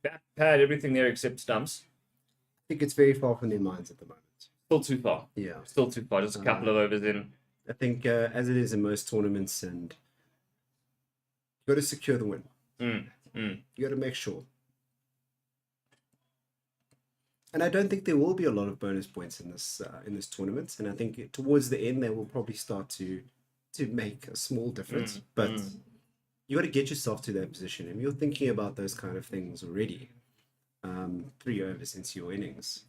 Bat pad, everything there except stumps. I think it's very far from their minds at the moment. Still too far. Yeah. Still too far. Just a couple of overs in. I think as it is in most tournaments, and you got to secure the win. You got to make sure. And I don't think there will be a lot of bonus points in this tournament. And I think towards the end they will probably start to make a small difference. But you got to get yourself to that position. And you're thinking about those kind of things already. 3 overs into your innings,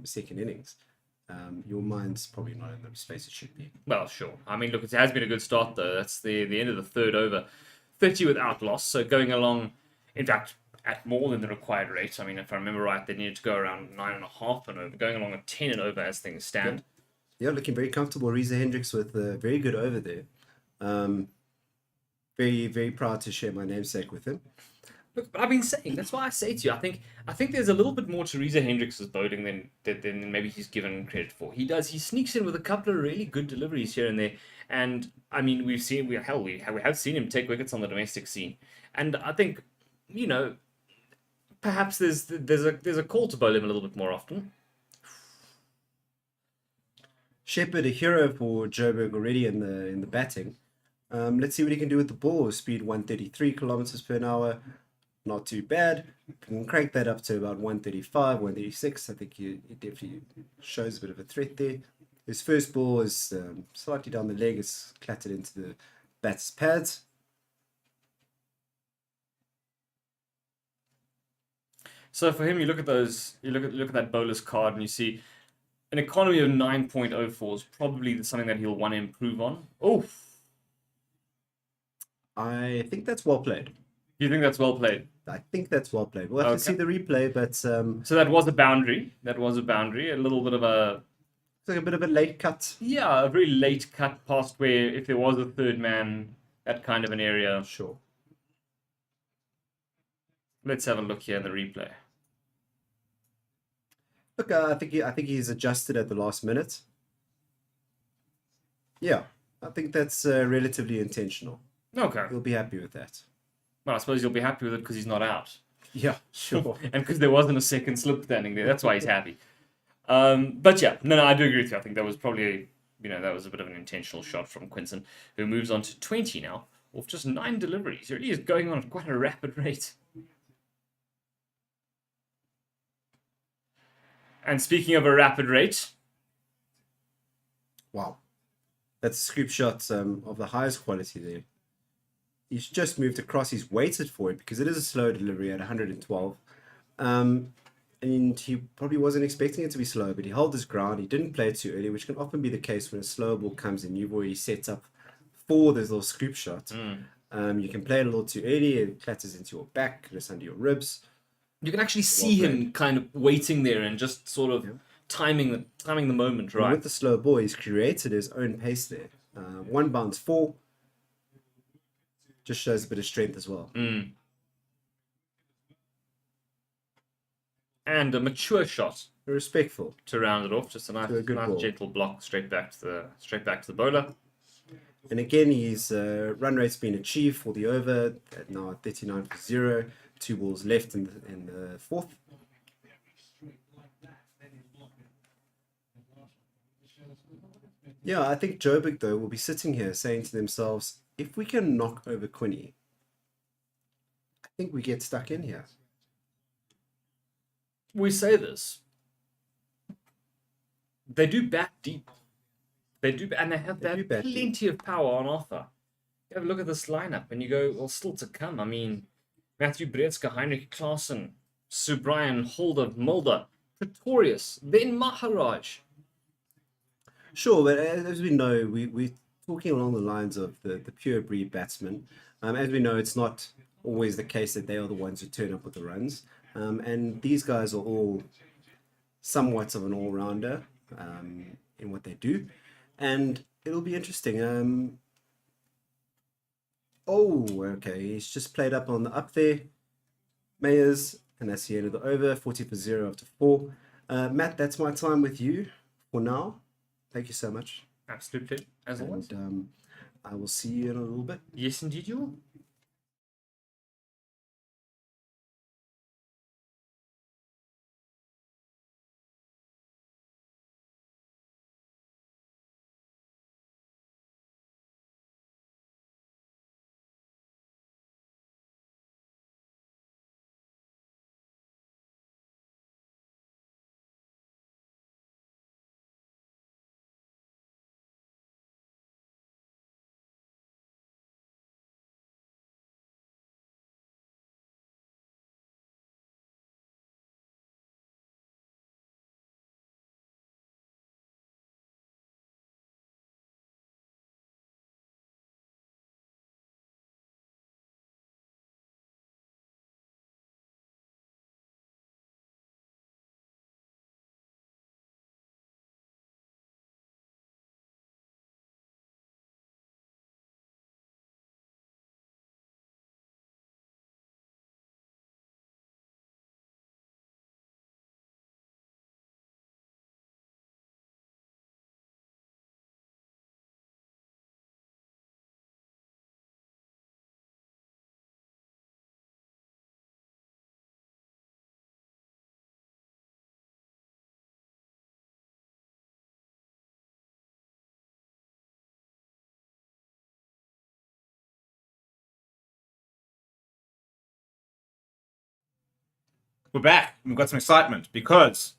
second innings. Your mind's probably not in the space it should be. Well, sure. I mean, look, it has been a good start, though. That's the end of the third over. 30 without loss, so going along, in fact, at more than the required rate. I mean, if I remember right, they needed to go around 9.5 and over, going along at 10 and over as things stand. Yeah, looking very comfortable. Reza Hendricks with a very good over there. Very, very proud to share my namesake with him. Look, I've been saying, that's why I say to you, I think there's a little bit more to Reza Hendricks' bowling than maybe he's given credit for. He sneaks in with a couple of really good deliveries here and there. And I mean, we have seen him take wickets on the domestic scene. And I think, you know, perhaps there's a call to bowl him a little bit more often. Shepherd, a hero for Joburg already in the batting. Let's see what he can do with the ball. Speed 133 kilometers per hour. Not too bad. Can crank that up to about 135, 136. I think he definitely shows a bit of a threat there. His first ball is slightly down the leg. It's clattered into the bat's pads. So for him, you look at that bowler's card and you see an economy of 9.04 is probably something that he'll want to improve on. Oh, I think that's well played. you think that's well played? I think that's well played. We'll have to see the replay, but So that was a boundary. That was a boundary. A little bit of a it's like a bit of a late cut. yeah, a very late cut past where if there was a third man, that kind of an area. Sure. Let's have a look here at the replay. Look, I think he's adjusted at the last minute. Yeah, I think that's relatively intentional. Okay. He'll be happy with that. Well, I suppose you'll be happy with it because he's not out. Yeah, sure. And because there wasn't a second slip standing there. That's why he's happy. But yeah, no, I do agree with you. I think that was probably, that was a bit of an intentional shot from Quinton, who moves on to 20 now, with just 9 deliveries. He really is going on at quite a rapid rate. And speaking of a rapid rate... Wow. That's a scoop shot of the highest quality there. He's just moved across. He's waited for it because it is a slow delivery at 112. And he probably wasn't expecting it to be slow, but he held his ground. He didn't play it too early, which can often be the case when a slow ball comes in. You've already set up for this little scoop shot. You can play it a little too early. It clatters into your back, just under your ribs. You can actually see him kind of waiting there and just sort of timing the moment, right? And with the slow ball, he's created his own pace there. 1 bounce 4. Just shows a bit of strength as well. And a mature shot. Respectful. To round it off. Just a nice gentle block straight back to the bowler. And again, his run rate's been achieved for the over. Now at 39 for 0. 2 balls left in the fourth. Yeah, I think Joburg, though, will be sitting here saying to themselves, if we can knock over Quinny, I think we get stuck in here. We say this. They do bat deep. They do, and they have plenty of power on offer. You have a look at this lineup and you go, well, still to come. I mean, Matthew Breedska, Heinrich Klaassen, Subrian, Holder, Mulder, Pretorius, then Maharaj. Sure, but as we know, we're talking along the lines of the pure breed batsmen. As we know, it's not always the case that they are the ones who turn up with the runs. And these guys are all somewhat of an all-rounder in what they do. And it'll be interesting. Oh, okay. He's just played up on the up there. Mayers, And that's the end of the over. 40 for 0 after 4. Matt, that's my time with you for now. Thank you so much. Absolutely, as always. And I will see you in a little bit. Yes, indeed, you will. We're back. We've got some excitement because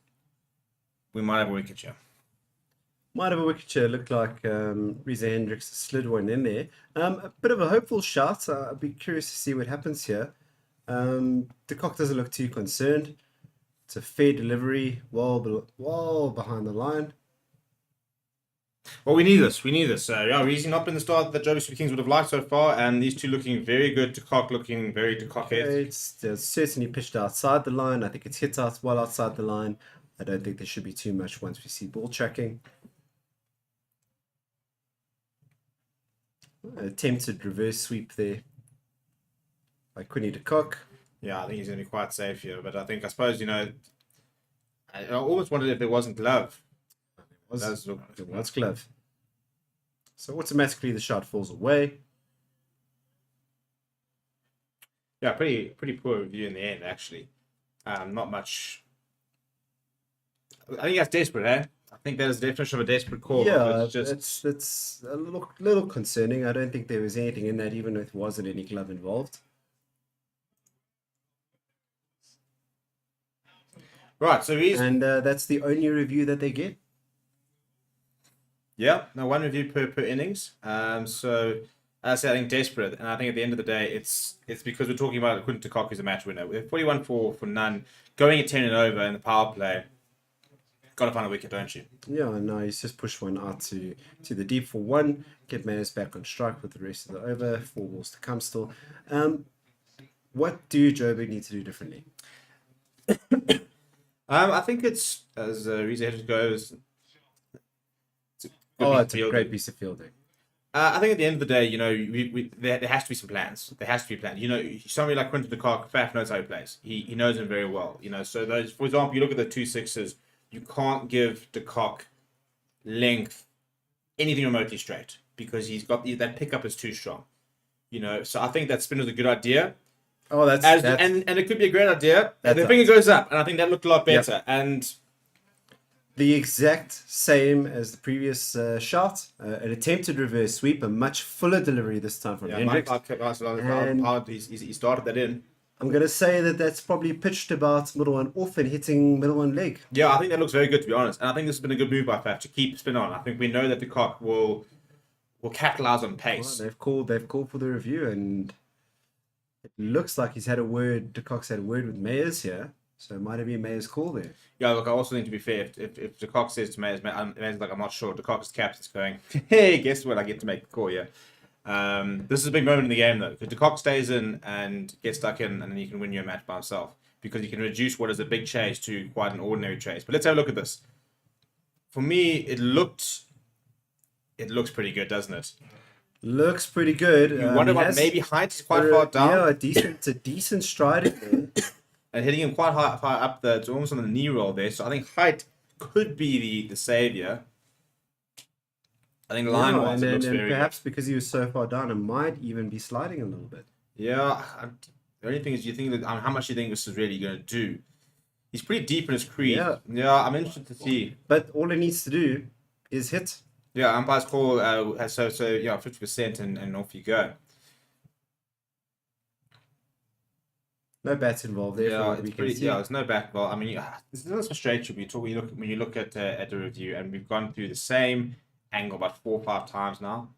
we might have a wicket here. Might have a wicket chair. Looked like Reza Hendricks slid one in there. A bit of a hopeful shot. I'd be curious to see what happens here. De Kock doesn't look too concerned. It's a fair delivery, well behind the line. Well, we need this. We need this. Yeah, Reezy not been the start that Joburg Kings would have liked so far, and these two looking very good. De Kock looking very De Kock. It's certainly pitched outside the line. I think it's hit out well outside the line. I don't think there should be too much once we see ball tracking. Attempted reverse sweep there by Quinny De Kock. Yeah, I think he's going to be quite safe here, but I suppose, I almost wondered if there wasn't glove. It was glove. So automatically the shot falls away. Yeah, pretty poor review in the end, actually. Not much. I think that's desperate, eh? I think that is the definition of a desperate call. Yeah, it's just... it's a little concerning. I don't think there was anything in that, even if there wasn't any glove involved. Right, so he's... And that's the only review that they get. Yeah, no, one review per innings. So, as I said, I think desperate. And I think at the end of the day, it's because we're talking about Quinton de Kock who's a match winner. With 41 for none, going at 10 and over in the power play, got to find a wicket, don't you? Yeah, no, he's just pushed one out to the deep for one. Get Mayers back on strike with the rest of the over. 4 balls to come still. What do Joburg need to do differently? I think it's, as Reza Hedges goes... It's a great piece of fielding. I think at the end of the day, there has to be some plans. There has to be plans. Somebody like Quinton de Kock, Faf knows how he plays. He knows him very well. So those, for example, you look at the 2 6s, you can't give de Kock length anything remotely straight because he's got that pickup is too strong. So I think that spin was a good idea. Oh, that's and it could be a great idea. The finger goes up, and I think that looked a lot better. Yep. And the exact same as the previous shot. An attempted reverse sweep, a much fuller delivery this time from Hendricks. He started that in. I'm going to say that's probably pitched about middle one off and hitting middle one leg. Yeah, I think that looks very good, to be honest. And I think this has been a good move by Faf to keep spin on. I think we know that de Kock will capitalise on pace. Well, they've called for the review, and it looks like de Kock's had a word with Mayers here. So it might have been Mayer's call there. Yeah, look, I also think to be fair, if de Kock says to Mayers, Mayers like, I'm not sure, de Kock is captain's going, hey, guess what, I get to make the call here. This is a big moment in the game, though, because de Kock stays in and gets stuck in, and then he can win you a match by himself, because he can reduce what is a big chase to quite an ordinary chase. But let's have a look at this. For me, it looks pretty good, doesn't it? Looks pretty good. You wonder what maybe height is quite far down. Yeah, it's a decent stride in there. and hitting him quite high up there. It's almost on the knee roll there. So I think height could be the savior. I think line-wise, it looks and very perhaps because he was so far down, it might even be sliding a little bit. good. Yeah. The only thing is, you think that how much do you think this is really going to do? He's pretty deep in his crease. Yeah, I'm interested to see. But all he needs to do is hit. Yeah, umpire's call. So yeah, 50% and off you go. No bats involved there. Yeah, from what it's we can pretty. see. Yeah, there's no back ball. I mean, this is frustrating when you look at a review, and we've gone through the same angle about 4 or 5 times now.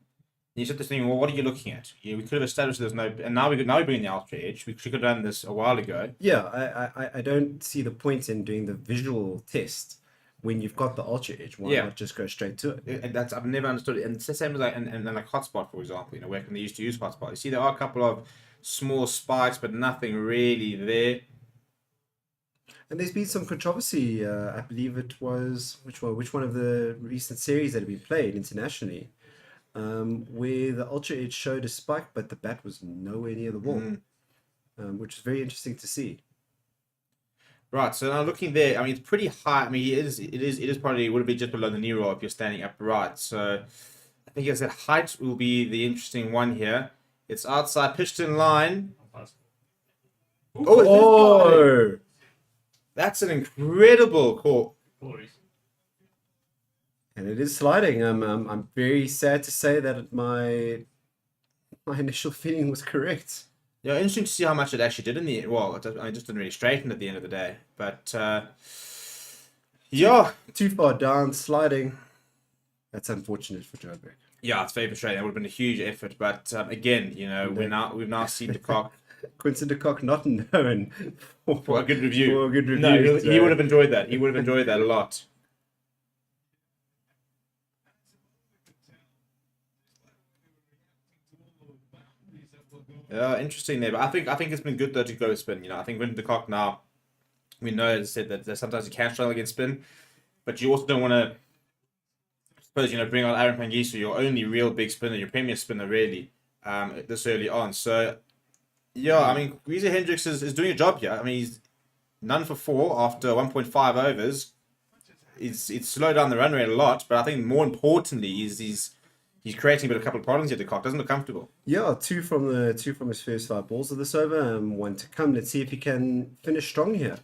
And you said this thing. Well, what are you looking at? Yeah, we could have established there's no, and now we bring in the ultra edge. We should have done this a while ago. Yeah, I don't see the point in doing the visual test when you've got the ultra edge. Why Yeah. not just go straight to it? And that's I've never understood it. And it's the same as like and like hotspot, for example. Where they used to use hotspot. You see, there are a couple of small spikes, but nothing really there. And there's been some controversy. I believe it was which one of the recent series that have been played internationally, where the ultra edge showed a spike, but the bat was nowhere near the ball, which is very interesting to see. Right, so now looking there, I mean, it's pretty high. I mean, it is probably would have been just below the knee roll if you're standing upright. So I think as I said, height will be the interesting one here. It's outside, pitched in line. Oh, it is sliding. That's an incredible call. And it is sliding. I'm very sad to say that my initial feeling was correct. Yeah, interesting to see how much it actually did in the well. It just didn't really straighten at the end of the day, but yeah, Too far down, sliding. That's unfortunate for Joburg. yeah, it's very frustrating. It would have been a huge effort, but again, we've now seen the cock. Quinton de Kock not known For a good review. For a good review. No, he so- would have enjoyed that. He would have enjoyed that a lot. Yeah, interesting there. But I think it's been good though to go spin. I think with the cock now, we know, as I said, that sometimes you can struggle against spin, but you also don't want to, I suppose, bring on Aaron Pangiso, your only real big spinner, your premier spinner, really, this early on. So, yeah, I mean, Reeza Hendricks is doing a job here. I mean, he's none for 4 after 1.5 overs. It's slowed down the run rate a lot, but I think more importantly, he's creating a couple of problems here. The cock doesn't look comfortable. Yeah, two from his first 5 balls of this over, and 1 to come. Let's see if he can finish strong here.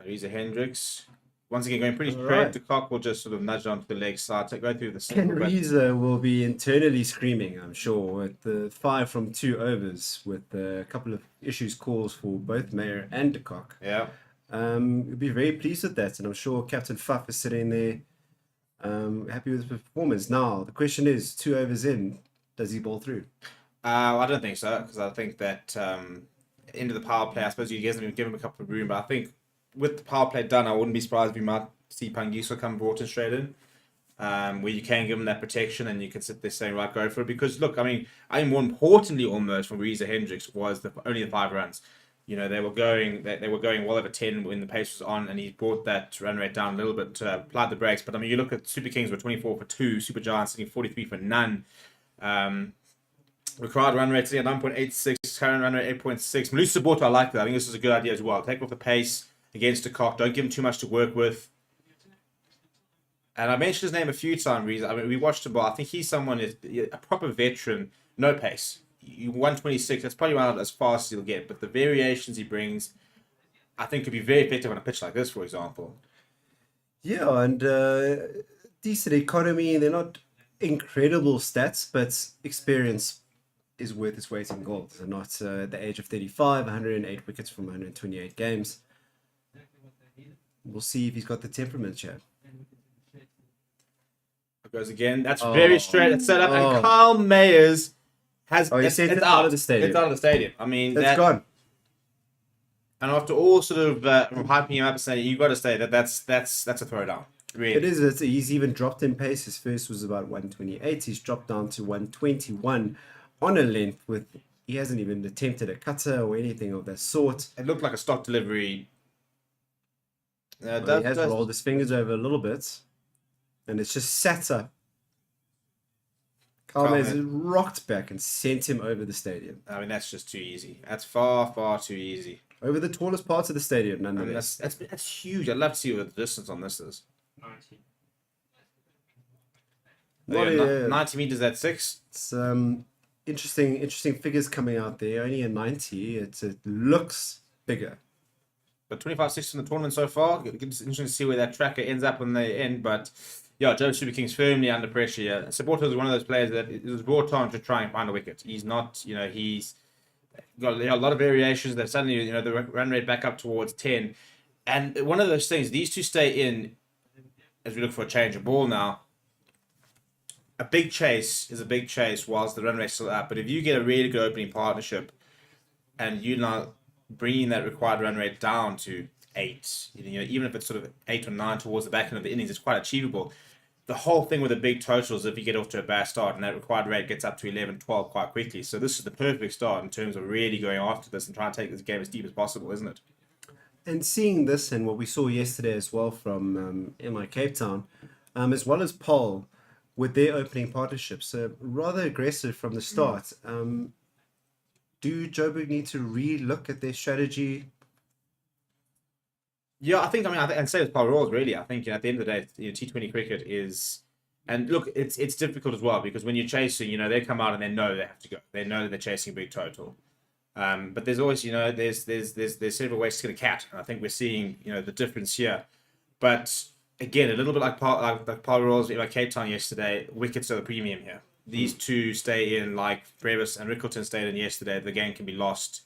Reeza Hendricks. Once again, going pretty All straight. right. The cock will just sort of nudge onto the leg side, go through the Ken single. But Reeza will be internally screaming, I'm sure, with the 5 from 2 overs, with a couple of issues calls for both Mayer and de Kock. yeah. He'll be very pleased with that, and I'm sure Captain Fuff is sitting there happy with his performance. Now, the question is, 2 overs in, does he ball through? I don't think so, because I think that into the power play, I suppose you guys have give him a couple of room, but I think with the power play done, I wouldn't be surprised if we might see Pangiso come brought in straight in, where you can give him that protection and you can sit there saying, right, go for it. Because look, I mean more importantly, almost from Reeza Hendricks was only the 5 runs. They were going well over 10 when the pace was on, and he brought that run rate down a little bit to apply the brakes. But I mean, you look at Super Kings were 24 for 2, Super Giants sitting 43 for none. Required run rate sitting at 9.86, current run rate 8.6. Malusi Saboto, I like that. I think this is a good idea as well. Take off the pace against the cock. Don't give him too much to work with. And I mentioned his name a few times, Reeza. I mean, we watched him, but I think he's someone, a proper veteran, no pace. 126, that's probably around as fast as he'll get, but the variations he brings, I think, could be very effective on a pitch like this, for example. Yeah, and decent economy. They're not incredible stats, but experience is worth its weight in gold. They're not at the age of 35, 108 wickets from 128 games. We'll see if he's got the temperament here. It goes again. That's very straight. It's set up, Oh. and Kyle Mayers has. Oh, he sent it out of the stadium. It's out of the stadium. I mean, It's gone. And after all sort of hyping him up and saying, you've got to say that's a throwdown. Really. It is. He's even dropped in pace. His first was about 128. He's dropped down to 121 on a length. He hasn't even attempted a cutter or anything of that sort. It looked like a stock delivery. He has rolled his fingers over a little bit, and it's just sat up. Calmes rocked back and sent him over the stadium. I mean, that's just too easy. That's far, far too easy. Over the tallest parts of the stadium, I mean, nonetheless. that's huge. I'd love to see what the distance on this is. 90 meters at 6. It's interesting figures coming out there. Only a 90. It looks bigger. But 25-6 in the tournament so far. It's interesting to see where that tracker ends up when they end. But yeah, Joe Super King's firmly under pressure here. Saborto is one of those players that is brought on to try and find a wicket. He's not, he's got a lot of variations that suddenly, the run rate back up towards 10. And one of those things, these two stay in as we look for a change of ball now. A big chase is a big chase whilst the run rate's still up. But if you get a really good opening partnership and you're now bringing that required run rate down to 8, even if it's sort of 8 or 9 towards the back end of the innings, it's quite achievable. The whole thing with a big total is if you get off to a bad start and that required rate gets up to 11, 12 quite quickly. So this is the perfect start in terms of really going after this and trying to take this game as deep as possible, isn't it? And seeing this and what we saw yesterday as well from MI Cape Town, as well as Paul, with their opening partnerships, rather aggressive from the start. Do Joburg need to re-look at their strategy? Yeah, I think and say with Powerplay really. I think at the end of the day, T20 cricket is, and look, it's difficult as well because when you're chasing, they come out and they know they have to go. They know that they're chasing a big total. But there's always, there's several ways to get a cat. And I think we're seeing, the difference here. But again, a little bit like Powerplay like Cape Town yesterday, wickets are the premium here. These two stay in like Ferreira and Rickleton stayed in yesterday. The game can be lost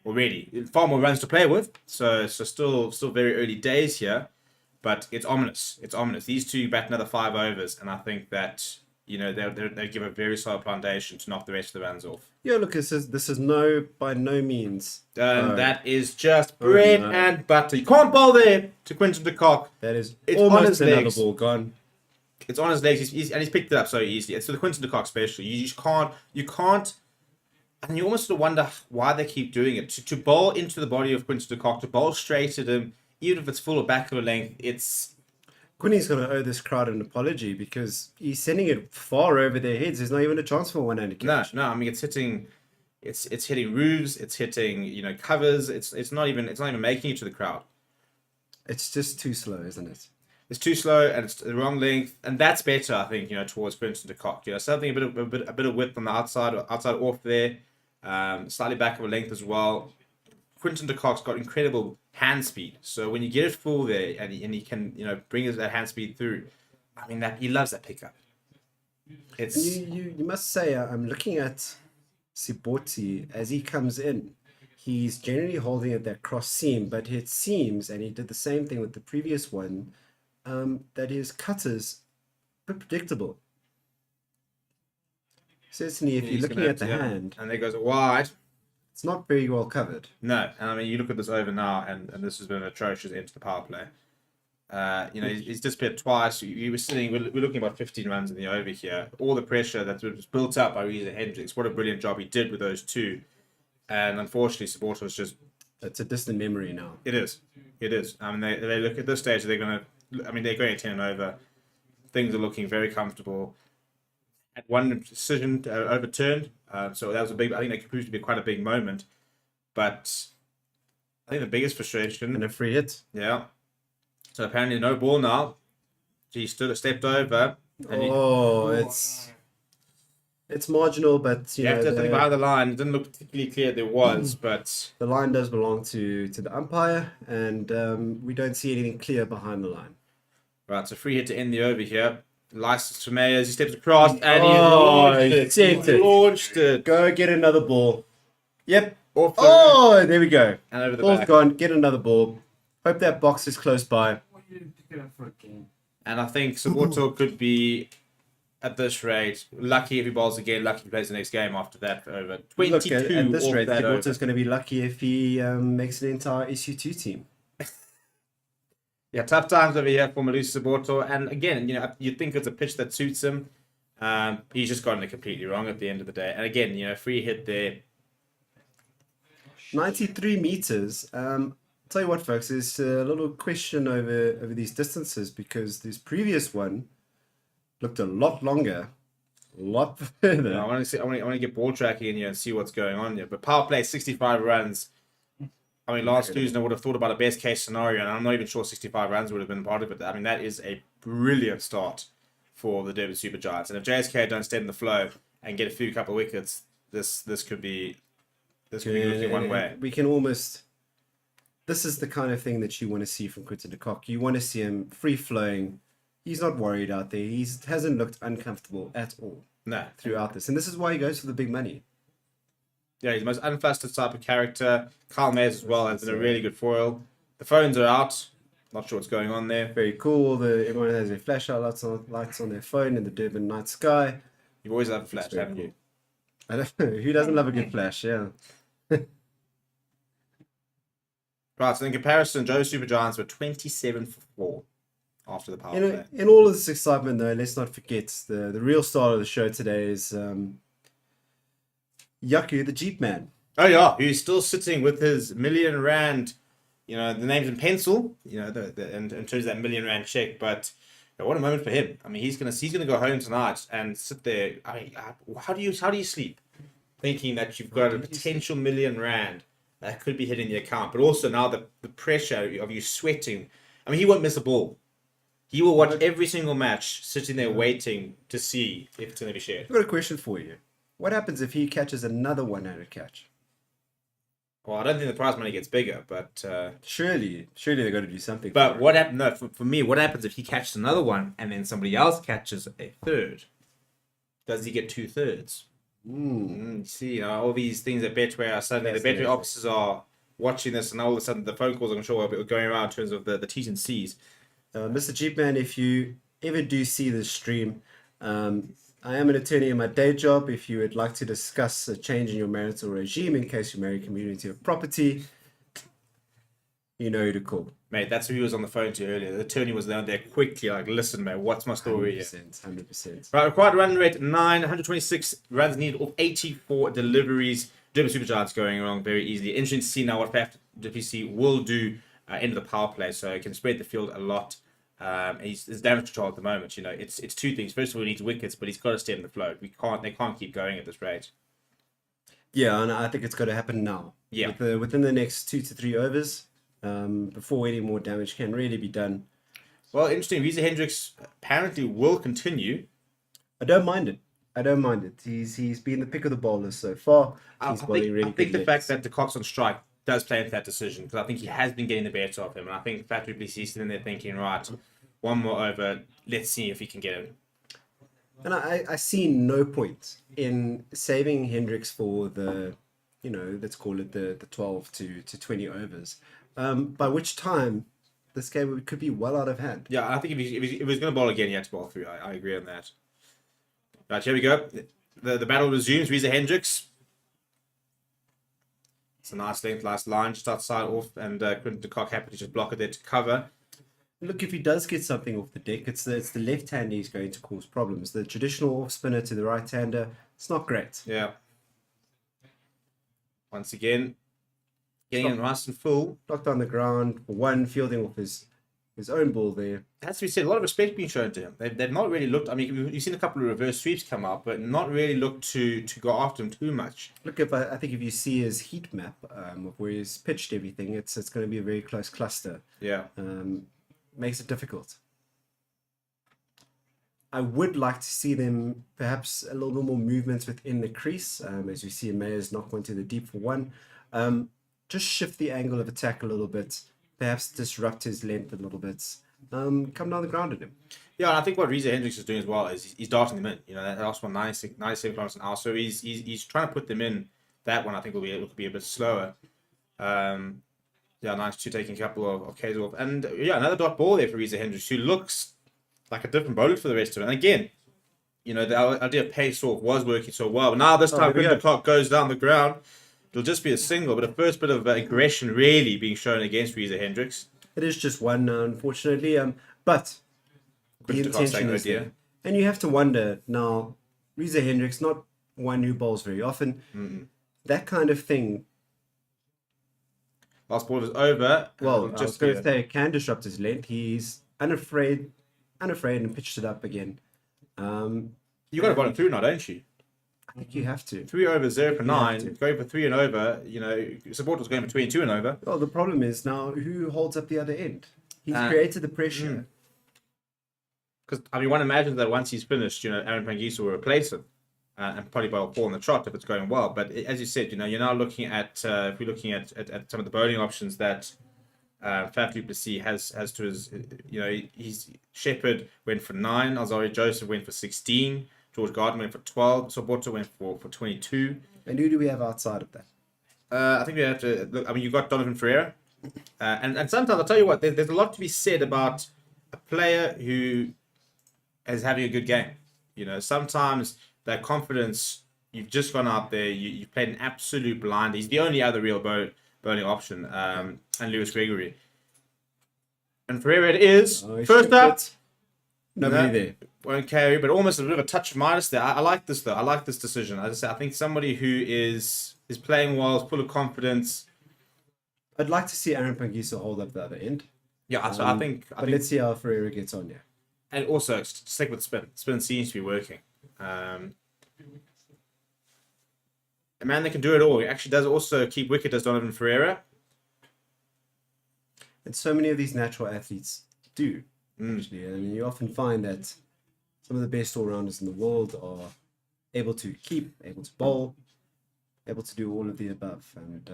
already. Far more runs to play with, so still very early days here, but it's ominous. It's ominous. These two bat another 5 overs, and I think that they give a very solid foundation to knock the rest of the runs off. Yeah, look, this is by no means. That is just bread and butter. You can't bowl there to Quinton de Kock. That is it's almost another ball gone. It's on his legs, and he's picked it up so easily. It's the Quinton de Kock special. You just can't. And you almost sort of wonder why they keep doing it. To bowl into the body of Quinton de Kock, to bowl straight at him, even if it's full or back of a length, it's... Quinny's going to owe this crowd an apology because he's sending it far over their heads. There's not even a chance for one-handed catch. No. I mean, it's hitting roofs, it's hitting covers. It's not even making it to the crowd. It's just too slow, isn't it? It's too slow and it's the wrong length, and that's better, I think. Towards Quinton de Kock. Something a bit of width on the outside off there, slightly back of a length as well. Quinton de Kock's got incredible hand speed, so when you get it full there and he can bring that hand speed through, I mean that he loves that pickup. It's you must say I'm looking at Siboti as he comes in. He's generally holding at that cross seam, but it seems, and he did the same thing with the previous one, that his cutters a bit predictable. Certainly, if you're looking at the hand, and there goes a wide. It's not very well covered. No, and I mean you look at this over now, and this has been an atrocious end to the power play. He's disappeared twice. We're looking about 15 runs in the over here. All the pressure that was built up by Reza Hendricks. What a brilliant job he did with those two. And unfortunately, Saborto was just... It's a distant memory now. It is. I mean, they look at this stage, they're going 10 and over. Things are looking very comfortable. Had one decision overturned. So that was I think that proved to be quite a big moment. But I think the biggest frustration... And a free hit. Yeah. So apparently no ball now. He stepped over. And it's marginal, but you have to think behind the line. It didn't look particularly clear there was, but the line does belong to the umpire, and we don't see anything clear behind the line. Right, so free hit to end the over here. License to May as he steps across, and he launched it. Go get another ball. Yep. There we go. And over the Ball's back. gone. Get another ball. Hope that box is close by. And I think Saborto could be, at this rate, lucky if he bowls again, lucky if he plays the next game after that over. 22 Look, at this rate, Saborto's over. going to be lucky if he makes an entire SU2 team. Yeah, tough times over here for Malusi Saborto. And again, you'd think it's a pitch that suits him. He's just gotten it completely wrong at the end of the day. And again, free hit there. 93 meters. Tell you what, folks, there's a little question over these distances because this previous one looked a lot longer. lot further. I want to see. I want to get ball tracking in here and see what's going on here. But power play 65 runs. I mean, last Tuesday I would have thought about a best case scenario, and I'm not even sure 65 runs would have been part of it. I mean, that is a brilliant start for the Durban Super Giants. And if JSK don't stay in the flow and get a few couple of wickets, this could be looking one way. We can almost. This is the kind of thing that you want to see from Quinton de Kock. You want to see him free flowing. He's not worried out there. He hasn't looked uncomfortable at all throughout this, and this is why he goes for the big money. Yeah, he's the most unflustered type of character. Carl Mays as well has been a really good foil. The phones are out. Not sure what's going on there. Very cool. Everyone has their flashlight lights on their phone in the Durban night sky. You've always loved flash, Very haven't you? I don't know. Who doesn't love a good flash? Yeah. Right, so in comparison, Joe's Super Giants were 27 for 4 after the power play. In all of this excitement, though, let's not forget the real star of the show today is Yaku, the Jeep Man. Oh yeah, who's still sitting with his R1 million, the name's in pencil, in terms of that R1 million check. But what a moment for him. I mean, he's gonna go home tonight and sit there. I mean, how do you sleep, thinking that you've got a potential R1 million that could be hitting the account, but also now the pressure of you sweating. I mean, he won't miss a ball. He will watch every single match, sitting there waiting to see if it's going to be shared. I've got a question for you. What happens if he catches another one-handed catch? Well, I don't think the prize money gets bigger, but surely they've got to do something. But what happens? No, for me, what happens if he catches another one and then somebody else catches a third? Does he get 2/3? See, all these things at Betway are suddenly the Betway officers are watching this, and all of a sudden the phone calls, I'm sure, are going around in terms of the T's and C's. Mr. Jeepman, if you ever do see this stream, I am an attorney in my day job. If you would like to discuss a change in your marital regime in case you marry community of property, you know who to call. Mate, that's who he was on the phone to earlier. The attorney was down there quickly, like, listen, mate, what's my story 100%. Right, required run rate 9, 126 runs needed of 84 deliveries. Durban Super Giants going along very easily. Interesting to see now what WPC will do into the power play, so it can spread the field a lot. He's damage control at the moment. It's two things. First of all, he needs wickets, but he's got to stay in the flow. They can't keep going at this rate. Yeah, and I think it's got to happen now. Yeah, within the next 2 to 3 overs. Before any more damage can really be done. Well, interesting. Wiese Hendricks apparently will continue. I don't mind it. He's been the pick of the bowlers so far. I think the fact that the Cox on strike does play into that decision, because I think he has been getting the better of him, and I think Fat Duplessis sitting there thinking, right, one more over, let's see if he can get him. And I see no point in saving Hendricks for the, let's call it the 12 to 20 overs. By which time this game could be well out of hand. Yeah, I think if he was going to bowl again, he had to bowl through. I agree on that. Right, here we go. The battle resumes. Wiese Hendricks. It's a nice length, nice line just outside off, and Quinton de Kock happy to just block it there to cover. Look, if he does get something off the deck, it's the left-hander he's going to cause problems. The traditional off-spinner to the right-hander, it's not great. Yeah. Once again, getting it nice and full. Knocked on the ground for one, fielding off his own ball there. Has to be said, a lot of respect being shown to him. They've not really looked. I mean, you've seen a couple of reverse sweeps come up, but not really looked to go after him too much. Look, I think if you see his heat map of where he's pitched everything, it's going to be a very close cluster. Yeah. Makes it difficult. I would like to see them perhaps a little bit more movements within the crease, as we see Mayers knock one to the deep for one. Just shift the angle of attack a little bit, perhaps disrupt his length a little bit, come down the ground at him. Yeah, and I think what Wiese Hendricks is doing as well is he's darting them in. That last one, 97 kilometers an hour. So he's trying to put them in. That one I think will be a bit slower. Nice to taking a couple of Ks off. And another dot ball there for Wiese Hendricks, who looks like a different bowler for the rest of it. And again, the idea of pace off was working so well. But now this time when the clock goes down the ground, it'll just be a single, but a first bit of aggression really being shown against Wiese Hendricks. It is just one, unfortunately, but the intention is there. And you have to wonder now, Wiese Hendricks, not one who bowls very often, that kind of thing. Last ball is over. Well, I was going to say, can disrupt his length. He's unafraid and pitched it up again. You got to bottom through now, don't you? I think you have to. 3 over 0 for You have 9, to. going for 3 and over. You know, supporters going between 2 and over. Well, the problem is now who holds up the other end? He's Uh, created the pressure. Because I mean, one imagines that once he's finished, you know, Aaron Pangisa will replace him, and probably will fall on the trot if it's going well. But as you said, you know, you're now looking at if we're looking at some of the bowling options that Faf du Plessis has to his, you know, he's Shepherd went for 9, Alzari Joseph went for 16, George Gardner went for 12, Soboto went for 22. And who do we have outside of that? I think we have to look. I mean, you've got Donovan Ferreira, and sometimes I'll tell you what, there's a lot to be said about a player who is having a good game. You know, sometimes that confidence, you've just gone out there, you've played an absolute blind. He's the only other real bowling option, and Lewis Gregory. And Ferreira it is. First up, Nobody there. won't carry, but almost a bit of a touch of minus there. I like this though. I like this decision. As I said, I think somebody who is playing well, is full of confidence. I'd like to see Aaron Pangisa hold up the other end. Yeah, so I think. But let's see how Ferreira gets on here. And also stick with spin. Spin seems to be working. A man that can do it all. He actually does also keep wicket as Donovan Ferreira. And so many of these natural athletes do. Actually, I mean, you often find that some of the best all-rounders in the world are able to keep, able to bowl, able to do all of the above. And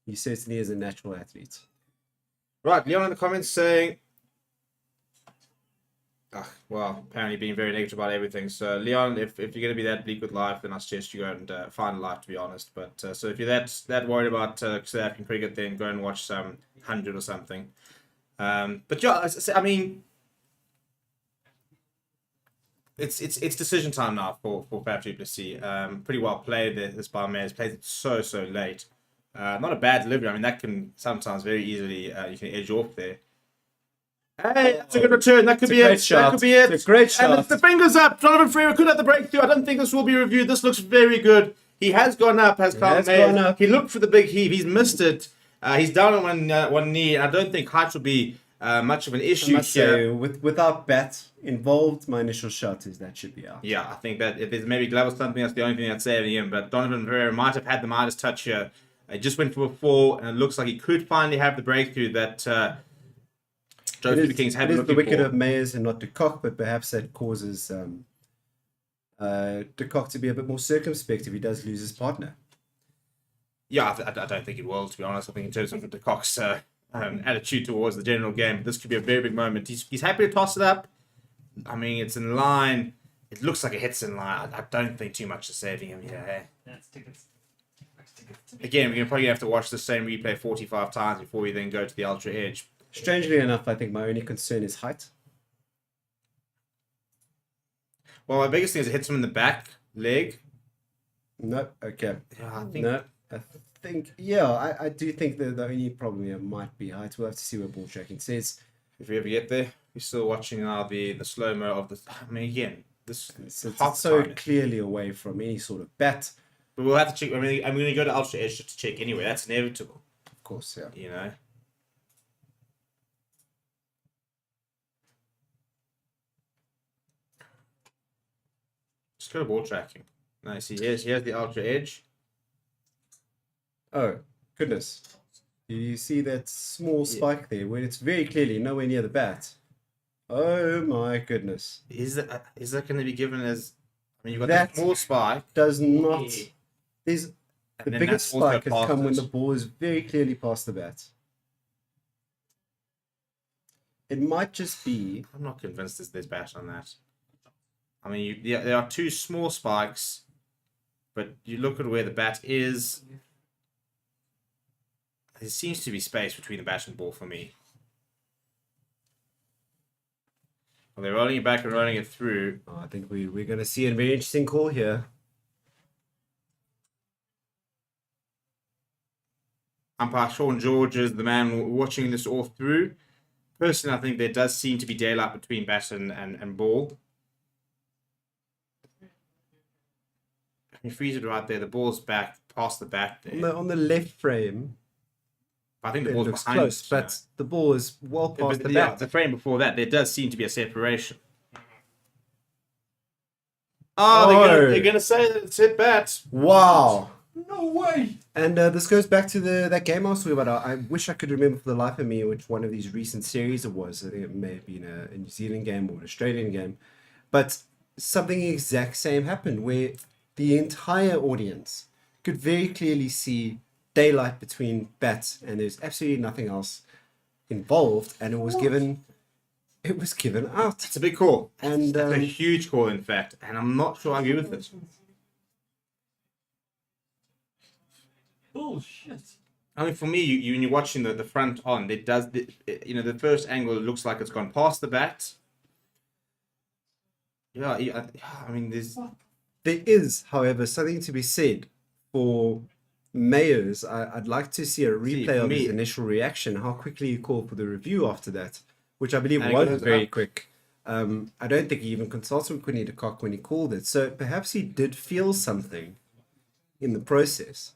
he certainly is a natural athlete. Right, Leon in the comments saying, well, apparently being very negative about everything. So, Leon, if you're going to be that bleak with life, then I suggest you go and find a life, to be honest. But so if you're that worried about South African cricket, then go and watch some 100 or something. But yeah, I mean, it's decision time now for Faf du Plessis. Pretty well played this by Mayers. Played it so late. Not a bad delivery. I mean, that can sometimes very easily you can edge off there. Hey, that's a good return. That could be it. That could be it. It's a great shot. And the fingers up. Donovan Ferreira could have the breakthrough. I don't think this will be reviewed. This looks very good. He has gone up, has Carl Mayers. He looked for the big heave. He's missed it. He's down on one knee. I don't think height will be much of an issue I must here. say, without bat involved, my initial shot is that should be out. Yeah, I think that if there's maybe glove or something, that's the only thing I'd say of him. But Donovan Ferreira might have had the Midas touch here. He just went for a 4, and it looks like he could finally have the breakthrough that Joe Kings had it is looking the wicket for. of Mayers and not de Kock, but perhaps that causes de Kock to be a bit more circumspect if he does lose his partner. Yeah, I don't think it will, to be honest. I think in terms of de Kock's attitude towards the general game, this could be a very big moment. He's happy to toss it up. I mean, it's in line. It looks like it hits in line. I don't think too much is saving him here. That's tickets. Again, we're probably going to have to watch the same replay 45 times before we then go to the ultra edge. Strangely enough, I think my only concern is height. Well, my biggest thing is it hits him in the back leg. No, okay. Yeah, I think No, I think, yeah, I do think that the only problem here might be height. We'll have to see what ball tracking says. if we ever get there, we're still watching now the slow-mo of the... I mean, again, this It's hot so timing. clearly away from any sort of bat. But we'll have to check. I mean, I'm going to go to ultra edge just to check anyway. That's inevitable, Of course, yeah. you know. Just go to ball tracking. Nice. Here's the ultra edge. Oh, goodness. Do you see that small spike there where it's very clearly nowhere near the bat? Oh my goodness. Is that going to be given as? I mean, you've got That the small spike. Does not... There's... and The then biggest that's also spike has past come when it. the ball is very clearly past the bat. It might just be... I'm not convinced there's bat on that. I mean, there are two small spikes, but you look at where the bat is. There seems to be space between the bat and ball for me. Well, they're rolling it back and rolling it through. Oh, I think we're going to see a very interesting call here. Umpire Sean George is the man watching this all through. Personally, I think there does seem to be daylight between bat and ball. You freeze it right there. The ball's back past the bat there. On the left frame, I think the it ball's looks behind close, it, you know. but the ball is well past the Yeah, bat. the frame before that, there does seem to be a separation. Oh, Oh. they're gonna say that it's hit bat. Wow. No way. And this goes back to that game I was talking about. I wish I could remember for the life of me which one of these recent series it was. I think it may have been a New Zealand game or an Australian game. But something exact same happened where the entire audience could very clearly see daylight between bats and there's absolutely nothing else involved, and it was given out. It's a big call. And That's a huge call, in fact, and I'm not sure I agree with this. Bullshit. I mean, for me, when you're watching the front on, it does, the first angle looks like it's gone past the bat. Yeah, I mean, there is, however, something to be said for Mayers. I'd like to see a replay of his initial reaction, how quickly he called for the review after that, which I believe And it was goes very up. quick. I don't think he even consulted with Quinny de Kock when he called it, so perhaps he did feel something in the process.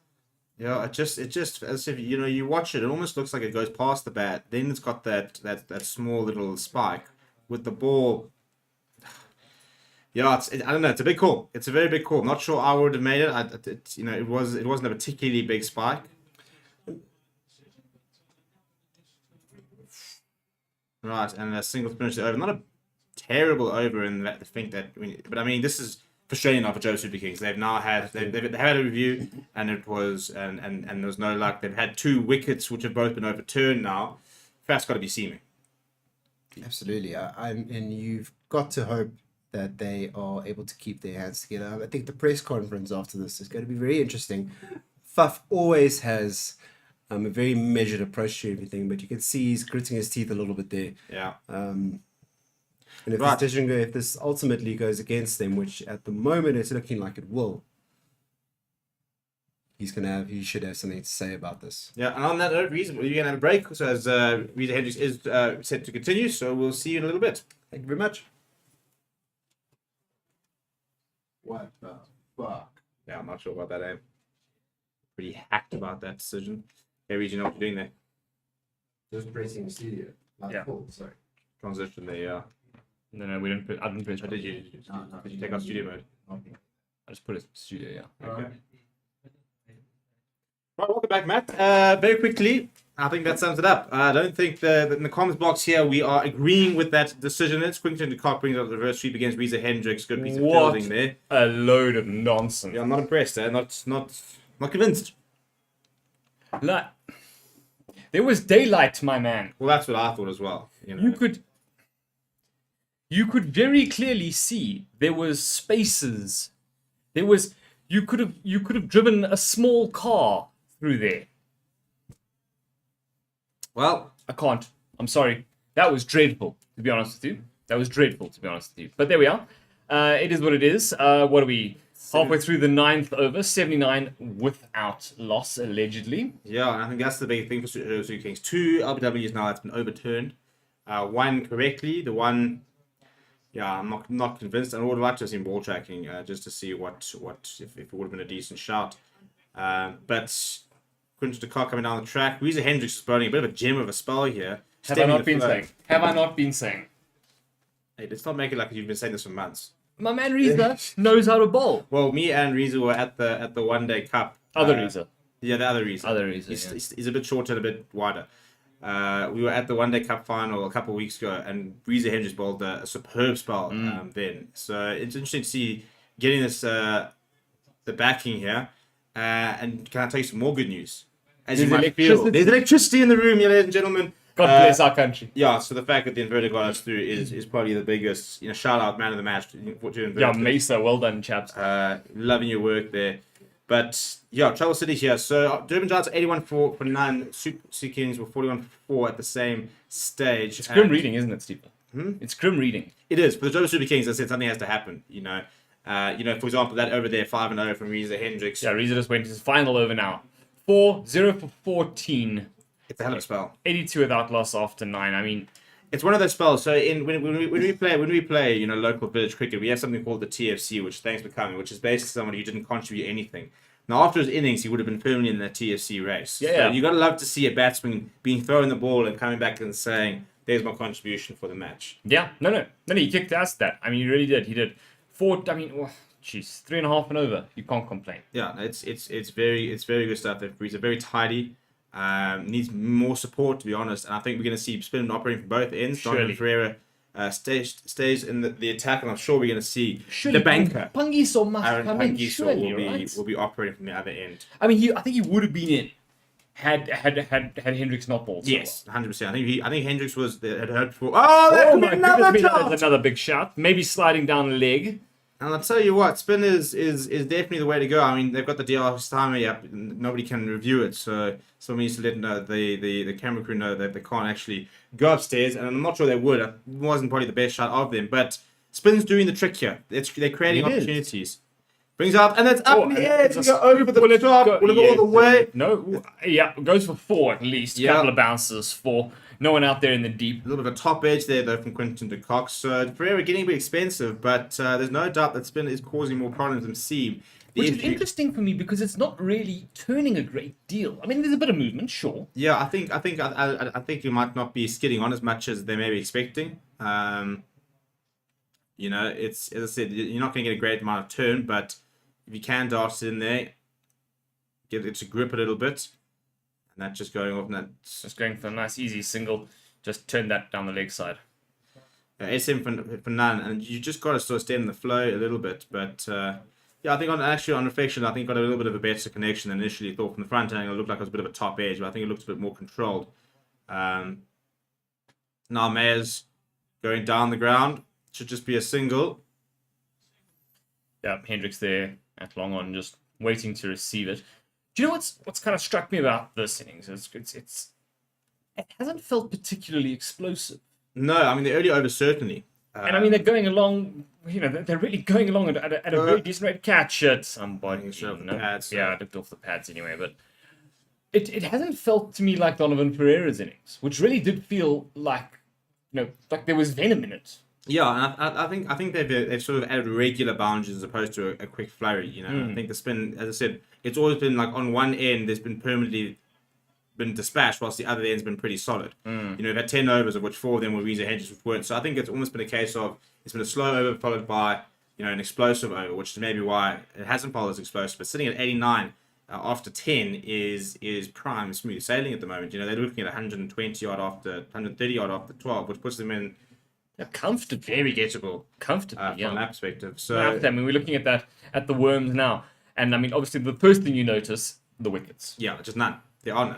Yeah, it just as if you watch it, it almost looks like it goes past the bat. Then it's got that small little spike with the ball. Yeah, I don't know. It's a big call. It's a very big call. Not sure I would have made it. It wasn't a particularly big spike. Right, and a single finish over. Not a terrible over in that. But I mean, this is frustrating now for Joe Super Kings. They've now had they've had a review, and it was and there was no luck. They've had 2 wickets which have both been overturned now. That's got to be seaming. Absolutely, and you've got to hope that they are able to keep their hands together. I think the press conference after this is going to be very interesting. Fuff always has a very measured approach to everything, but you can see he's gritting his teeth a little bit there. Yeah. And if Right. if this ultimately goes against them, which at the moment it's looking like it will, he should have something to say about this. Yeah, and on that note, Reese, we're going to have a break. So as Reza Hendricks is set to continue, so we'll see you in a little bit. Thank you very much. What the fuck? Yeah, I'm not sure about that, Pretty hacked about that decision. Hey, Reese, you know what you're doing there? Just pressing studio. Yeah. Cool, sorry. Transition there, yeah. No, we didn't put. I didn't press. Or did you? Did you take out studio mode? I just put it studio. Yeah. Okay. Right, welcome back, Matt. Very quickly, I think that sums it up. I don't think in the comments box here we are agreeing with that decision. It's Quinton de Kock brings out the reverse sweep against Reza Hendricks. Good piece of What fielding there. a load of nonsense. Yeah, I'm not impressed. Not convinced. Like, there was daylight, my man. Well, that's what I thought as well. You could very clearly see there was spaces. You could have driven a small car through there. Well, I can't. I'm sorry. That was dreadful, to be honest with you. But there we are. It is what it is. What are we? Halfway through the 9th over, 79 without loss, allegedly. yeah, and I think that's the big thing for Super Kings. 2 LBWs now that's been overturned. 1 correctly. The one, yeah, I'm not convinced. And I would like to have seen ball tracking just to see what if it would have been a decent shot. But Quinton de Kock coming down the track. Reza Hendricks is bowling a bit of a gem of a spell here. Have I not been saying? Hey, let's not make it like you've been saying this for months. My man Reza knows how to bowl. Well, me and Reza were at the One Day Cup. Other Reza. Yeah, the other Reza. He's He's a bit shorter and a bit wider. We were at the One Day Cup final a couple of weeks ago, and Reza Hendricks bowled a superb spell then. So it's interesting to see getting this the backing here. And can I tell you some more good news? As There's you might feel, electricity. there's electricity in the room, ladies and gentlemen. God bless our country. Yeah, so the fact that the inverter got us through is probably the biggest, shout out man of the match to inverter. Yeah, Mesa, well done, chaps. Loving your work there. But yeah, Travel City here. So Durban Giants 81 for 9, Super Kings were 41 for 4 at the same stage. It's grim reading, isn't it, Steve? It's grim reading. It is. For the Joburg Super Kings, I said something has to happen. For example, that over there 5-0 from Reza Hendricks. Yeah, Reza just went to his final over now. 0 for 14. It's a hell of a spell. 82 without loss after 9. I mean, It's one of those spells. So when we play local village cricket, we have something called the TFC, which thanks for coming, which is basically somebody who didn't contribute anything. Now after his innings, he would have been firmly in the TFC race. Yeah. So you got to love to see a batsman being thrown the ball and coming back and saying, "There's my contribution for the match." yeah, no, he kicked ass that. I mean, he really did. He did 4. I mean, Jeez, 3.5 and over. You can't complain. Yeah, it's very good stuff. He's a very tidy. Needs more support, to be honest. And I think we're going to see spin operating from both ends. Surely. Donovan Ferreira stays in the attack, and I'm sure we're going to see Surely the banker. Pangiso must Aaron come in. Pangiso Surely, right? will be operating from the other end. I mean, I think he would have been in had Hendricks not balled. so Yes, 100%. I think Hendricks had hoped for. Oh, that well. Oh could be my another goodness me, shot! that's another big shot. Maybe sliding down the leg. And I'll tell you what, spin is definitely the way to go. I mean, they've got the DRS timer up, nobody can review it, so someone needs to let the camera crew know that they can't actually go upstairs, and I'm not sure they would. It wasn't probably the best shot of them, but spin's doing the trick here. They're creating It is. opportunities. Brings up, and it's up in the air. It's To a go over the top, will it go all the way? No, yeah, goes for 4 at least. Yeah. Couple of bounces for no one out there in the deep. A little bit of a top edge there, though, from Quinton de Cox. So Ferreira getting a bit expensive, but there's no doubt that spin is causing more problems than seam. The Which is issue- interesting for me because it's not really turning a great deal. I mean, there's a bit of movement, sure. Yeah, I think you might not be skidding on as much as they may be expecting. You know, it's as I said, you're not going to get a great amount of turn, but if you can dart it in there, get it to grip a little bit, and that's just going off. And that's Just going for a nice, easy single. Just turn that down the leg side. SM for none, and you just got to sort of stay in the flow a little bit. But yeah, I think on reflection, I think got a little bit of a better connection than initially thought. From the front angle, it looked like it was a bit of a top edge, but I think it looked a bit more controlled. Now Mayer's going down the ground. Should just be a single. Yeah, Hendricks there at long on, just waiting to receive it. Do you know what's kind of struck me about this innings? It hasn't felt particularly explosive. No, I mean the early over certainly. And I mean, they're going along, you know, they're really going along at a very decent rate. Catch it, somebody. It's off the No. pads, Yeah, I looked off the pads anyway, but it hasn't felt to me like Donovan Ferreira's innings, which really did feel like, you know, like there was venom in it. Yeah, and I think they've sort of added regular boundaries as opposed to a quick flurry. You know, I think the spin, as I said, it's always been like on one end there's been permanently been dispatched, whilst the other end's been pretty solid. You know, we've had 10 overs, of which 4 of them were Weezer Hedges, which weren't. So I think it's almost been a case of it's been a slow over followed by, you know, an explosive over, which is maybe why it hasn't followed as explosive. But sitting at 89 after 10 is prime smooth sailing at the moment. You know, they're looking at 120 yard after 130 yard after 12, which puts them in Comfortably. very gettable Comfortably, from yeah. that perspective. So I mean, we're looking at that at the worms now, and I mean, obviously, the first thing you notice, the wickets. yeah, just none. There are none,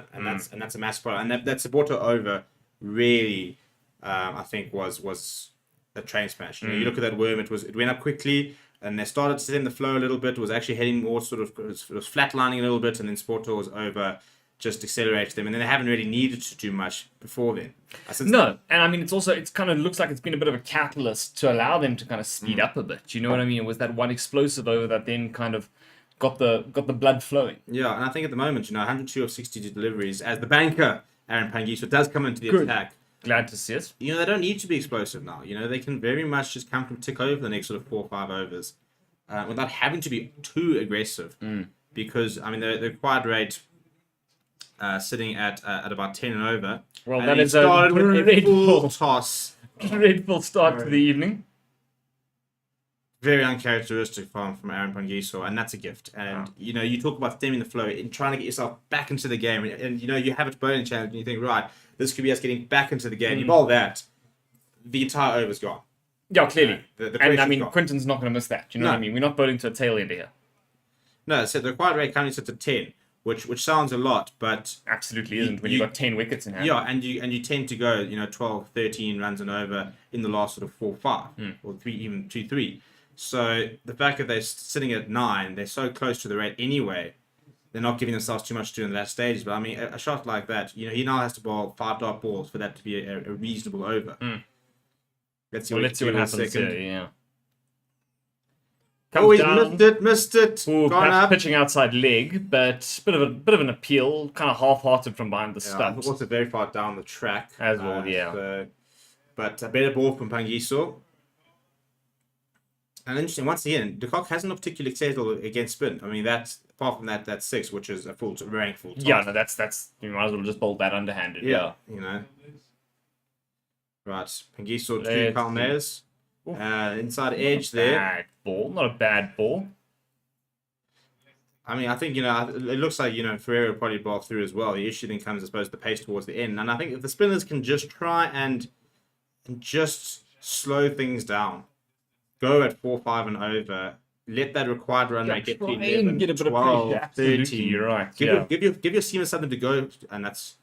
and that's a massive problem. And that Saborto over really, I think was a train smash. You know, you look at that worm; it went up quickly, and they started to set in the flow a little bit. It was actually heading more sort of it was flatlining a little bit, and then Sporto was over, just accelerated them, and then they haven't really needed to do much before then. No, and I mean, it's kind of looks like it's been a bit of a catalyst to allow them to kind of speed up a bit. You know what I mean? It was that one explosive over that then kind of got the blood flowing. Yeah, and I think at the moment, you know, 102 of 62 deliveries as the banker Aaron Pangiso does come into the attack. Glad to see it. You know, they don't need to be explosive now. You know, they can very much just come from tick over the next sort of 4 or 5 overs without having to be too aggressive. Because, I mean, the required rate sitting at about 10 and over. Well, and that he is a started with a full dreadful, toss. dreadful start to the evening. Very uncharacteristic from Aaron Pangiso, and that's a gift. And, you know, you talk about stemming the flow and trying to get yourself back into the game. And you know, you have a bowling challenge and you think, right, this could be us getting back into the game. You bowl that, the entire over's gone. Yeah, clearly. The And I pressure's mean, gone. Quinton's not going to miss that. Do you know what I mean? We're not bowling to a tail end here. No, so the required rate currently sits at 10, which sounds a lot, but Absolutely isn't when you- you've got 10 wickets in hand. yeah, and you tend to go, you know, 12, 13 runs and over in the last sort of 4, 5, or 3, even 2, 3. So the fact that they're sitting at 9, they're so close to the rate anyway. They're not giving themselves too much to do in the last stages. But I mean, a shot like that, you know, he now has to bowl 5 dot balls for that to be a reasonable over. Let's see Well, what let's see what he can happens do in a second. here, yeah. Oh, he's down. missed it. Ooh, Gone perhaps up. pitching outside leg, but bit of an appeal, kind of half-hearted from behind the Yeah, stumps. also very far down the track. As well, yeah. So, but a better ball from Pangiso. And interesting, once again, De Kock hasn't particularly settled against spin. I mean, that's apart from that's 6, which is a full rank full. Top. Yeah, no, that's you might as well just bolt that underhanded. Yeah. You know. Right, Pangiso to Let's Palmeiras. Inside edge there. Bad ball, not a bad ball. I mean, I think, it looks like, Ferreira will probably bowl through as well. The issue then comes, I suppose, the pace towards the end. And I think if the spinners can just try and just slow things down, go at 4-5 and over, let that required run rate get to 11, get a bit 12, of pressure. Absolutely, 13. you're right. Give your seamers something to go, and that's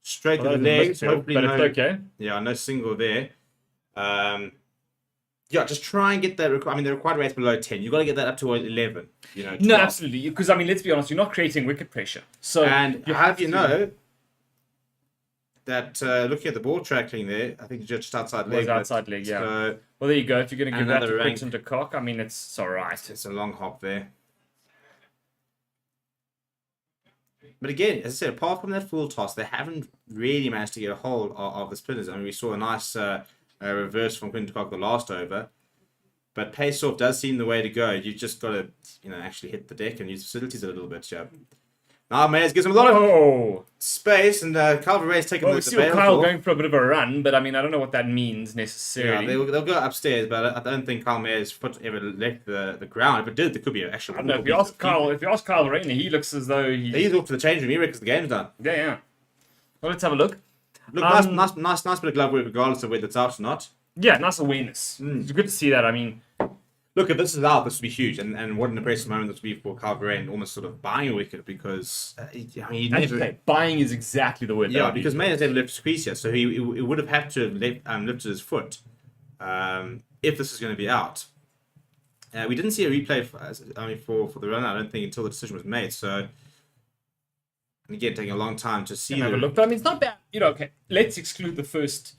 straight to the legs. Hopefully but no, it's okay. Yeah, no single there. Just try and get that. The required rate's below 10. You've got to get that up to 11. 12. No, absolutely. Because, let's be honest, you're not creating wicket pressure. So And that looking at the ball tracking there, I think just outside leg. outside leg, yeah. So well, there you go. If you're going to give that to another rank. Quinton de Kock, it's all right. it's a long hop there. But again, as I said, apart from that full toss, they haven't really managed to get a hold of the spinners. We saw a nice reverse from Quinton de Kock the last over. But pace off does seem the way to go. You've just got to, actually hit the deck and use facilities a little bit. Yeah. Now Mayers gives him a lot of space, and Calvert-Ray's taking Well, we the see bail Kyle ball. going for a bit of a run, but I don't know what that means necessarily. Yeah, they'll go upstairs, but I don't think Kyle Mayer's foot ever left the ground. If it did, there could be actually. I don't know. If you ask Kyle Rayner, he looks as though he's off to the change room. He reckons the game's done. Yeah. Well, let's have a look. Look, nice bit of glove work, regardless of whether it's out or not. Yeah, nice awareness. It's good to see that. Look, if this is out, this would be huge, and what an impressive moment this would be for Calvert and almost sort of buying a wicket because he never. Buying is exactly the word. Yeah, because Mayer's never left his crease yet, so he would have had to have lifted his foot if this is going to be out. We didn't see a replay for the run out, I don't think, until the decision was made. So, and again, taking a long time to see. Have a look, but it's not bad. Okay, let's exclude the first,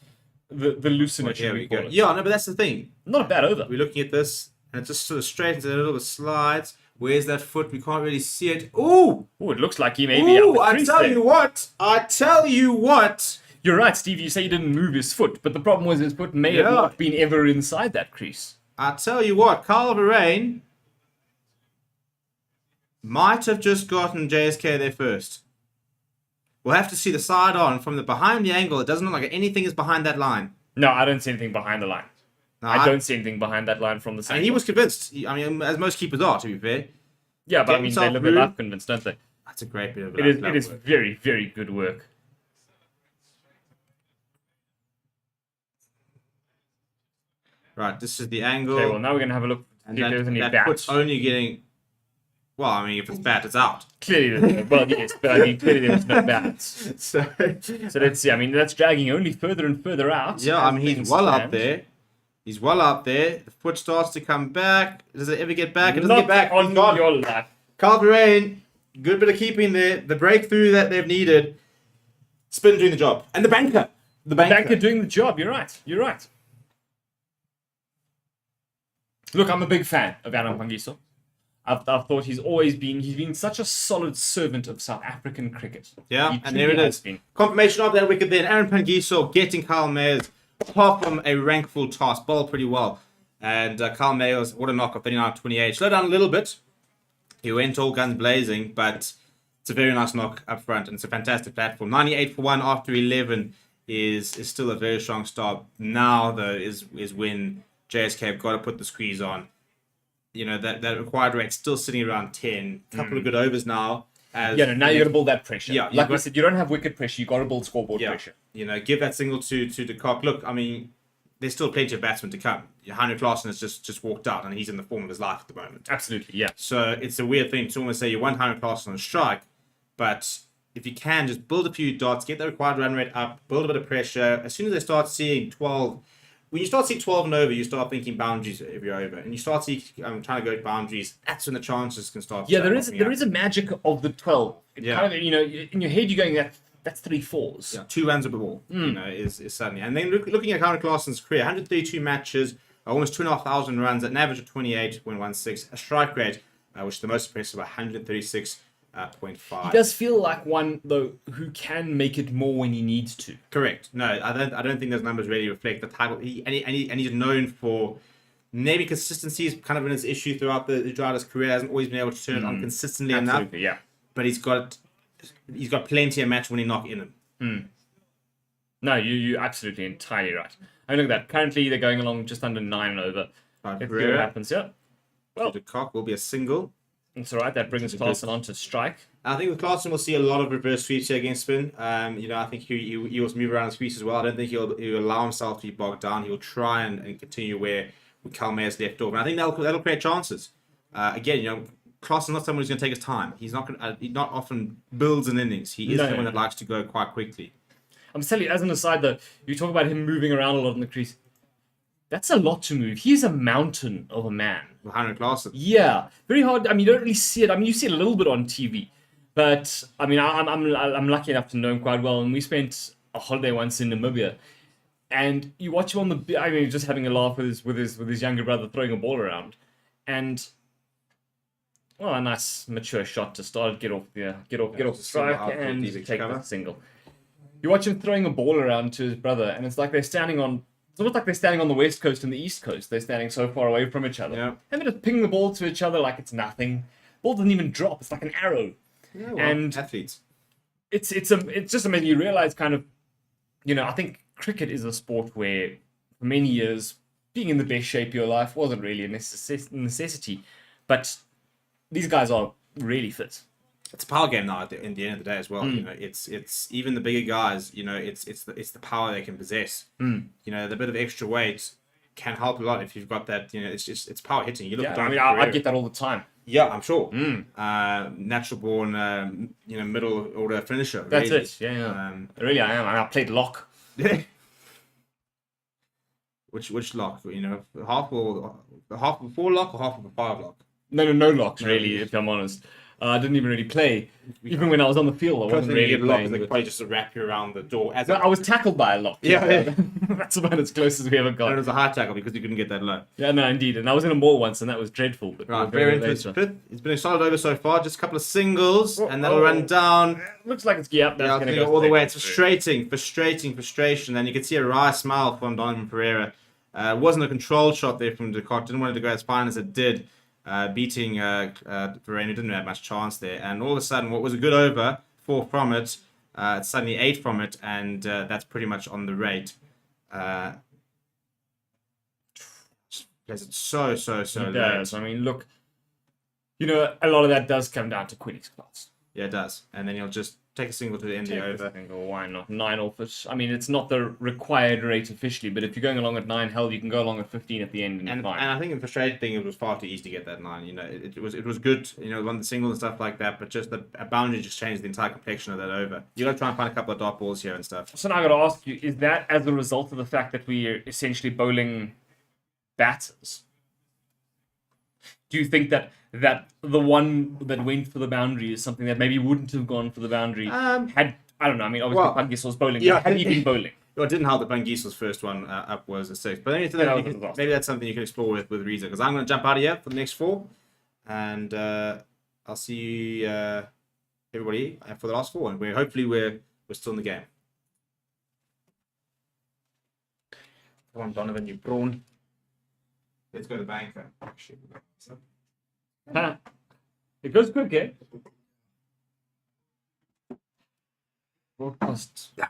the loosenage. Here we go. Yeah, no, but that's the thing. Not a bad over. We're looking at this, and it just sort of straightens it a little bit, slides. Where's that foot? We can't really see it. Ooh! Oh, it looks like he may be out the crease there. I tell you what! You're right, Steve. You say he didn't move his foot, but the problem was his foot may have not been ever inside that crease. I tell you what, Carl Verreyn might have just gotten JSK there first. We'll have to see the side on from behind the angle. It doesn't look like anything is behind that line. No, I don't see anything behind the line. No, I don't see anything behind that line from the side. And he was convinced. As most keepers are, to be fair. Yeah, but Get they live their life convinced, don't they? That's a great bit of It is work. very, very good work. Right, this is the angle. Okay, well, now we're going to have a look. And See if there's any that bats. foot's only getting... Well, if it's bat, it's out. Clearly, well, yes, but clearly there was no bats. So let's see. That's dragging only further and further out. Yeah, as he's things well stand. up there. He's well up there. The foot starts to come back. Does it ever get back? It doesn't Not get back. on He's gone. your lap. Carl Verreyn, good bit of keeping there. The breakthrough that they've needed. Spin doing the job. And the banker. The Banker doing the job. You're right. Look, I'm a big fan of Aaron Pangiso. I've thought he's been such a solid servant of South African cricket. Yeah, He and there truly it has is. been. Confirmation of that wicket then. Aaron Pangiso getting Kyle Mayers apart from a rankful toss. Bowled pretty well. And Kyle Mayers, what a knock of 39-28. Slowed down a little bit. He went all guns blazing, but it's a very nice knock up front. And it's a fantastic platform. 98 for 1 after 11 is still a very strong start. Now, though, is when JSK have got to put the squeeze on. That required rate's still sitting around 10. Couple of good overs now. Now you got to build that pressure. Yeah, like we said, you don't have wicket pressure. You got to build scoreboard pressure. Give that single to De Kock. Look, there's still plenty of batsmen to come. Heinrich Klaasen has just walked out, and he's in the form of his life at the moment. Absolutely, yeah. So it's a weird thing to almost say you want Heinrich Klaasen on strike, but if you can, just build a few dots, get the required run rate up, build a bit of pressure. As soon as they start seeing 12... When you start seeing 12 and over, you start thinking boundaries every over. And you start seeing trying to go boundaries, that's when the chances can start. Yeah, there is a magic of the 12. Yeah. Kind of, in your head, you're going, that's 3 fours. Yeah, 2 runs of the ball, is suddenly. And then looking at Heinrich Klaasen's career, 132 matches, almost 2,500 runs at an average of 28.16, a strike rate, which is the most impressive, 136.5. He does feel like one, though, who can make it more when he needs to. Correct. No, I don't think those numbers really reflect the title. And he's known for maybe consistency is kind of been his issue throughout his career. Hasn't always been able to turn it on consistently enough. Yeah. But he's got plenty of match winning knock in him. No, you absolutely entirely right. I look at that. Currently, they're going along just under 9 over. Right, Let's see what Ferreira happens here. Well, to the cock will be a single. it's all right. That brings Clarkson on to strike. I think with Clarkson, we'll see a lot of reverse sweeps here against spin. I think he will move around the crease as well. I don't think he'll allow himself to be bogged down. He'll try and continue where Calmeir's left off, and I think that'll create chances. Again, Clarkson's not someone who's going to take his time. He's not going. He not often builds an innings. He is someone that likes to go quite quickly. I'm telling you, as an aside though, you talk about him moving around a lot in the crease. That's a lot to move. He's a mountain of a man. Henrik Clarkson. Yeah, very hard. I mean, you don't really see it. I mean, you see it a little bit on TV, but I mean, I'm lucky enough to know him quite well. And we spent a holiday once in Namibia, and you watch him on the. I mean, just having a laugh with his younger brother throwing a ball around, and well, a nice mature shot to start. Get off the strike and take the single. You watch him throwing a ball around to his brother, and it's like they're standing on. It's almost like they're standing on the west coast and the east coast. They're standing so far away from each other. Yeah. And they're just pinging the ball to each other like it's nothing. Ball doesn't even drop. It's like an arrow. Yeah, well, and athletes. It's just amazing. You realize kind of, I think cricket is a sport where for many years being in the best shape of your life wasn't really a necessity. But these guys are really fit. It's a power game now in the end of the day as well. It's even the bigger guys. It's the power they can possess. The bit of extra weight can help a lot if you've got that. It's power hitting. You look. Yeah, I get that all the time. Yeah, I'm sure. Natural born, middle order finisher. That's really. it. Yeah. Really, I am. I played lock. Which lock? Half of a 4 lock or half of a 5 lock? No locks really. If I'm honest. I didn't even really play. Even when I was on the field, I wasn't really playing. They could probably just wrap you around the door. I was tackled by a lock. Yeah. That's about as close as we ever got. And it was a high tackle because you couldn't get that low. Yeah, no, indeed. And I was in a ball once, and that was dreadful. But Right, very interesting. It's been a solid over so far. Just a couple of singles, and that'll run down. Looks like it's that's going to go all the way. It's frustration. And you can see a wry smile from Donovan Ferreira. Wasn't a controlled shot there from Ducot. Didn't want it to go as fine as it did. Beating Ferreira, didn't have much chance there, and all of a sudden, what was a good over, 4 from it, it's suddenly 8 from it, and that's pretty much on the rate. Plays it so It late. does. I mean, look, a lot of that does come down to Quinny's class. Yeah, it does, and then you'll just take a single to the end of the over. Why not 9 off it? I mean, it's not the required rate officially, but if you're going along at 9, hell, you can go along at 15 at the end and fine. And I think the frustrating thing, it was far too easy to get that 9. It was good, won the single and stuff like that, but just a boundary just changed the entire complexion of that over. You got to try and find a couple of dot balls here and stuff. So now I got to ask you: is that as a result of the fact that we are essentially bowling batters? Do you think that the one that went for the boundary is something that maybe wouldn't have gone for the boundary I don't know. I mean, obviously, Pangisel was bowling. Yeah, had he been bowling? Well, it didn't help that Bangisel's first one up was a 6. But maybe that's something you can explore with Reza. Because I'm going to jump out of here for the next 4. And I'll see everybody for the last 4. And hopefully we're still in the game. Come on, Donovan, you prawn. Let's go to the banker. It goes quick, eh? Broadcast. Yeah.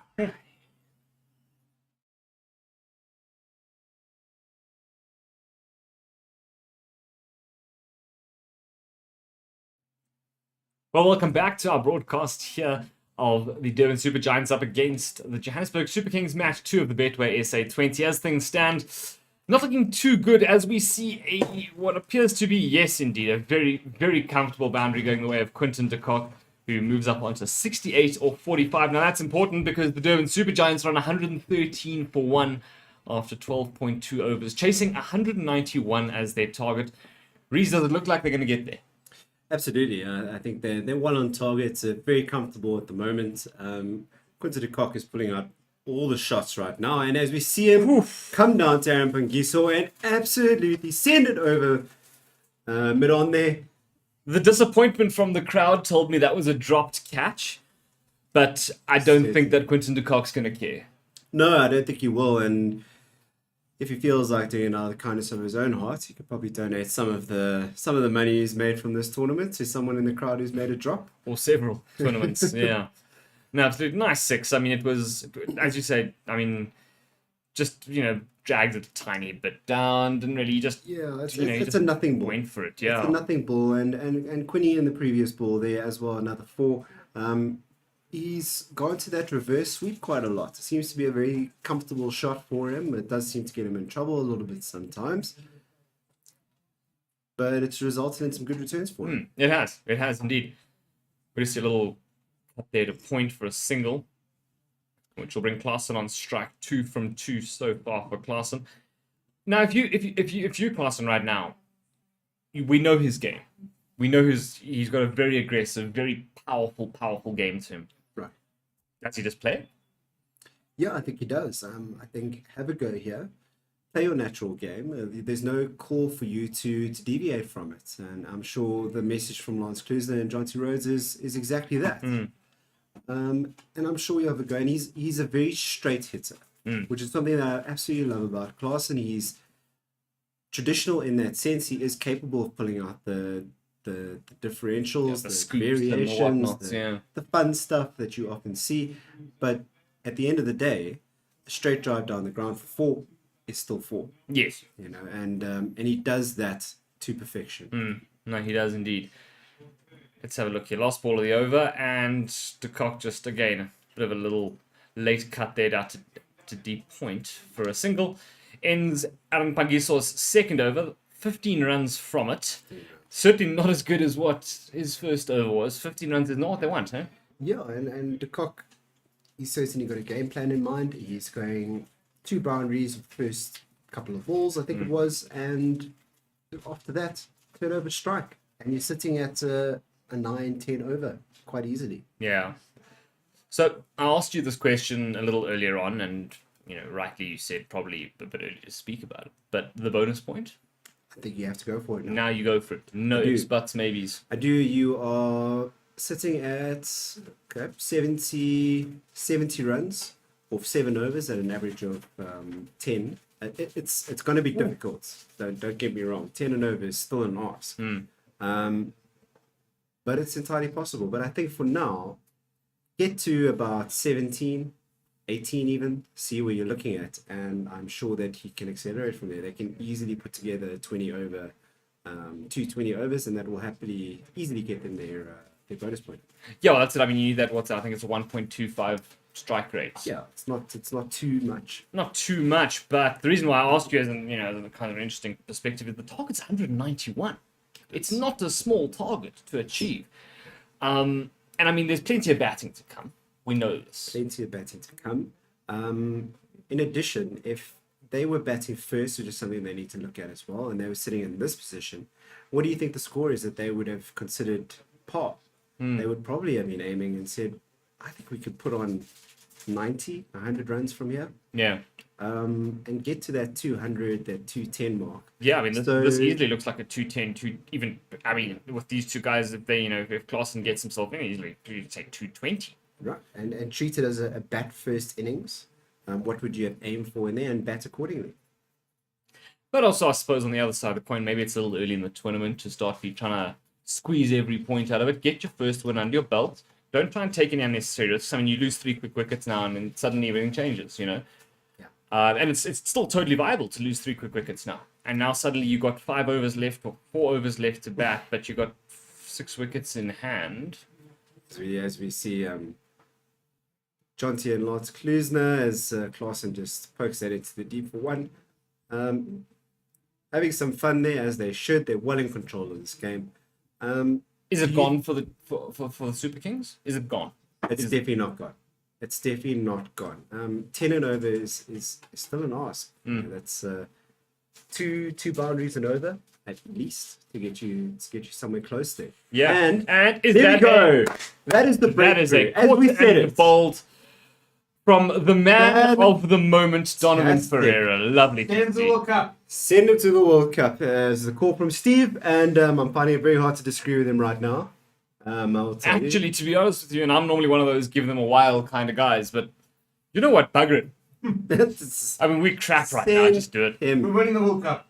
Well, welcome back to our broadcast here of the Durban Super Giants up against the Johannesburg Super Kings match 2 of the Betway SA20. As things stand, not looking too good as we see what appears to be, yes indeed, a very, very comfortable boundary going the way of Quinton de Kock, who moves up onto 68 or 45. Now that's important because the Durban Super Giants are on 113 for 1 after 12.2 overs, chasing 191 as their target. Reese, does it look like they're going to get there? Absolutely. I think they're well on target. It's very comfortable at the moment. Quinton de Kock is pulling out all the shots right now, and as we see him come down to Aaron Pangiso and absolutely send it over mid on there. The disappointment from the crowd told me that was a dropped catch, but I don't think that Quinton de Kock's going to care. No, I don't think he will, and if he feels like doing out of the kindness of his own heart, he could probably donate some of the money he's made from this tournament to someone in the crowd who's made a drop. Or several tournaments, yeah. No, absolutely nice 6. I mean, it was, as you said, I mean, just dragged it a tiny bit down. Didn't really just Yeah, it's, he it's just a nothing ball. went for it. It's Yeah. a nothing ball, and Quinny in the previous ball there as well, another 4. He's gone to that reverse sweep quite a lot. It seems to be a very comfortable shot for him. It does seem to get him in trouble a little bit sometimes, but it's resulted in some good returns for him. It has indeed. We just see a little cut there to point for a single, which will bring Klaassen on strike. 2 from 2 so far for Klaassen. Now, if you're Klaassen right now, we know his game. We know he's got a very aggressive, very powerful game to him. Right. Does he just play? Yeah, I think he does. I think have a go here. Play your natural game. There's no call for you to deviate from it. And I'm sure the message from Lance Klusener and Jonty Rhodes is exactly that. And I'm sure you have a go. And he's a very straight hitter, which is something that I absolutely love about Klaassen. He's traditional in that sense. He is capable of pulling out the differentials, the the scoops and the variations, whatnots, the fun stuff that you often see. But at the end of the day, a straight drive down the ground for 4 is still 4. Yes. And he does that to perfection. No, he does indeed. Let's have a look here. Last ball of the over, and De Kock just again a bit of a little late cut there out to deep point for a single. Ends Alan Pangiso's second over, 15 runs from it. Certainly not as good as what his first over was. 15 runs is not what they want, huh? Yeah, and De Kock, he's certainly got a game plan in mind. He's going 2 boundaries with the first couple of balls, I think it was, and after that, turn over strike. And you're sitting at a 9-10 over quite easily. Yeah. So I asked you this question a little earlier on, and rightly you said probably a bit early to speak about it. But the bonus point? I think you have to go for it now. Now you go for it. No ifs, buts, maybes. I do. You are sitting at 70 runs off 7 overs at an average of 10. It's going to be difficult. Don't get me wrong. 10 and over is still an ask. But it's entirely possible. But I think for now, get to about 17, 18 even, see where you're looking at, and I'm sure that he can accelerate from there. They can easily put together 20 over, 220 overs, and that will happily easily get them their bonus point. Yeah, well, that's it. I mean, you need that. I think it's a 1.25 strike rate. Yeah, it's not too much. Not too much, but the reason why I asked you as an, as a kind of an interesting perspective is the target's 191. It's not a small target to achieve. And I mean, there's plenty of batting to come. We know this. Plenty of batting to come. In addition, if they were batting first, which is something they need to look at as well, and they were sitting in this position, what do you think the score is that they would have considered par? They would probably have been aiming and said, I think we could put on 90, 100 runs from here. Yeah. And get to that 200, that 210 mark. Yeah, I mean, this easily looks like a 210, even, I mean, with these two guys, if they, if Klaassen gets himself in, easily, you could take 220. Right, and treat it as a bat first innings. What would you have aimed for in there and bat accordingly? But also, I suppose, on the other side of the coin, maybe it's a little early in the tournament to start trying to squeeze every point out of it. Get your first win under your belt. Don't try and take any unnecessary risks. I mean, you lose 3 quick wickets now, and then suddenly everything changes, Yeah. And it's still totally viable to lose 3 quick wickets now. And now suddenly you got 5 overs left or 4 overs left to bat, but you got 6 wickets in hand. As we see Jonty and Lance Klusener as Klaassen just pokes that into the deep for 1. Having some fun there, as they should. They're well in control of this game. Is it gone for the Super Kings? Is it gone? It's definitely not gone. It's definitely not gone. 10 and over is still an ask. That's two boundaries and over at least to get you somewhere close there. Yeah, and is there that we go. That is the breakthrough. That is a as we said it. bold from the man of the moment, Donovan Ferreira. Lovely to Send him to the see. World Cup. Send him to the World Cup. As the call from Steve, and I'm finding it very hard to disagree with him right now. I'll tell you. Actually, to be honest with you, and I'm normally one of those give them a while kind of guys, but you know what, bugger it. I mean, we crap right now. Just do it. We're winning the World Cup.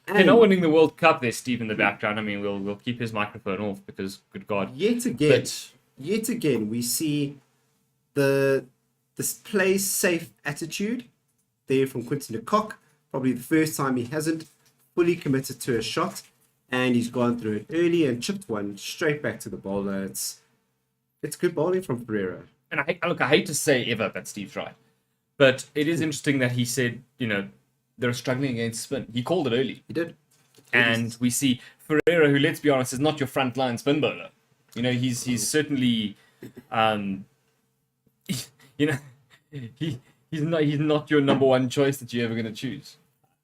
You're not winning the World Cup there, Steve, in the background. I mean, we'll keep his microphone off because, good God. Yet again, we see this play safe attitude there from Quinton de Kock. Probably the first time he hasn't fully committed to a shot, and he's gone through it early and chipped one straight back to the bowler. It's good bowling from Ferreira. And I hate to say ever that Steve's right, but it is interesting that he said, they're struggling against spin. He called it early. He did. And we see Ferreira, who, let's be honest, is not your frontline spin bowler. He's certainly, he's not your number one choice that you're ever going to choose.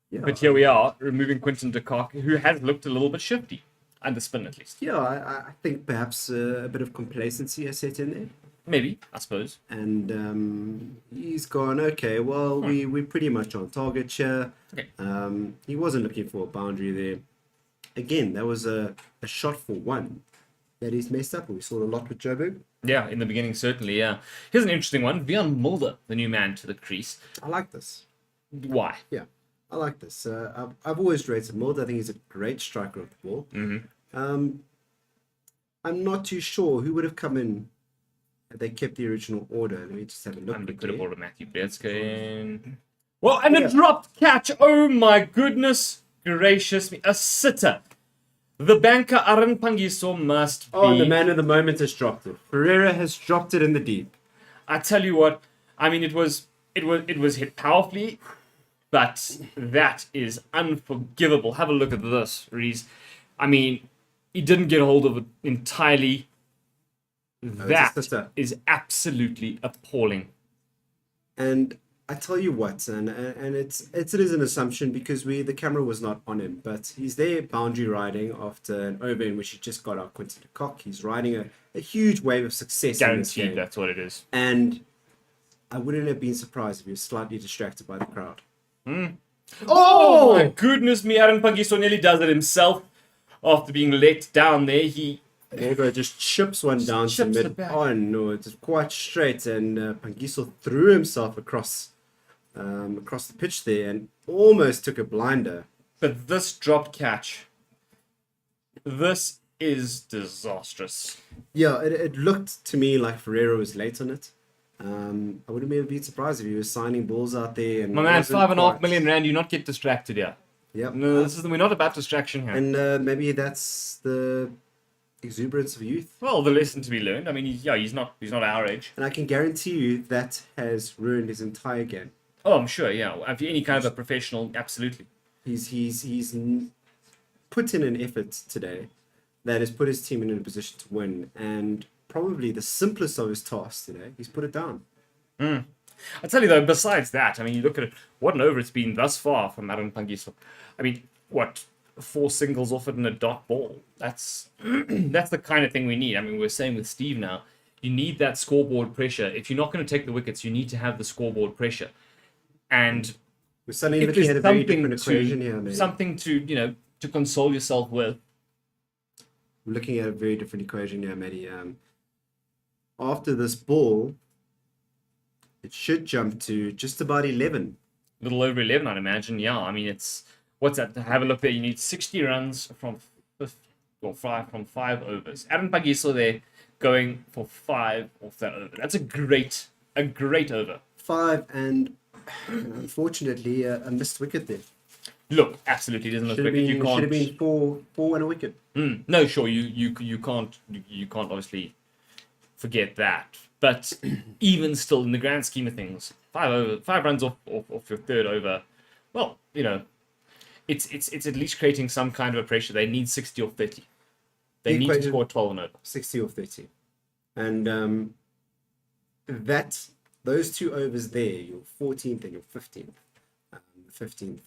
Yeah. But here we are, removing Quinton de Kock, who has looked a little bit shifty, under spin at least. Yeah, I think perhaps a bit of complacency has set in there. Maybe, I suppose. And he's gone, okay, well, we're pretty much on target here. Okay. He wasn't looking for a boundary there. Again, that was a shot for one that he's messed up. We saw a lot with Joburg. Yeah, in the beginning, certainly, yeah. Here's an interesting one. Bjorn Mulder, the new man to the crease. I like this. Why? Yeah, I like this. I've always rated Mulder. I think he's a great striker of the ball. Mm-hmm. I'm not too sure who would have come in had they kept the original order. Let me just have a look. And we could quickly. have brought a Matthew Bledska in. Well, and a dropped catch. Oh my goodness gracious me. A sitter. The banker Aaron Pangiso must be. Oh, the man of the moment has dropped it. Ferreira has dropped it in the deep. I tell you what, I mean, it was hit powerfully, but that is unforgivable. Have a look at this, Reese. I mean, he didn't get hold of it entirely. That is absolutely appalling. And I tell you what, and it is an assumption because the camera was not on him, but he's there boundary riding after an over in which he just got out Quinton de Kock. He's riding a huge wave of success. Guaranteed, in this game. that's what it is. And I wouldn't have been surprised if he was slightly distracted by the crowd. Oh my goodness me, Aaron Pangiso nearly does it himself after being let down there. Ego just chips one down to chips it mid. back. Oh no, it's quite straight, and Pangiso threw himself across the pitch there and almost took a blinder. But this dropped catch, this is disastrous. Yeah, it looked to me like Ferreira was late on it. I wouldn't be surprised if he was signing balls out there. And My man, wasn't £5.5 quite- million rand, you not get distracted here. Yep. No, we're not about distraction here. And maybe that's the exuberance of youth. Well, the lesson to be learned. I mean, he's not our age. And I can guarantee you that has ruined his entire game. Oh, I'm sure. Yeah, if you're any kind of a professional, absolutely. He's put in an effort today that has put his team in a position to win, and probably the simplest of his tasks today, he's put it down. I tell you though, besides that, I mean, you look at it, what an over it's been thus far from Aaron Pangiso. I mean, 4 singles off it and a dot ball. That's that's the kind of thing we need. I mean, we're saying with Steve now, you need that scoreboard pressure. If you're not going to take the wickets, you need to have the scoreboard pressure. And We're suddenly if looking there's at a very something different equation here, maybe. something to console yourself with. We're looking at a very different equation here, Maddie. After this ball, it should jump to just about 11. A little over 11, I'd imagine. Yeah, I mean, it's what's that? Have a look there. You need 60 runs from 5 overs. Aaron Pangiso there going for 5 off that over. That's a great over. 5 and unfortunately a missed wicket there. Look, absolutely doesn't look Should have wicked. been, You can't. should have been 4 and a wicket. No, sure, you can't obviously forget that. But even still, in the grand scheme of things, 5 runs off your third over. Well, it's at least creating some kind of a pressure. They need 60 or 30. They need to score 12 and over. 60 or 30. And those 2 overs there, your 14th and your 15th, 15th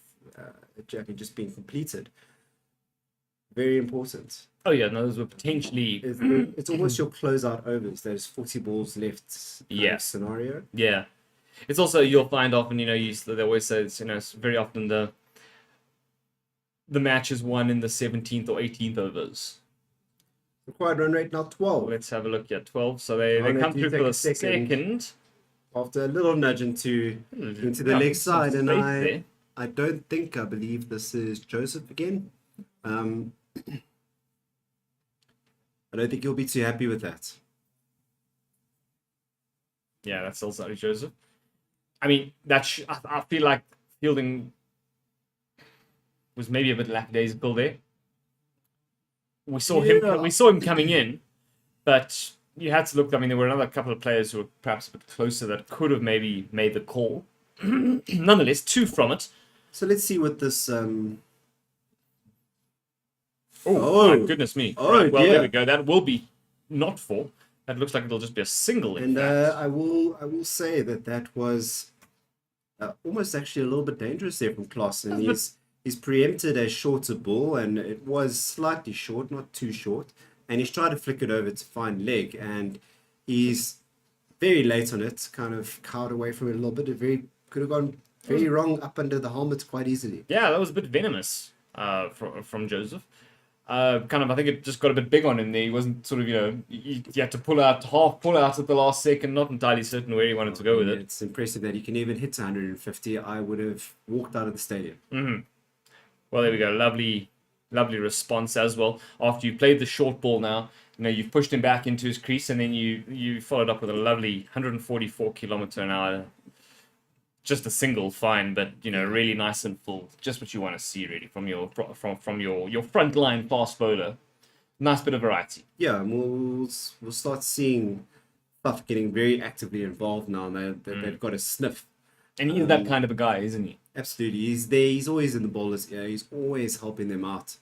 just being completed, very important. Oh yeah, no, those were potentially. It's almost your closeout overs. There's 40 balls left. Scenario. Yeah, it's also you'll find often. They always say it's very often the match is won in the 17th or 18th overs. Required run rate now 12. Let's have a look. Yeah, 12. So they come through for the second. After a little nudge into the leg side, and I believe this is Joseph again. I don't think you'll be too happy with that. Yeah, that's also Joseph. I mean, I feel like fielding was maybe a bit lackadaisical there. We saw Yeah. him coming in, but you had to look. I mean, there were another couple of players who were perhaps a bit closer that could have maybe made the call. Nonetheless, 2 from it. So let's see what this. Oh, my goodness me! Oh, Right, well, dear. there we go. That will be not 4. That looks like it'll just be a single. In And fact, I will say that was almost actually a little bit dangerous there from Klaassen. He's preempted a shorter ball, and it was slightly short, not too short. And he's tried to flick it over to find leg, and he's very late on it, kind of cowed away from it a little bit. It could have gone very wrong up under the helmet quite easily. yeah, that was a bit venomous from Joseph. Kind of, I think it just got a bit big on him there. He wasn't sort of, you had to pull out at the last second, not entirely certain where he wanted to go with it. It's impressive that he can even hit 150. I would have walked out of the stadium. Mm-hmm. Well, there we go. Lovely response as well. After you played the short ball now, you've pushed him back into his crease, and then you followed up with a lovely 144 kilometer an hour. Just a single, fine, but really nice and full. Just what you want to see, really, from your frontline fast bowler. Nice bit of variety. Yeah, and we'll start seeing Buff getting very actively involved now. They've got a sniff. And he's that kind of a guy, isn't he? Absolutely, he's there. He's always in the bowler's ear. He's always helping them out.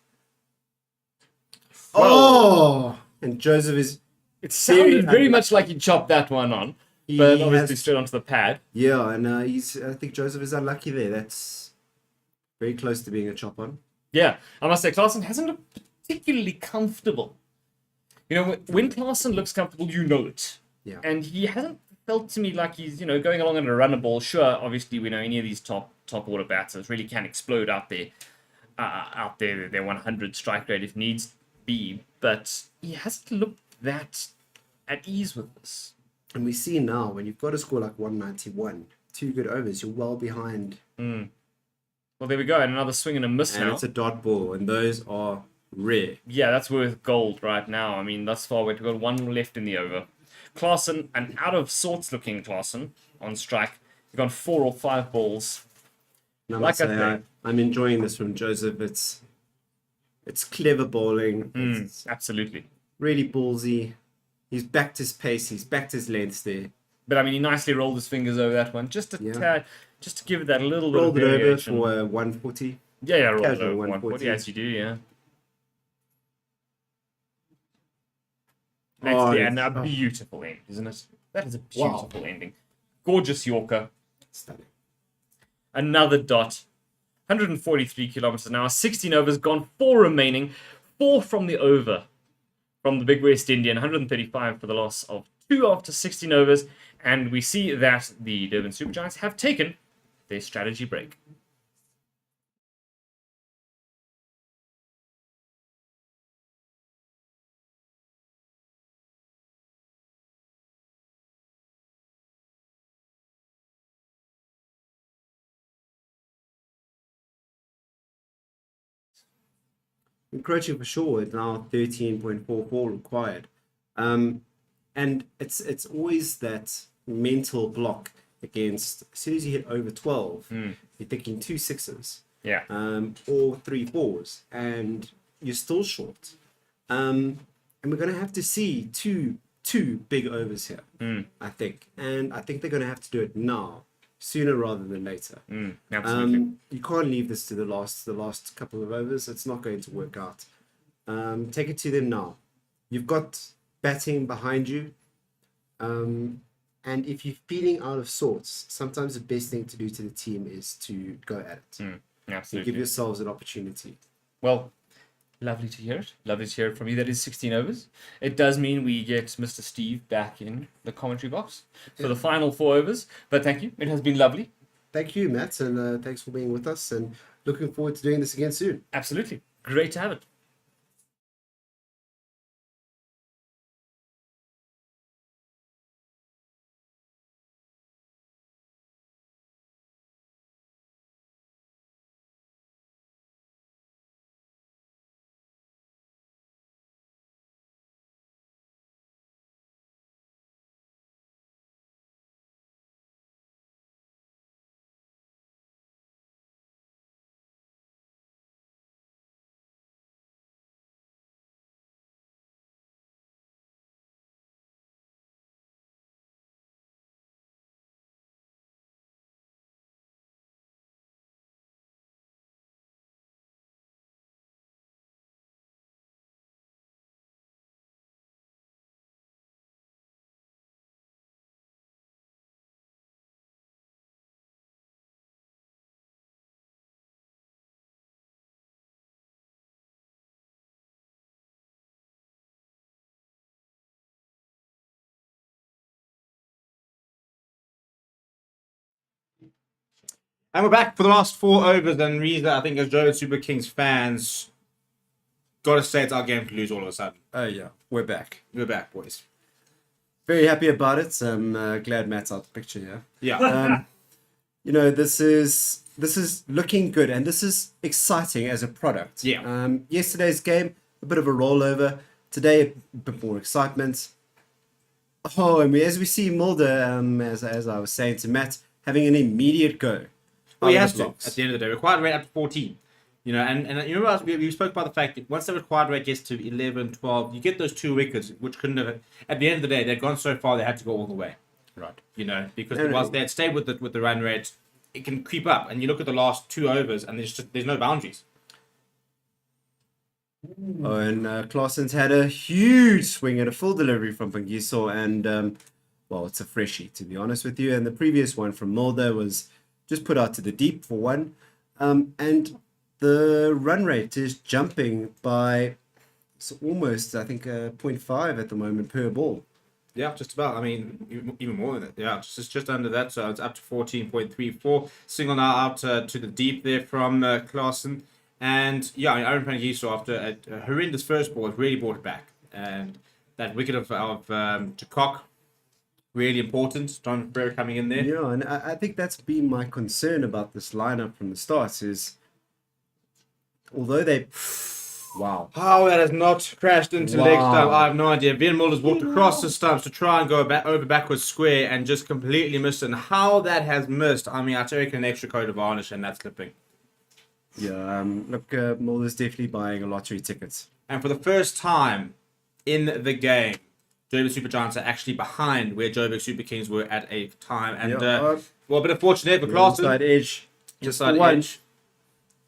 Well, and Joseph is. It sounded very much like he chopped that one on, but obviously straight onto the pad. Yeah, and I think Joseph is unlucky there. That's very close to being a chop on. Yeah, I must say, Klaassen hasn't looked particularly comfortable. When Klaassen looks comfortable, you know it. Yeah. And he hasn't felt to me like he's, going along in a runner ball. Sure, obviously, we know any of these top order batters really can explode out there, their 100 strike rate if needs be. But he hasn't looked that at ease with this. And we see now, when you've got a score like 191, 2 good overs, you're well behind. Well, there we go. And another swing and a miss And now. it's a dot ball, and those are rare. Yeah, that's worth gold right now. I mean, thus far, we've got 1 left in the over. Klaassen, an out-of-sorts looking Klaassen on strike. He's gone 4 or 5 balls. And Like I say, I'm enjoying this from Joseph. It's clever bowling. It's absolutely. really ballsy. He's backed his pace. He's backed his lengths there. But I mean, he nicely rolled his fingers over that one, just to give it that little Rolled bit it of over variation. for 140. Yeah, rolled it casual over 140. 140, as you do, yeah. Oh, And a beautiful end, isn't it? That is a beautiful ending. Gorgeous Yorker. Stunning. Another dot. 143 kilometers an hour. 16 overs gone. 4 remaining. 4 from the over. From the Big West Indian. 135 for the loss of 2 after 16 overs. And we see that the Durban Supergiants have taken their strategy break. Encroaching for sure. It's now 13.44 required. And it's always that mental block against, as soon as you hit over 12, you're thinking 2 sixes. Yeah. Or 3 fours, and you're still short. And we're going to have to see two big overs here, I think. And I think they're going to have to do it now, sooner rather than later. Absolutely. You can't leave this to the last couple of overs. It's not going to work out. Take it to them now. You've got batting behind you. And if you're feeling out of sorts, sometimes the best thing to do to the team is to go at it. Absolutely. Give yourselves an opportunity. Well, lovely to hear it. Lovely to hear it from you. That is 16 overs. It does mean we get Mr. Steve back in the commentary box for the final 4 overs. But thank you. It has been lovely. Thank you, Matt, and thanks for being with us, and looking forward to doing this again soon. Absolutely. Great to have it. And we're back for the last 4 overs. And Reza, I think as Joburg Super Kings fans, got to say it's our game to lose all of a sudden. Oh yeah, we're back. We're back, boys. Very happy about it. I'm glad Matt's out the picture here. Yeah. You know, this is looking good, and this is exciting as a product. Yeah. Yesterday's game, a bit of a rollover. Today, a bit more excitement. Oh, and as we see Mulder, as I was saying to Matt, having an immediate go. Well, he out has of the to blocks. at the end of the day. Required rate up to 14. You know, and you remember we spoke about the fact that once the required rate gets to 11, 12, you get those 2 wickets, which couldn't have. At the end of the day, they'd gone so far they had to go all the way. Right. You know, because No, no. whilst they had stayed with the run rate, it can creep up. And you look at the last 2 overs, and there's no boundaries. Oh, and Claessen's had a huge swing and a full delivery from Pangiso, and well, it's a freshie to be honest with you. And the previous one from Mulder was just put out to the deep for one, and the run rate is jumping by almost I think 0.5 at the moment per ball. Yeah, just about. I mean, even more than that. Yeah, just under that. So it's up to 14.34. Single now out to the deep there from Klaassen. And yeah, I mean, Aaron Pangiso, after a horrendous first ball, has really brought it back. And that wicket of Jakok, really important. John Ferreira coming in there. Yeah, and I think that's been my concern about this lineup from the start is, although they, wow, How that has not crashed into leg stump, I have no idea. Van Mulder's walked across the stumps to try and go over backwards square and just completely missed it. And how that has missed, I mean, I take an extra coat of varnish and that's slipping. yeah, look, Mulder's definitely buying a lottery ticket. And for the first time in the game, Joburg Super Giants are actually behind where Joburg Super Kings were at a time. And, well, a bit of fortune there for Klaassen. Inside edge, just Inside for one. edge.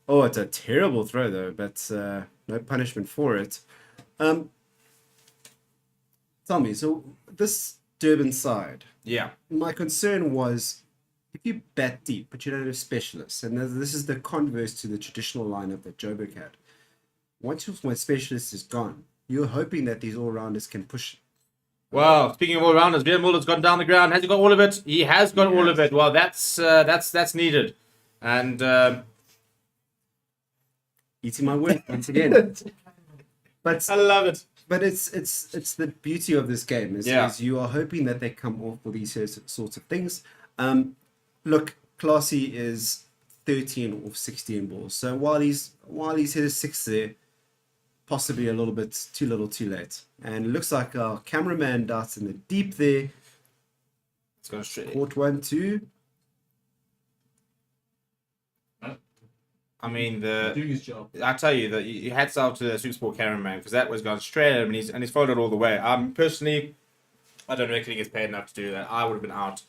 Oh, it's a terrible throw though, but no punishment for it. Tell me, so this Durban side, Yeah. my concern was if you bat deep, but you don't have specialists, and this is the converse to the traditional lineup that Joburg had. Once your specialist is gone, you're hoping that these all-rounders can push. Well, speaking of all-rounders, Van Mulder's gone down the ground. Has he got all of it? He has got all of it. Well, that's needed. And Eating my word once again. But I love it. But it's the beauty of this game is you are hoping that they come off for these sorts of things. Look, Classy is 13 off 16 balls. So while he's hit a 6 there, possibly a little bit too little too late. And it looks like our cameraman darts in the deep there. It's going straight. Caught 1, 2. I mean, Doing his job. I tell you that you hats off to the Supersport cameraman because that was gone straight at him and he's followed it all the way. Personally, I don't reckon he gets paid enough to do that. I would have been out.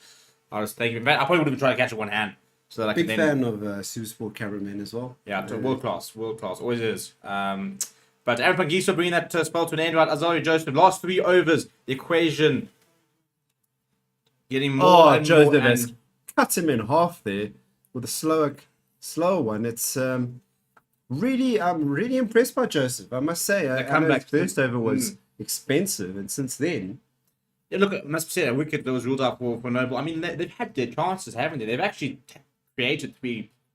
I was thinking, I probably would have been trying to catch it one hand. So that I Big could then, fan of Supersport cameraman as well. yeah, world class, always is. But Aaron Pangiso bringing that spell to an end. Right, Azario Joseph, last 3 overs, the equation getting more and Joseph more. has And cut him in half there with a slower one. It's I'm really impressed by Joseph. I must say, I know his comeback- first over was expensive, and since then, yeah, look, I must say that wicket that was ruled out for Noble. I mean, they've had their chances, haven't they? They've actually created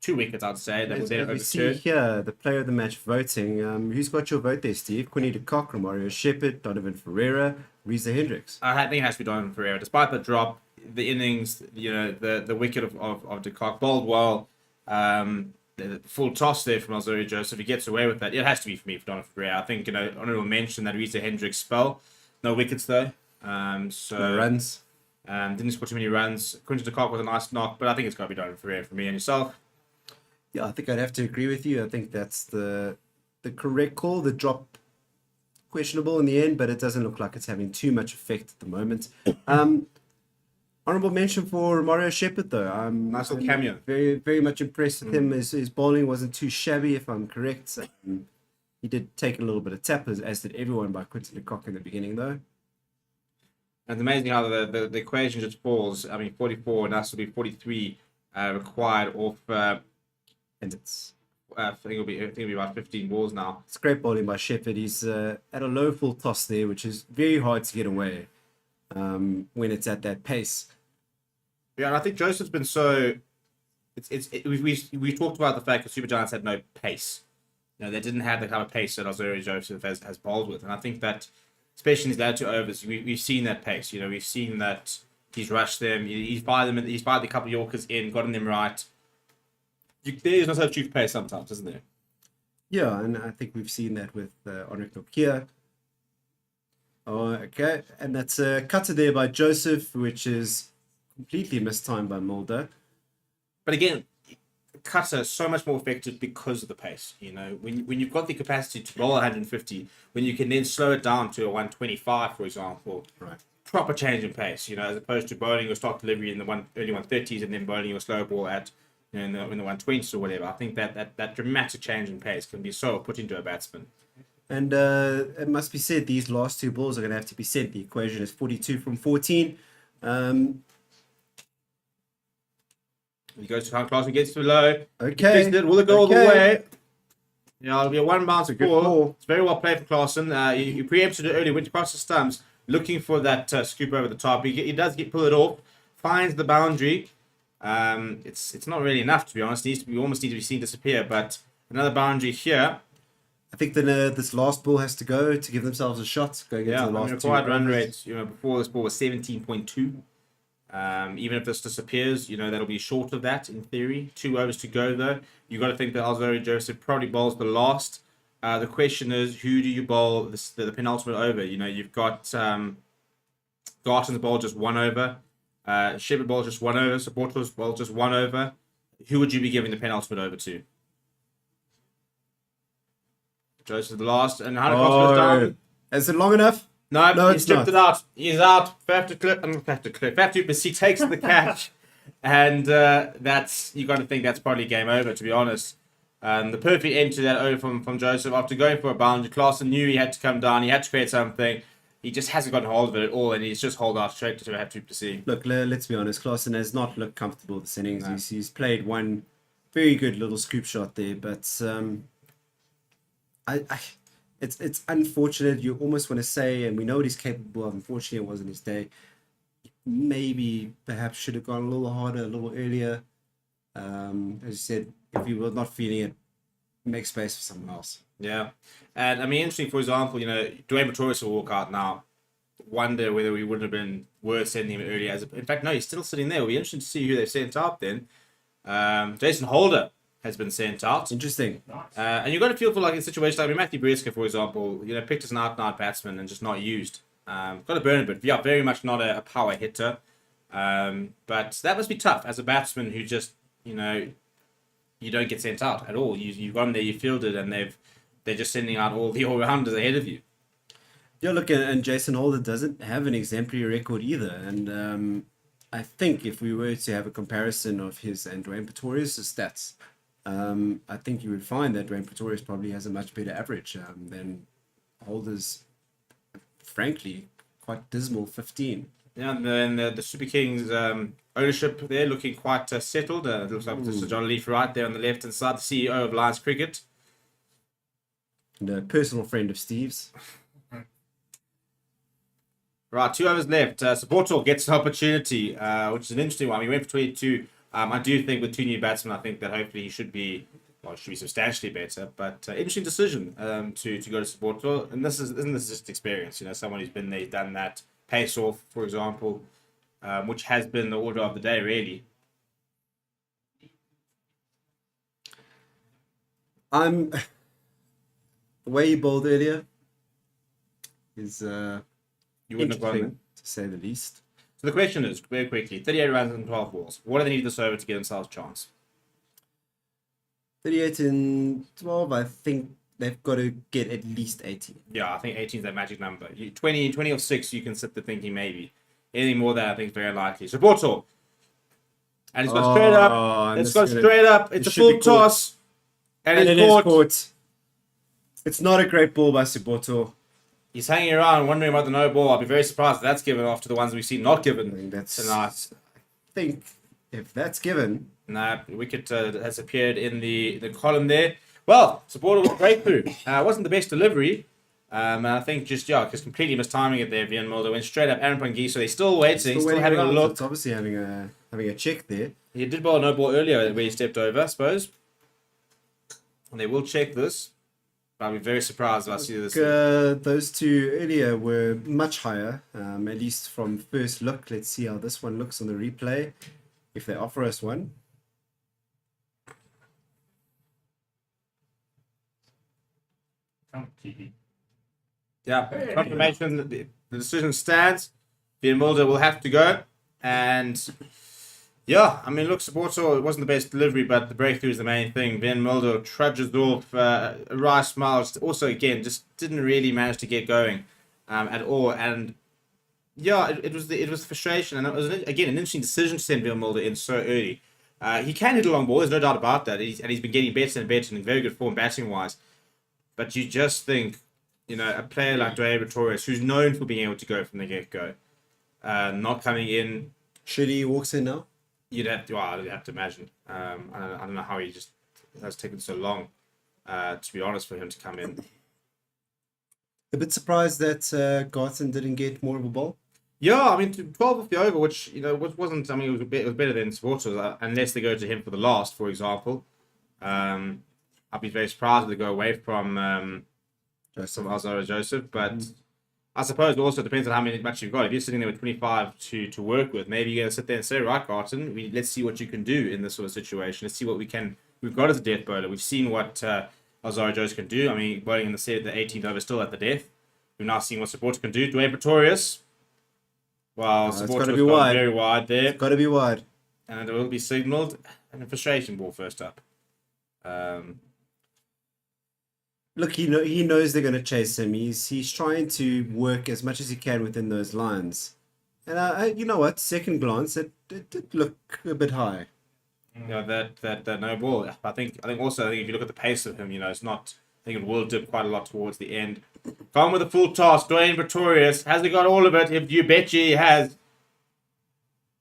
2 wickets, I'd say, that was there as we see overturned. here the player of the match voting. Who's got your vote there, Steve? Quinny de Kock, Mario Shepherd, Donovan Ferreira, Reza Hendricks. I think it has to be Donovan Ferreira. Despite the drop, the innings, you know, the wicket of de Kock, bowled well. The full toss there from Azario Joseph. He gets away with that. It has to be for me for Donovan Ferreira. I think, you know, honorable mention that Reza Hendricks spell. No wickets though. So No runs. didn't score too many runs. Quinton de Kock was a nice knock, but I think it's got to be Donovan Ferreira for me and yourself. Yeah, I think I'd have to agree with you. I think that's the correct call. The drop questionable in the end, but it doesn't look like it's having too much effect at the moment. Honorable mention for Mario Shepherd though. Nice little cameo. Very, very much impressed with him. His bowling wasn't too shabby, if I'm correct. He did take a little bit of tap, as did everyone by Quinton de Kock in the beginning though. And it's amazing how the equation just falls. I mean, 44 and that's to be 43 required off. And it's I think it'll be about 15 balls now. It's great bowling by Shepherd. He's at a low full toss there, which is very hard to get away when it's at that pace. Yeah, and I think Joseph's been so we talked about the fact that Super Giants had no pace. They didn't have the kind of pace that Alzarri Joseph has bowled with, and I think that, especially in his latter two overs, we've seen that pace. We've seen that he's rushed them. He's fired them. He's fired a couple of Yorkers in, gotten them right. There's no substitute for pace sometimes, isn't there? Yeah, and I think we've seen that with Henrik Nokia. Oh, okay, and that's a cutter there by Joseph, which is completely mistimed by Mulder. But again, cutter is so much more effective because of the pace. When you've got the capacity to roll 150, when you can then slow it down to a 125, for example, Right. proper change in pace. As opposed to bowling your stock delivery in the early 130s and then bowling your slow ball at in the 120s or whatever. I think that dramatic change in pace can be so put into a batsman. And it must be said, these last two balls are going to have to be said. The equation is 42 from 14. He goes to high class and gets to low. Okay. He will it go all the way? It'll be a one bounce good ball. ball. It's very well played for Klaasen. You preempted it early, went across the stumps, looking for that scoop over the top. He does pull it off, finds the boundary. It's not really enough, to be honest. We almost need to be seen disappear, but another boundary here. I think then this last ball has to go to give themselves a shot going into the last two. Required run overs. rate, before this ball was 17.2. Even if this disappears, that'll be short of that in theory. 2 overs to go though. You got to think that Alzarri Joseph probably bowls the last. The question is, who do you bowl the penultimate over? You've got Garton's bowl just 1 over. Shepherd bowl just 1 over. Supporters bowl just 1 over. Who would you be giving the penultimate over to? Joseph the last, and Hunter goes down. Is it long enough? No, he it's stripped not. it out. He's out. But he takes the catch, and that's, you got to think that's probably game over, to be honest. The perfect end to that over from Joseph after going for a boundary. Klaasen knew he had to come down. He had to create something. He just hasn't gotten hold of it at all, and he's just holed out straight to have to see. Look, let's be honest. Klaasen has not looked comfortable this innings. No. He's played one very good little scoop shot there, but it's unfortunate. You almost want to say, and we know what he's capable of. Unfortunately, it wasn't his day. Maybe perhaps should have gone a little harder, a little earlier. As you said, if you were not feeling it, make space for someone else. Yeah, and I mean, interesting. For example, Dwayne Pretorius will walk out now. Wonder whether we wouldn't have been worth sending him earlier. In fact, no, he's still sitting there. It'll be interesting to see who they've sent out then. Jason Holder has been sent out. Interesting. And you've got to feel for, like, in situations like Matthew Breska, for example, picked as an out-and-out batsman and just not used. Got to burn a bit. Yeah, very much not a power hitter. But that must be tough as a batsman who just, you don't get sent out at all. You've gone there, you fielded, and they're just sending out all the all-rounders ahead of you. Yeah, look, and Jason Holder doesn't have an exemplary record either. And I think if we were to have a comparison of his and Dwayne Pretorius' stats, I think you would find that Dwayne Pretorius probably has a much better average than Holder's, frankly, quite dismal 15. Yeah, and then the Super Kings ownership there looking quite settled. It looks like Mr. John Leaf right there on the left-hand side, the CEO of Lions Cricket. And a personal friend of Steve's. Right, 2 overs left. Supporter gets an opportunity, which is an interesting one. He went for 22. I do think with 2 new batsmen, I think that hopefully he should be substantially better. But interesting decision to go to Supporter. And isn't this just experience? Someone who's been there, done that. Pace off, for example, which has been the order of the day, really. The way you bowled earlier is You wouldn't have gone there. interesting, to say the least. So the question is, very quickly, 38 runs and 12 balls. What do they need this over to get themselves a chance? 38 and 12, I think they've got to get at least 18. Yeah, I think 18 is that magic number. 20 or 6, you can sit there thinking maybe. Anything more than that, I think is very likely. So Porto. And it's got straight up. It's got straight up. It's a full toss. And it it's is caught. caught. It's not a great ball by Suboto. He's hanging around wondering about the no ball. I'll be very surprised if that's given after the ones we've seen not given tonight. I think if that's given... Nah, wicket has appeared in the column there. Well, supporter with breakthrough. Wasn't the best delivery. And I think just completely mistiming it there. Vian Mulder went straight up. Aaron Pangiso, they're still waiting, still having a look. It's obviously having a check there. He did bowl a no ball earlier where he stepped over, I suppose. And they will check this. But I'll be very surprised if I see this. Those two earlier were much higher, at least from first look. Let's see how this one looks on the replay, if they offer us one. Yeah, confirmation that the decision stands. Ben Mulder will have to go. And yeah, I mean, look, Saboto, it wasn't the best delivery, but the breakthrough is the main thing. Ben Mulder trudges off. Rice Miles also, again, just didn't really manage to get going at all. And yeah, it was frustration. And it was, again, an interesting decision to send Ben Mulder in so early. He can hit a long ball, there's no doubt about that. He's been getting better and better and in very good form batting-wise. But you just think, a player like Dwayne Pretorius, who's known for being able to go from the get-go, not coming in. Surely he walks in now? You'd have to imagine. I don't know how he just has taken so long, to be honest, for him to come in. A bit surprised that Garton didn't get more of a ball. Yeah, I mean, 12 off the over, which, wasn't, I mean, it was better than Sports, unless they go to him for the last, for example. I'd be very surprised if they go away from Alzaro Joseph, but I suppose it also depends on how much you've got. If you're sitting there with 25 to work with, maybe you're going to sit there and say, right, Garton, let's see what you can do in this sort of situation. Let's see what we've got as a death bowler. We've seen what Alzaro Joseph can do. I mean, bowling in the 18th over still at the death. We've now seen what Support can do. Dwayne Pretorius. Well, Support has gone very wide there. It's got to be wide. And it will be signalled. And a frustration ball first up. Look, he knows they're going to chase him. He's trying to work as much as he can within those lines. And you know what? Second glance, it did look a bit high. That no ball. I think also if you look at the pace of him, it's not. I think it will dip quite a lot towards the end. Gone with a full toss. Dwayne Pretorius has he got all of it? If you bet he has.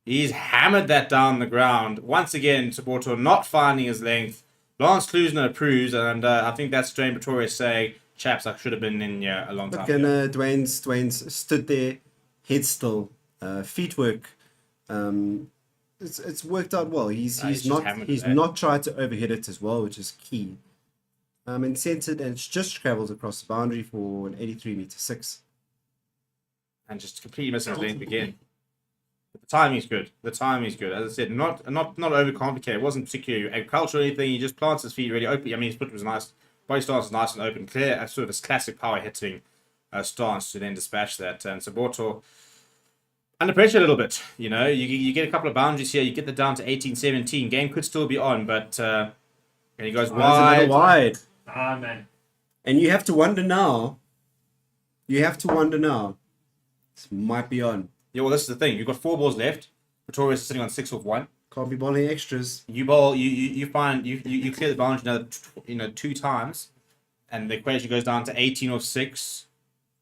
He's hammered that down the ground once again. Saboto not finding his length. Lance Klusner approves, and I think that's Dwayne Pretorius saying, "Chaps, I should have been in here a long time." Look, and Dwayne's stood there, head still, feet work. It's worked out well. He's not tried to overhit it as well, which is key. And centered, and it's just travels across the boundary for an 83-meter 6. And just completely missing his length again. But the timing's good. As I said, not overcomplicated. It wasn't particularly agricultural or anything. He just plants his feet really open. I mean, his foot was nice. Body stance was nice and open, clear. Sort of his classic power hitting stance to then dispatch that. And Saboto under pressure a little bit. You get a couple of boundaries here. You get that down to 18-17. Game could still be on, but and he goes wide. Ah, man. And you have to wonder now. This might be on. Yeah, well, this is the thing. You've got 4 balls left. Pretorius is sitting on 6 off 1. Can't be bowling extras. You bowl. You find you clear the boundary another 2 times, and the equation goes down to 18 off 6.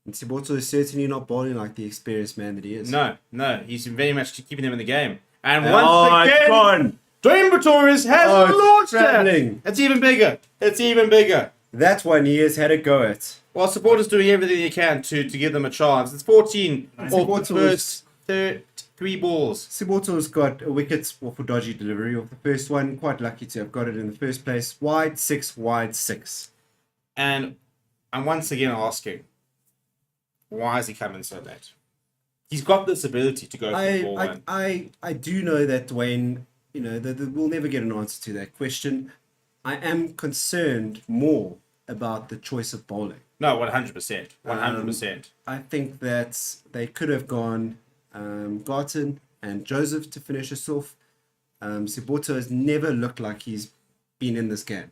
And Siboto is certainly not bowling like the experienced man that he is. No, he's very much keeping them in the game. And once again, Dwayne Pretorius has launched it. It's even bigger. That one he has had a go at. Well, supporters doing everything they can to give them a chance. It's 14 off the first 3 balls. Siboto's got a wicket off a dodgy delivery off the first one. Quite lucky to have got it in the first place. Wide 6. And I'm once again asking, why is he coming so late? He's got this ability to go for the ball. I do know that Dwayne, we'll never get an answer to that question. I am concerned more about the choice of bowling. No, 100%. 100%. I think that they could have gone Garton and Joseph to finish us off. Siboto has never looked like he's been in this game.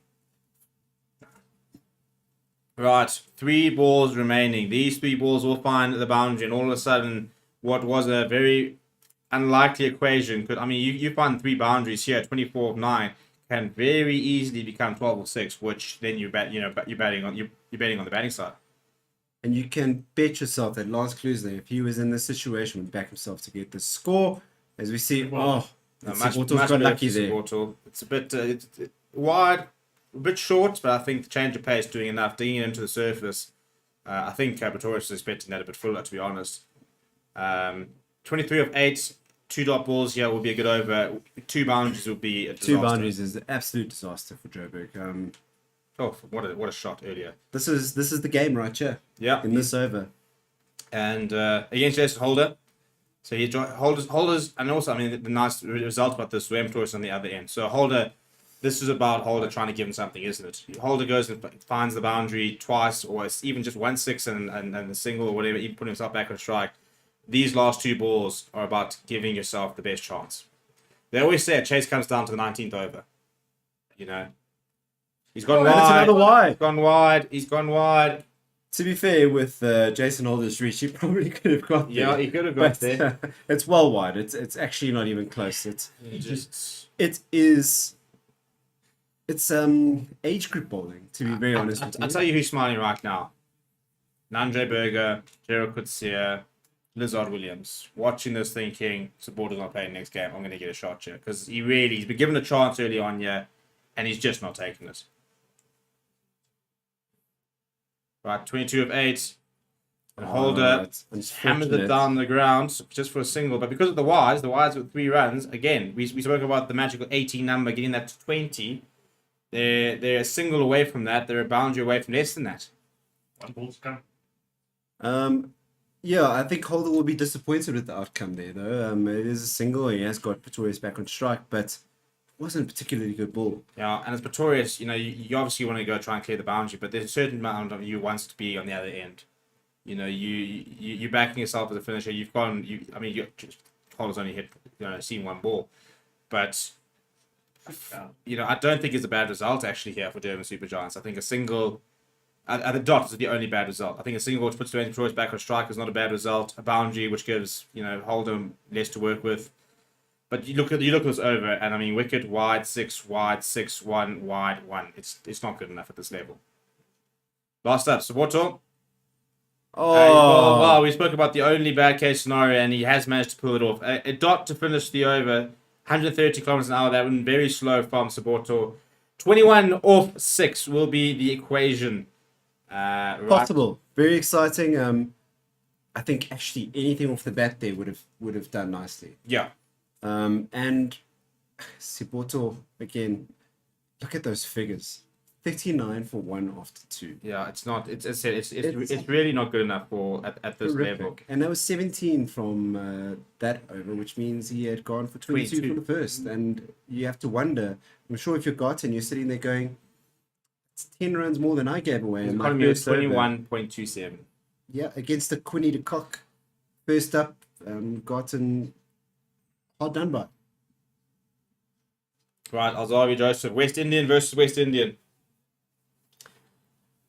Right, 3 balls remaining. These 3 balls will find the boundary, and all of a sudden, what was a very unlikely equation could. I mean, you find 3 boundaries here, 24 of 9, can very easily become 12 of 6, which then you're betting on the batting side. And you can bet yourself that Lance Klusner, if he was in this situation, would back himself to get the score. As we see, much got lucky there. It's a bit it's wide. A bit short, but I think the change of pace doing enough, digging it into the surface. I think Pretorius is expecting that a bit fuller, to be honest. 23 of 8, 2 dot balls here would be a good over. 2 boundaries would be a disaster. 2 boundaries is an absolute disaster for Joburg. Oh, what a shot earlier. This is the game right here. Yeah. In this over. And against Jason Holder. So he holders, and also, I mean, the nice result about this, Wem Torres on the other end. So Holder, this is about Holder trying to give him something, isn't it? Holder goes and finds the boundary twice, or even just 1-6 and the single or whatever, even putting himself back on strike. These last 2 balls are about giving yourself the best chance. They always say a chase comes down to the 19th over. You know, he's gone wide. It's another wide. He's gone wide. He's gone wide. To be fair, with Jason Holder's reach, he probably could have got there. Yeah, he could have got there. It's well wide. It's actually not even close. It's age group bowling. To be very honest with you. I'll tell you who's smiling right now. Nandre Berger, Gerald Coetzee, Lizard Williams, watching this thinking, supporters not playing next game, I'm going to get a shot here. Because he's been given a chance early on here, and he's just not taking it. Right, 22 of 8. And Holder hammers it down the ground just for a single. But because of the wides with 3 runs, again, we spoke about the magical 18 number, getting that to 20. They're a single away from that. They're a boundary away from less than that. 1 ball to come. Yeah, I think Holder will be disappointed with the outcome there, though. It is a single. He has got Pretorius back on strike, but it wasn't a particularly good ball. Yeah, and as Pretorius, you obviously want to go try and clear the boundary, but there's a certain amount of you wants to be on the other end. You're backing yourself as a finisher. Holder's only hit, seen 1 ball, but I don't think it's a bad result actually here for Durban Super Giants. I think a single at the dot is the only bad result. I think a single which puts Pretorius back on strike is not a bad result. A boundary which gives Holder less to work with. But you look at this over, and I mean, wicket wide, 6 wide, 6 1 wide 1. It's not good enough at this level. Last up, Saboto. Oh, we spoke about the only bad case scenario, and he has managed to pull it off. A dot to finish the over, 130 kilometers an hour. That went very slow from Saboto. 21 off 6 will be the equation. Right. possible. Very exciting. I think actually anything off the bat there would have done nicely. Yeah. And Siboto again. Look at those figures. 39 for 1 after 2. Yeah, it's not. It's really not good enough for at this level. And that was 17 from that over, which means he had gone for 22 for the first. And you have to wonder. I'm sure if you're Garten, you're sitting there going, it's 10 runs more than I gave away. His economy was 21.27. Yeah, against the Quinny de Kock. First up, Garten hard done by. Right, Alzawi Joseph, West Indian versus West Indian.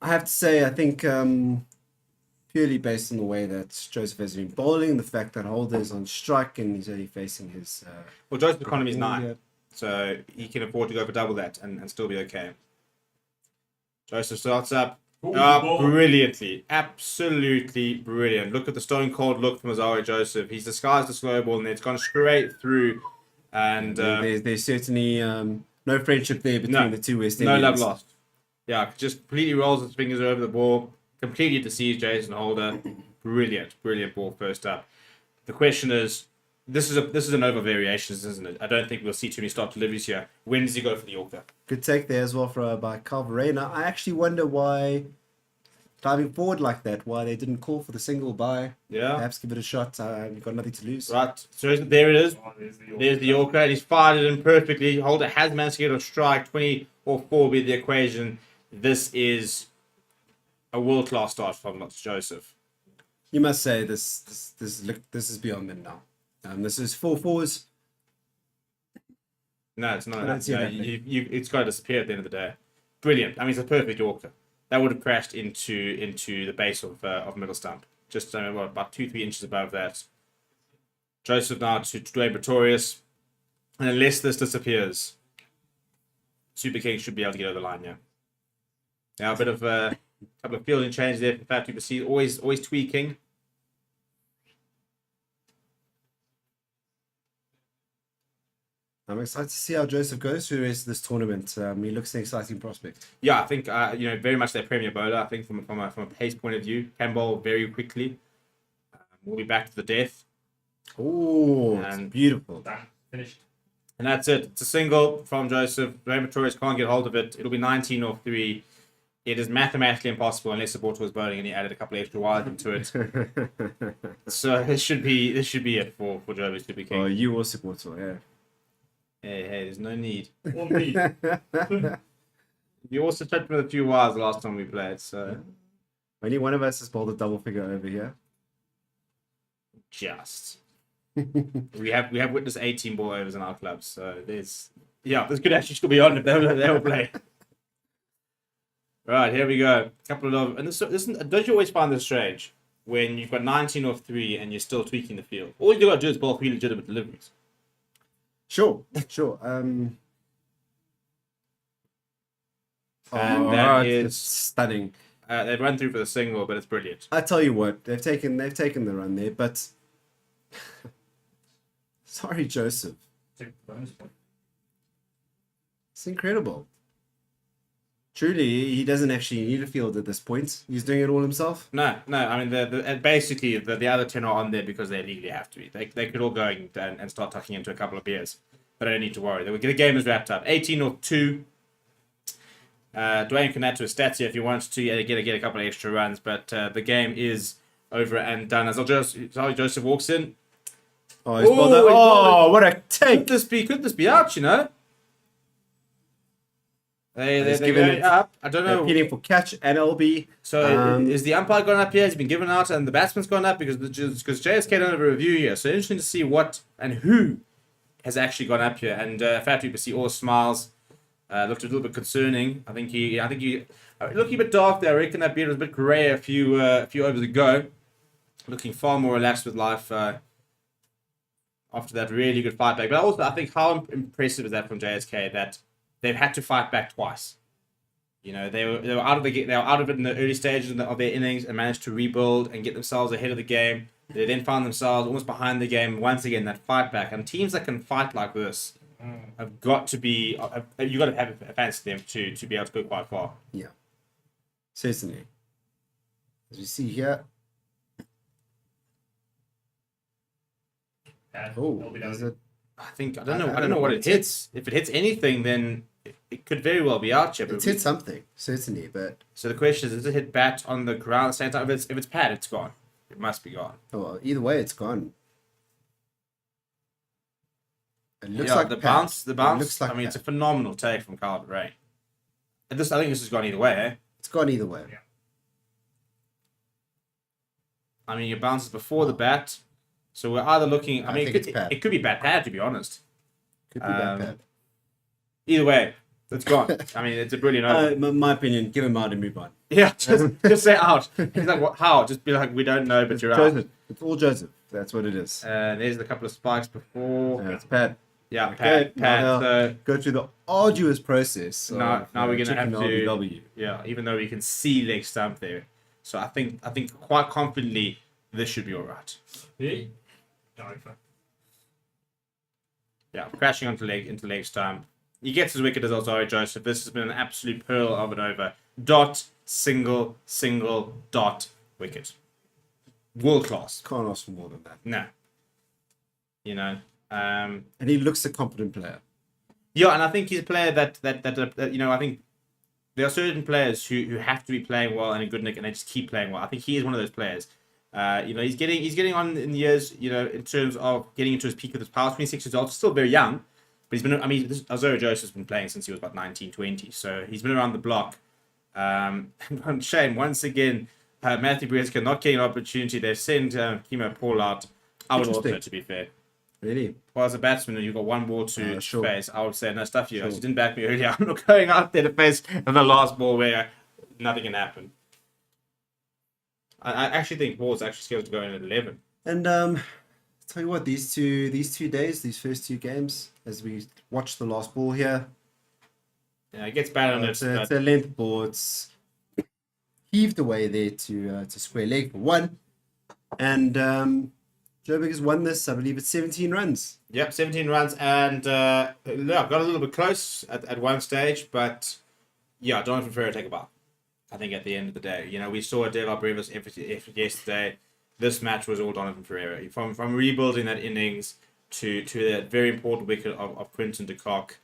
I have to say, I think purely based on the way that Joseph has been bowling, the fact that Holder is on strike and he's only facing his... Well, Joseph's economy is 9, so he can afford to go for double that and still be okay. Joseph starts up brilliantly. Absolutely brilliant. Look at the stone cold look from Alzawi Joseph. He's disguised the slow ball and it's gone straight through. And there's certainly no friendship there between the two West Indians. No love lost. Yeah, just completely rolls his fingers over the ball, completely deceives Jason Holder. Brilliant ball first up. The question is, this is an over variations, isn't it? I don't think we'll see too many start deliveries here. When does he go for the Yorker? Good take there as well by Ferreira. I actually wonder why, diving forward like that, why they didn't call for the single by. Yeah. Perhaps give it a shot. You've got nothing to lose. Right, so there it is. There's the Yorker, and he's fired it in perfectly. Holder has managed to get a strike. 20 or 4 will be the equation. This is a world-class start from Joseph. You must say this is beyond them now. This is 4-4s. No, it's not. It's got to disappear at the end of the day. Brilliant. I mean, it's a perfect Yorker. That would have crashed into the base of middle stump. Just about 2-3 inches above that. Joseph now to Dwayne Pretorius. And unless this disappears, Super King should be able to get over the line, yeah. Now a bit of a couple of fielding change there for Fatu Basile, always tweaking. I'm excited to see how Joseph goes through the rest of this tournament. He looks an exciting prospect. Yeah, I think very much their premier bowler. I think from a pace point of view, can bowl very quickly. We'll be back to the death. Oh, it's And- beautiful. Done. Finished. And that's it. It's a single from Joseph. Raymond Torres can't get hold of it. It'll be 19 off 3. It is mathematically impossible unless the ball was bowling and he added a couple of extra wires into it. So this should be it for Joburg to be king. Oh, you also supporter, yeah. Hey, there's no need. Or me. You also touched with a few wires the last time we played, so Only one of us has bowled a double figure over here. just we have witnessed 18 ball overs in our clubs, so this could actually still be on if they will play. Right, here we go. Couple of and this don't you always find this strange when you've got 19 off 3 and you're still tweaking the field? All you got to do is bowl 3 legitimate deliveries. Sure. And Oh, that right, is- it's stunning. They've run through for the single, but it's brilliant. I tell you what, they've taken the run there, but sorry, Joseph. Take the bonus point. It's incredible. Truly, he doesn't actually need a field at this point. He's doing it all himself. No. I mean, basically the other 10 are on there because they legally have to be. They could all go and start tucking into a couple of beers, but I don't need to worry. The game is wrapped up. 18 or 2. Dwayne can add to his stats here if he wants to get a couple of extra runs, but the game is over and done. As Joseph walks in, Oh, he's Ooh, bowled that. he bowled Oh, what a could take! this be out? You know, they're He's given going it- up. I don't They're know. appealing for catch and LB. So is the umpire gone up here? Has he been given out and the batsman's gone up because JSK don't have a review here? So interesting to see what and who has actually gone up here. And Fat Reaper see all smiles. Looked a little bit concerning. I think he looking a bit dark there. I reckon that beard was a bit grey a few overs ago. Looking far more relaxed with life after that really good fight back. But also I think how impressive is that from JSK that they've had to fight back twice. You know, they were out of it in the early stages of their innings and managed to rebuild and get themselves ahead of the game. They then found themselves almost behind the game once again. That fight back, and teams that can fight like this have got to be. You got to have a fancy them to be able to go quite far. Yeah, certainly. As we see here. Oh, is it? I don't know what it hits. If it hits anything, then it could very well be out here. It's hit something, certainly, but So the question is, does it hit bat on the ground at the same time? If it's pad, it's gone. It must be gone. well, either way, it's gone. It looks Yeah, like the Pat. bounce. It looks like I mean, it's a Pat. phenomenal take from Carl Ray. I think this has gone either way. Eh? It's gone either way. Yeah. I mean, your bounce is before the bat, so we're either looking. I mean, think it's pad. it could be bad pad to be honest. Could be bad, Um, Pat. Either way, it's gone. I mean, it's a brilliant over. My opinion, give him out and move on. Yeah, just say out. He's like, what? How? Just be like, we don't know, but you're out. Joseph. It's all Joseph. That's what it is. There's a couple of spikes before. Yeah, it's Pat. Yeah, Okay, pad. now So go through the arduous process. Now we're gonna checking have the to- LBW. yeah, even though we can see leg stump there, so I think quite confidently this should be all right. Yeah. Over. Yeah, crashing into leg stump. He gets his wicket as well. Sorry, Joseph. This has been an absolute pearl of an over. Dot, single, dot, wicket. World class. Can't ask for more than that. No. You know. And he looks a competent player. Yeah, and I think he's a player that you know. I think there are certain players who have to be playing well and in good nick, and they just keep playing well. I think he is one of those players. You know, he's getting on in years. You know, in terms of getting into his peak of his power. 26 years old, still very young, but he's been. I mean, Azura Joseph's been playing since he was about 19, 20, so he's been around the block. Shame once again. Matthew Breska not getting an opportunity. They've sent Kimo Paul out. I would also, Interesting. to be fair. Really? Well, as a batsman, you've got one ball to Sure. face. I would say, no, stuff you. Sure. You didn't back me earlier. I'm not going out there to face in the last ball where nothing can happen. I actually think Paul's actually scheduled to go in at 11. And tell you what, these first two games, as we watch the last ball here, Yeah, it gets bad on it. it's a length ball. It's heaved away there to square leg for one, and Joburg has won this. I believe it's 17 runs. Yep, 17 runs, and got a little bit close at one stage, but yeah, Jonathan Ferreira take a bow. I think at the end of the day, you know, we saw Dale Brevis effort yesterday. this match was all Donovan Ferreira. From rebuilding that innings to that very important wicket of Quinton de Kock,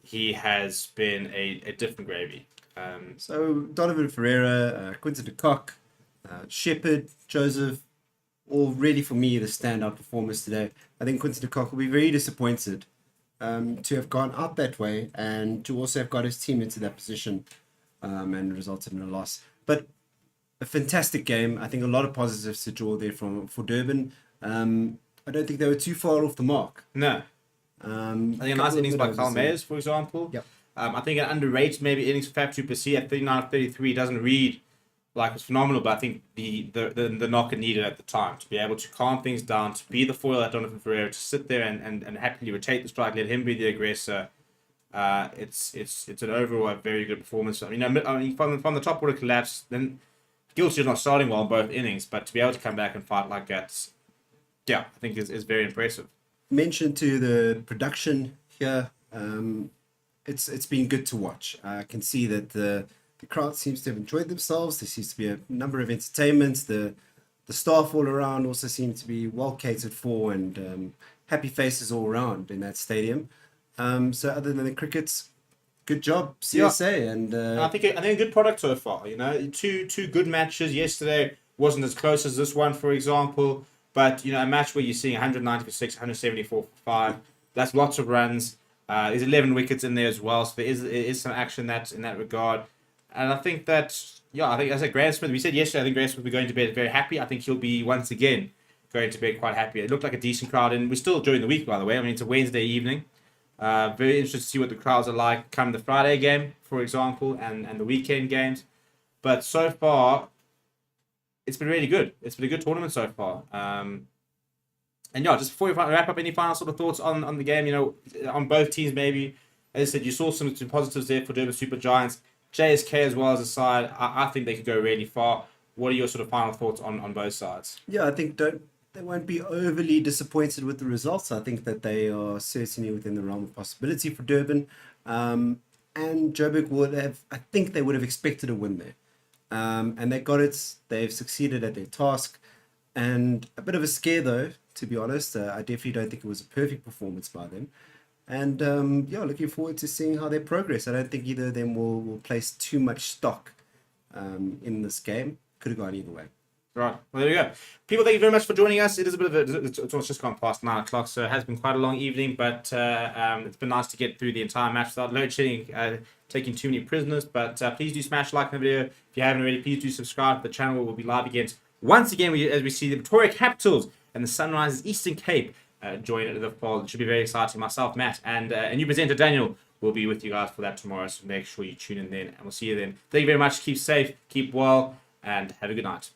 he has been a different gravy. So Donovan Ferreira, Quinton de Kock, Shepherd, Joseph, all really for me the standout performers today. I think Quinton de Kock will be very disappointed to have gone out that way and to also have got his team into that position and resulted in a loss. But a fantastic game. I think a lot of positives to draw there for Durban. I don't think they were too far off the mark. No. I think a nice innings by Carl Mayers, for example. Yep. I think an underrated maybe innings for Fab 2% at 39-33 doesn't read like it's phenomenal, but I think the knocker needed at the time to be able to calm things down, to be the foil at Donovan Ferreira, to sit there and happily rotate the strike, let him be the aggressor. It's an overall very good performance. I mean, from the top order collapse, then Gilchrist's not starting well in both innings, but to be able to come back and fight like that, yeah, I think is very impressive. Mention to the production here. It's been good to watch. I can see that the crowd seems to have enjoyed themselves. There seems to be a number of entertainments. The staff all around also seem to be well catered for and happy faces all around in that stadium. So other than the crickets, good job CSA. Yeah. And I think a good product so far. You know, two good matches. Yesterday wasn't as close as this one, for example. But you know, a match where you're seeing 190 for 6, 174 for 5. That's lots of runs. There's 11 wickets in there as well, so there is some action that's in that regard. And I think that, yeah, I think as a Graham Smith, we said yesterday, I think Graham Smith will be going to bed very happy. I think he'll be once again going to bed quite happy. It looked like a decent crowd, and we're still during the week, by the way. I mean, it's a Wednesday evening. Very interested to see what the crowds are like come the Friday game, for example, and the weekend games. But so far, it's been really good. It's been a good tournament so far. And yeah, just before we wrap up, any final sort of thoughts on the game, you know, on both teams maybe? As I said, you saw some positives there for Durban Super Giants. JSK as well as a side, I think they could go really far. What are your sort of final thoughts on both sides? yeah, I think they won't be overly disappointed with the results. I think that they are certainly within the realm of possibility for Durban. And Joburg I think they would have expected a win there. And they got it. They've succeeded at their task. And a bit of a scare though, to be honest. I definitely don't think it was a perfect performance by them. And yeah, looking forward to seeing how they progress. I don't think either of them will place too much stock in this game. Could have gone either way. Right. Well, there we go. People, thank you very much for joining us. It is a bit of it's just gone past 9 o'clock, so it has been quite a long evening, but it's been nice to get through the entire match without load shedding, taking too many prisoners. But please do smash like on the video. If you haven't already, please do subscribe. The channel will be live again. Once again, as we see the Victoria Capitals and the Sunrisers Eastern Cape join the fold. It should be very exciting. Myself, Matt, and new presenter Daniel will be with you guys for that tomorrow, so make sure you tune in then, and we'll see you then. Thank you very much. Keep safe, keep well, and have a good night.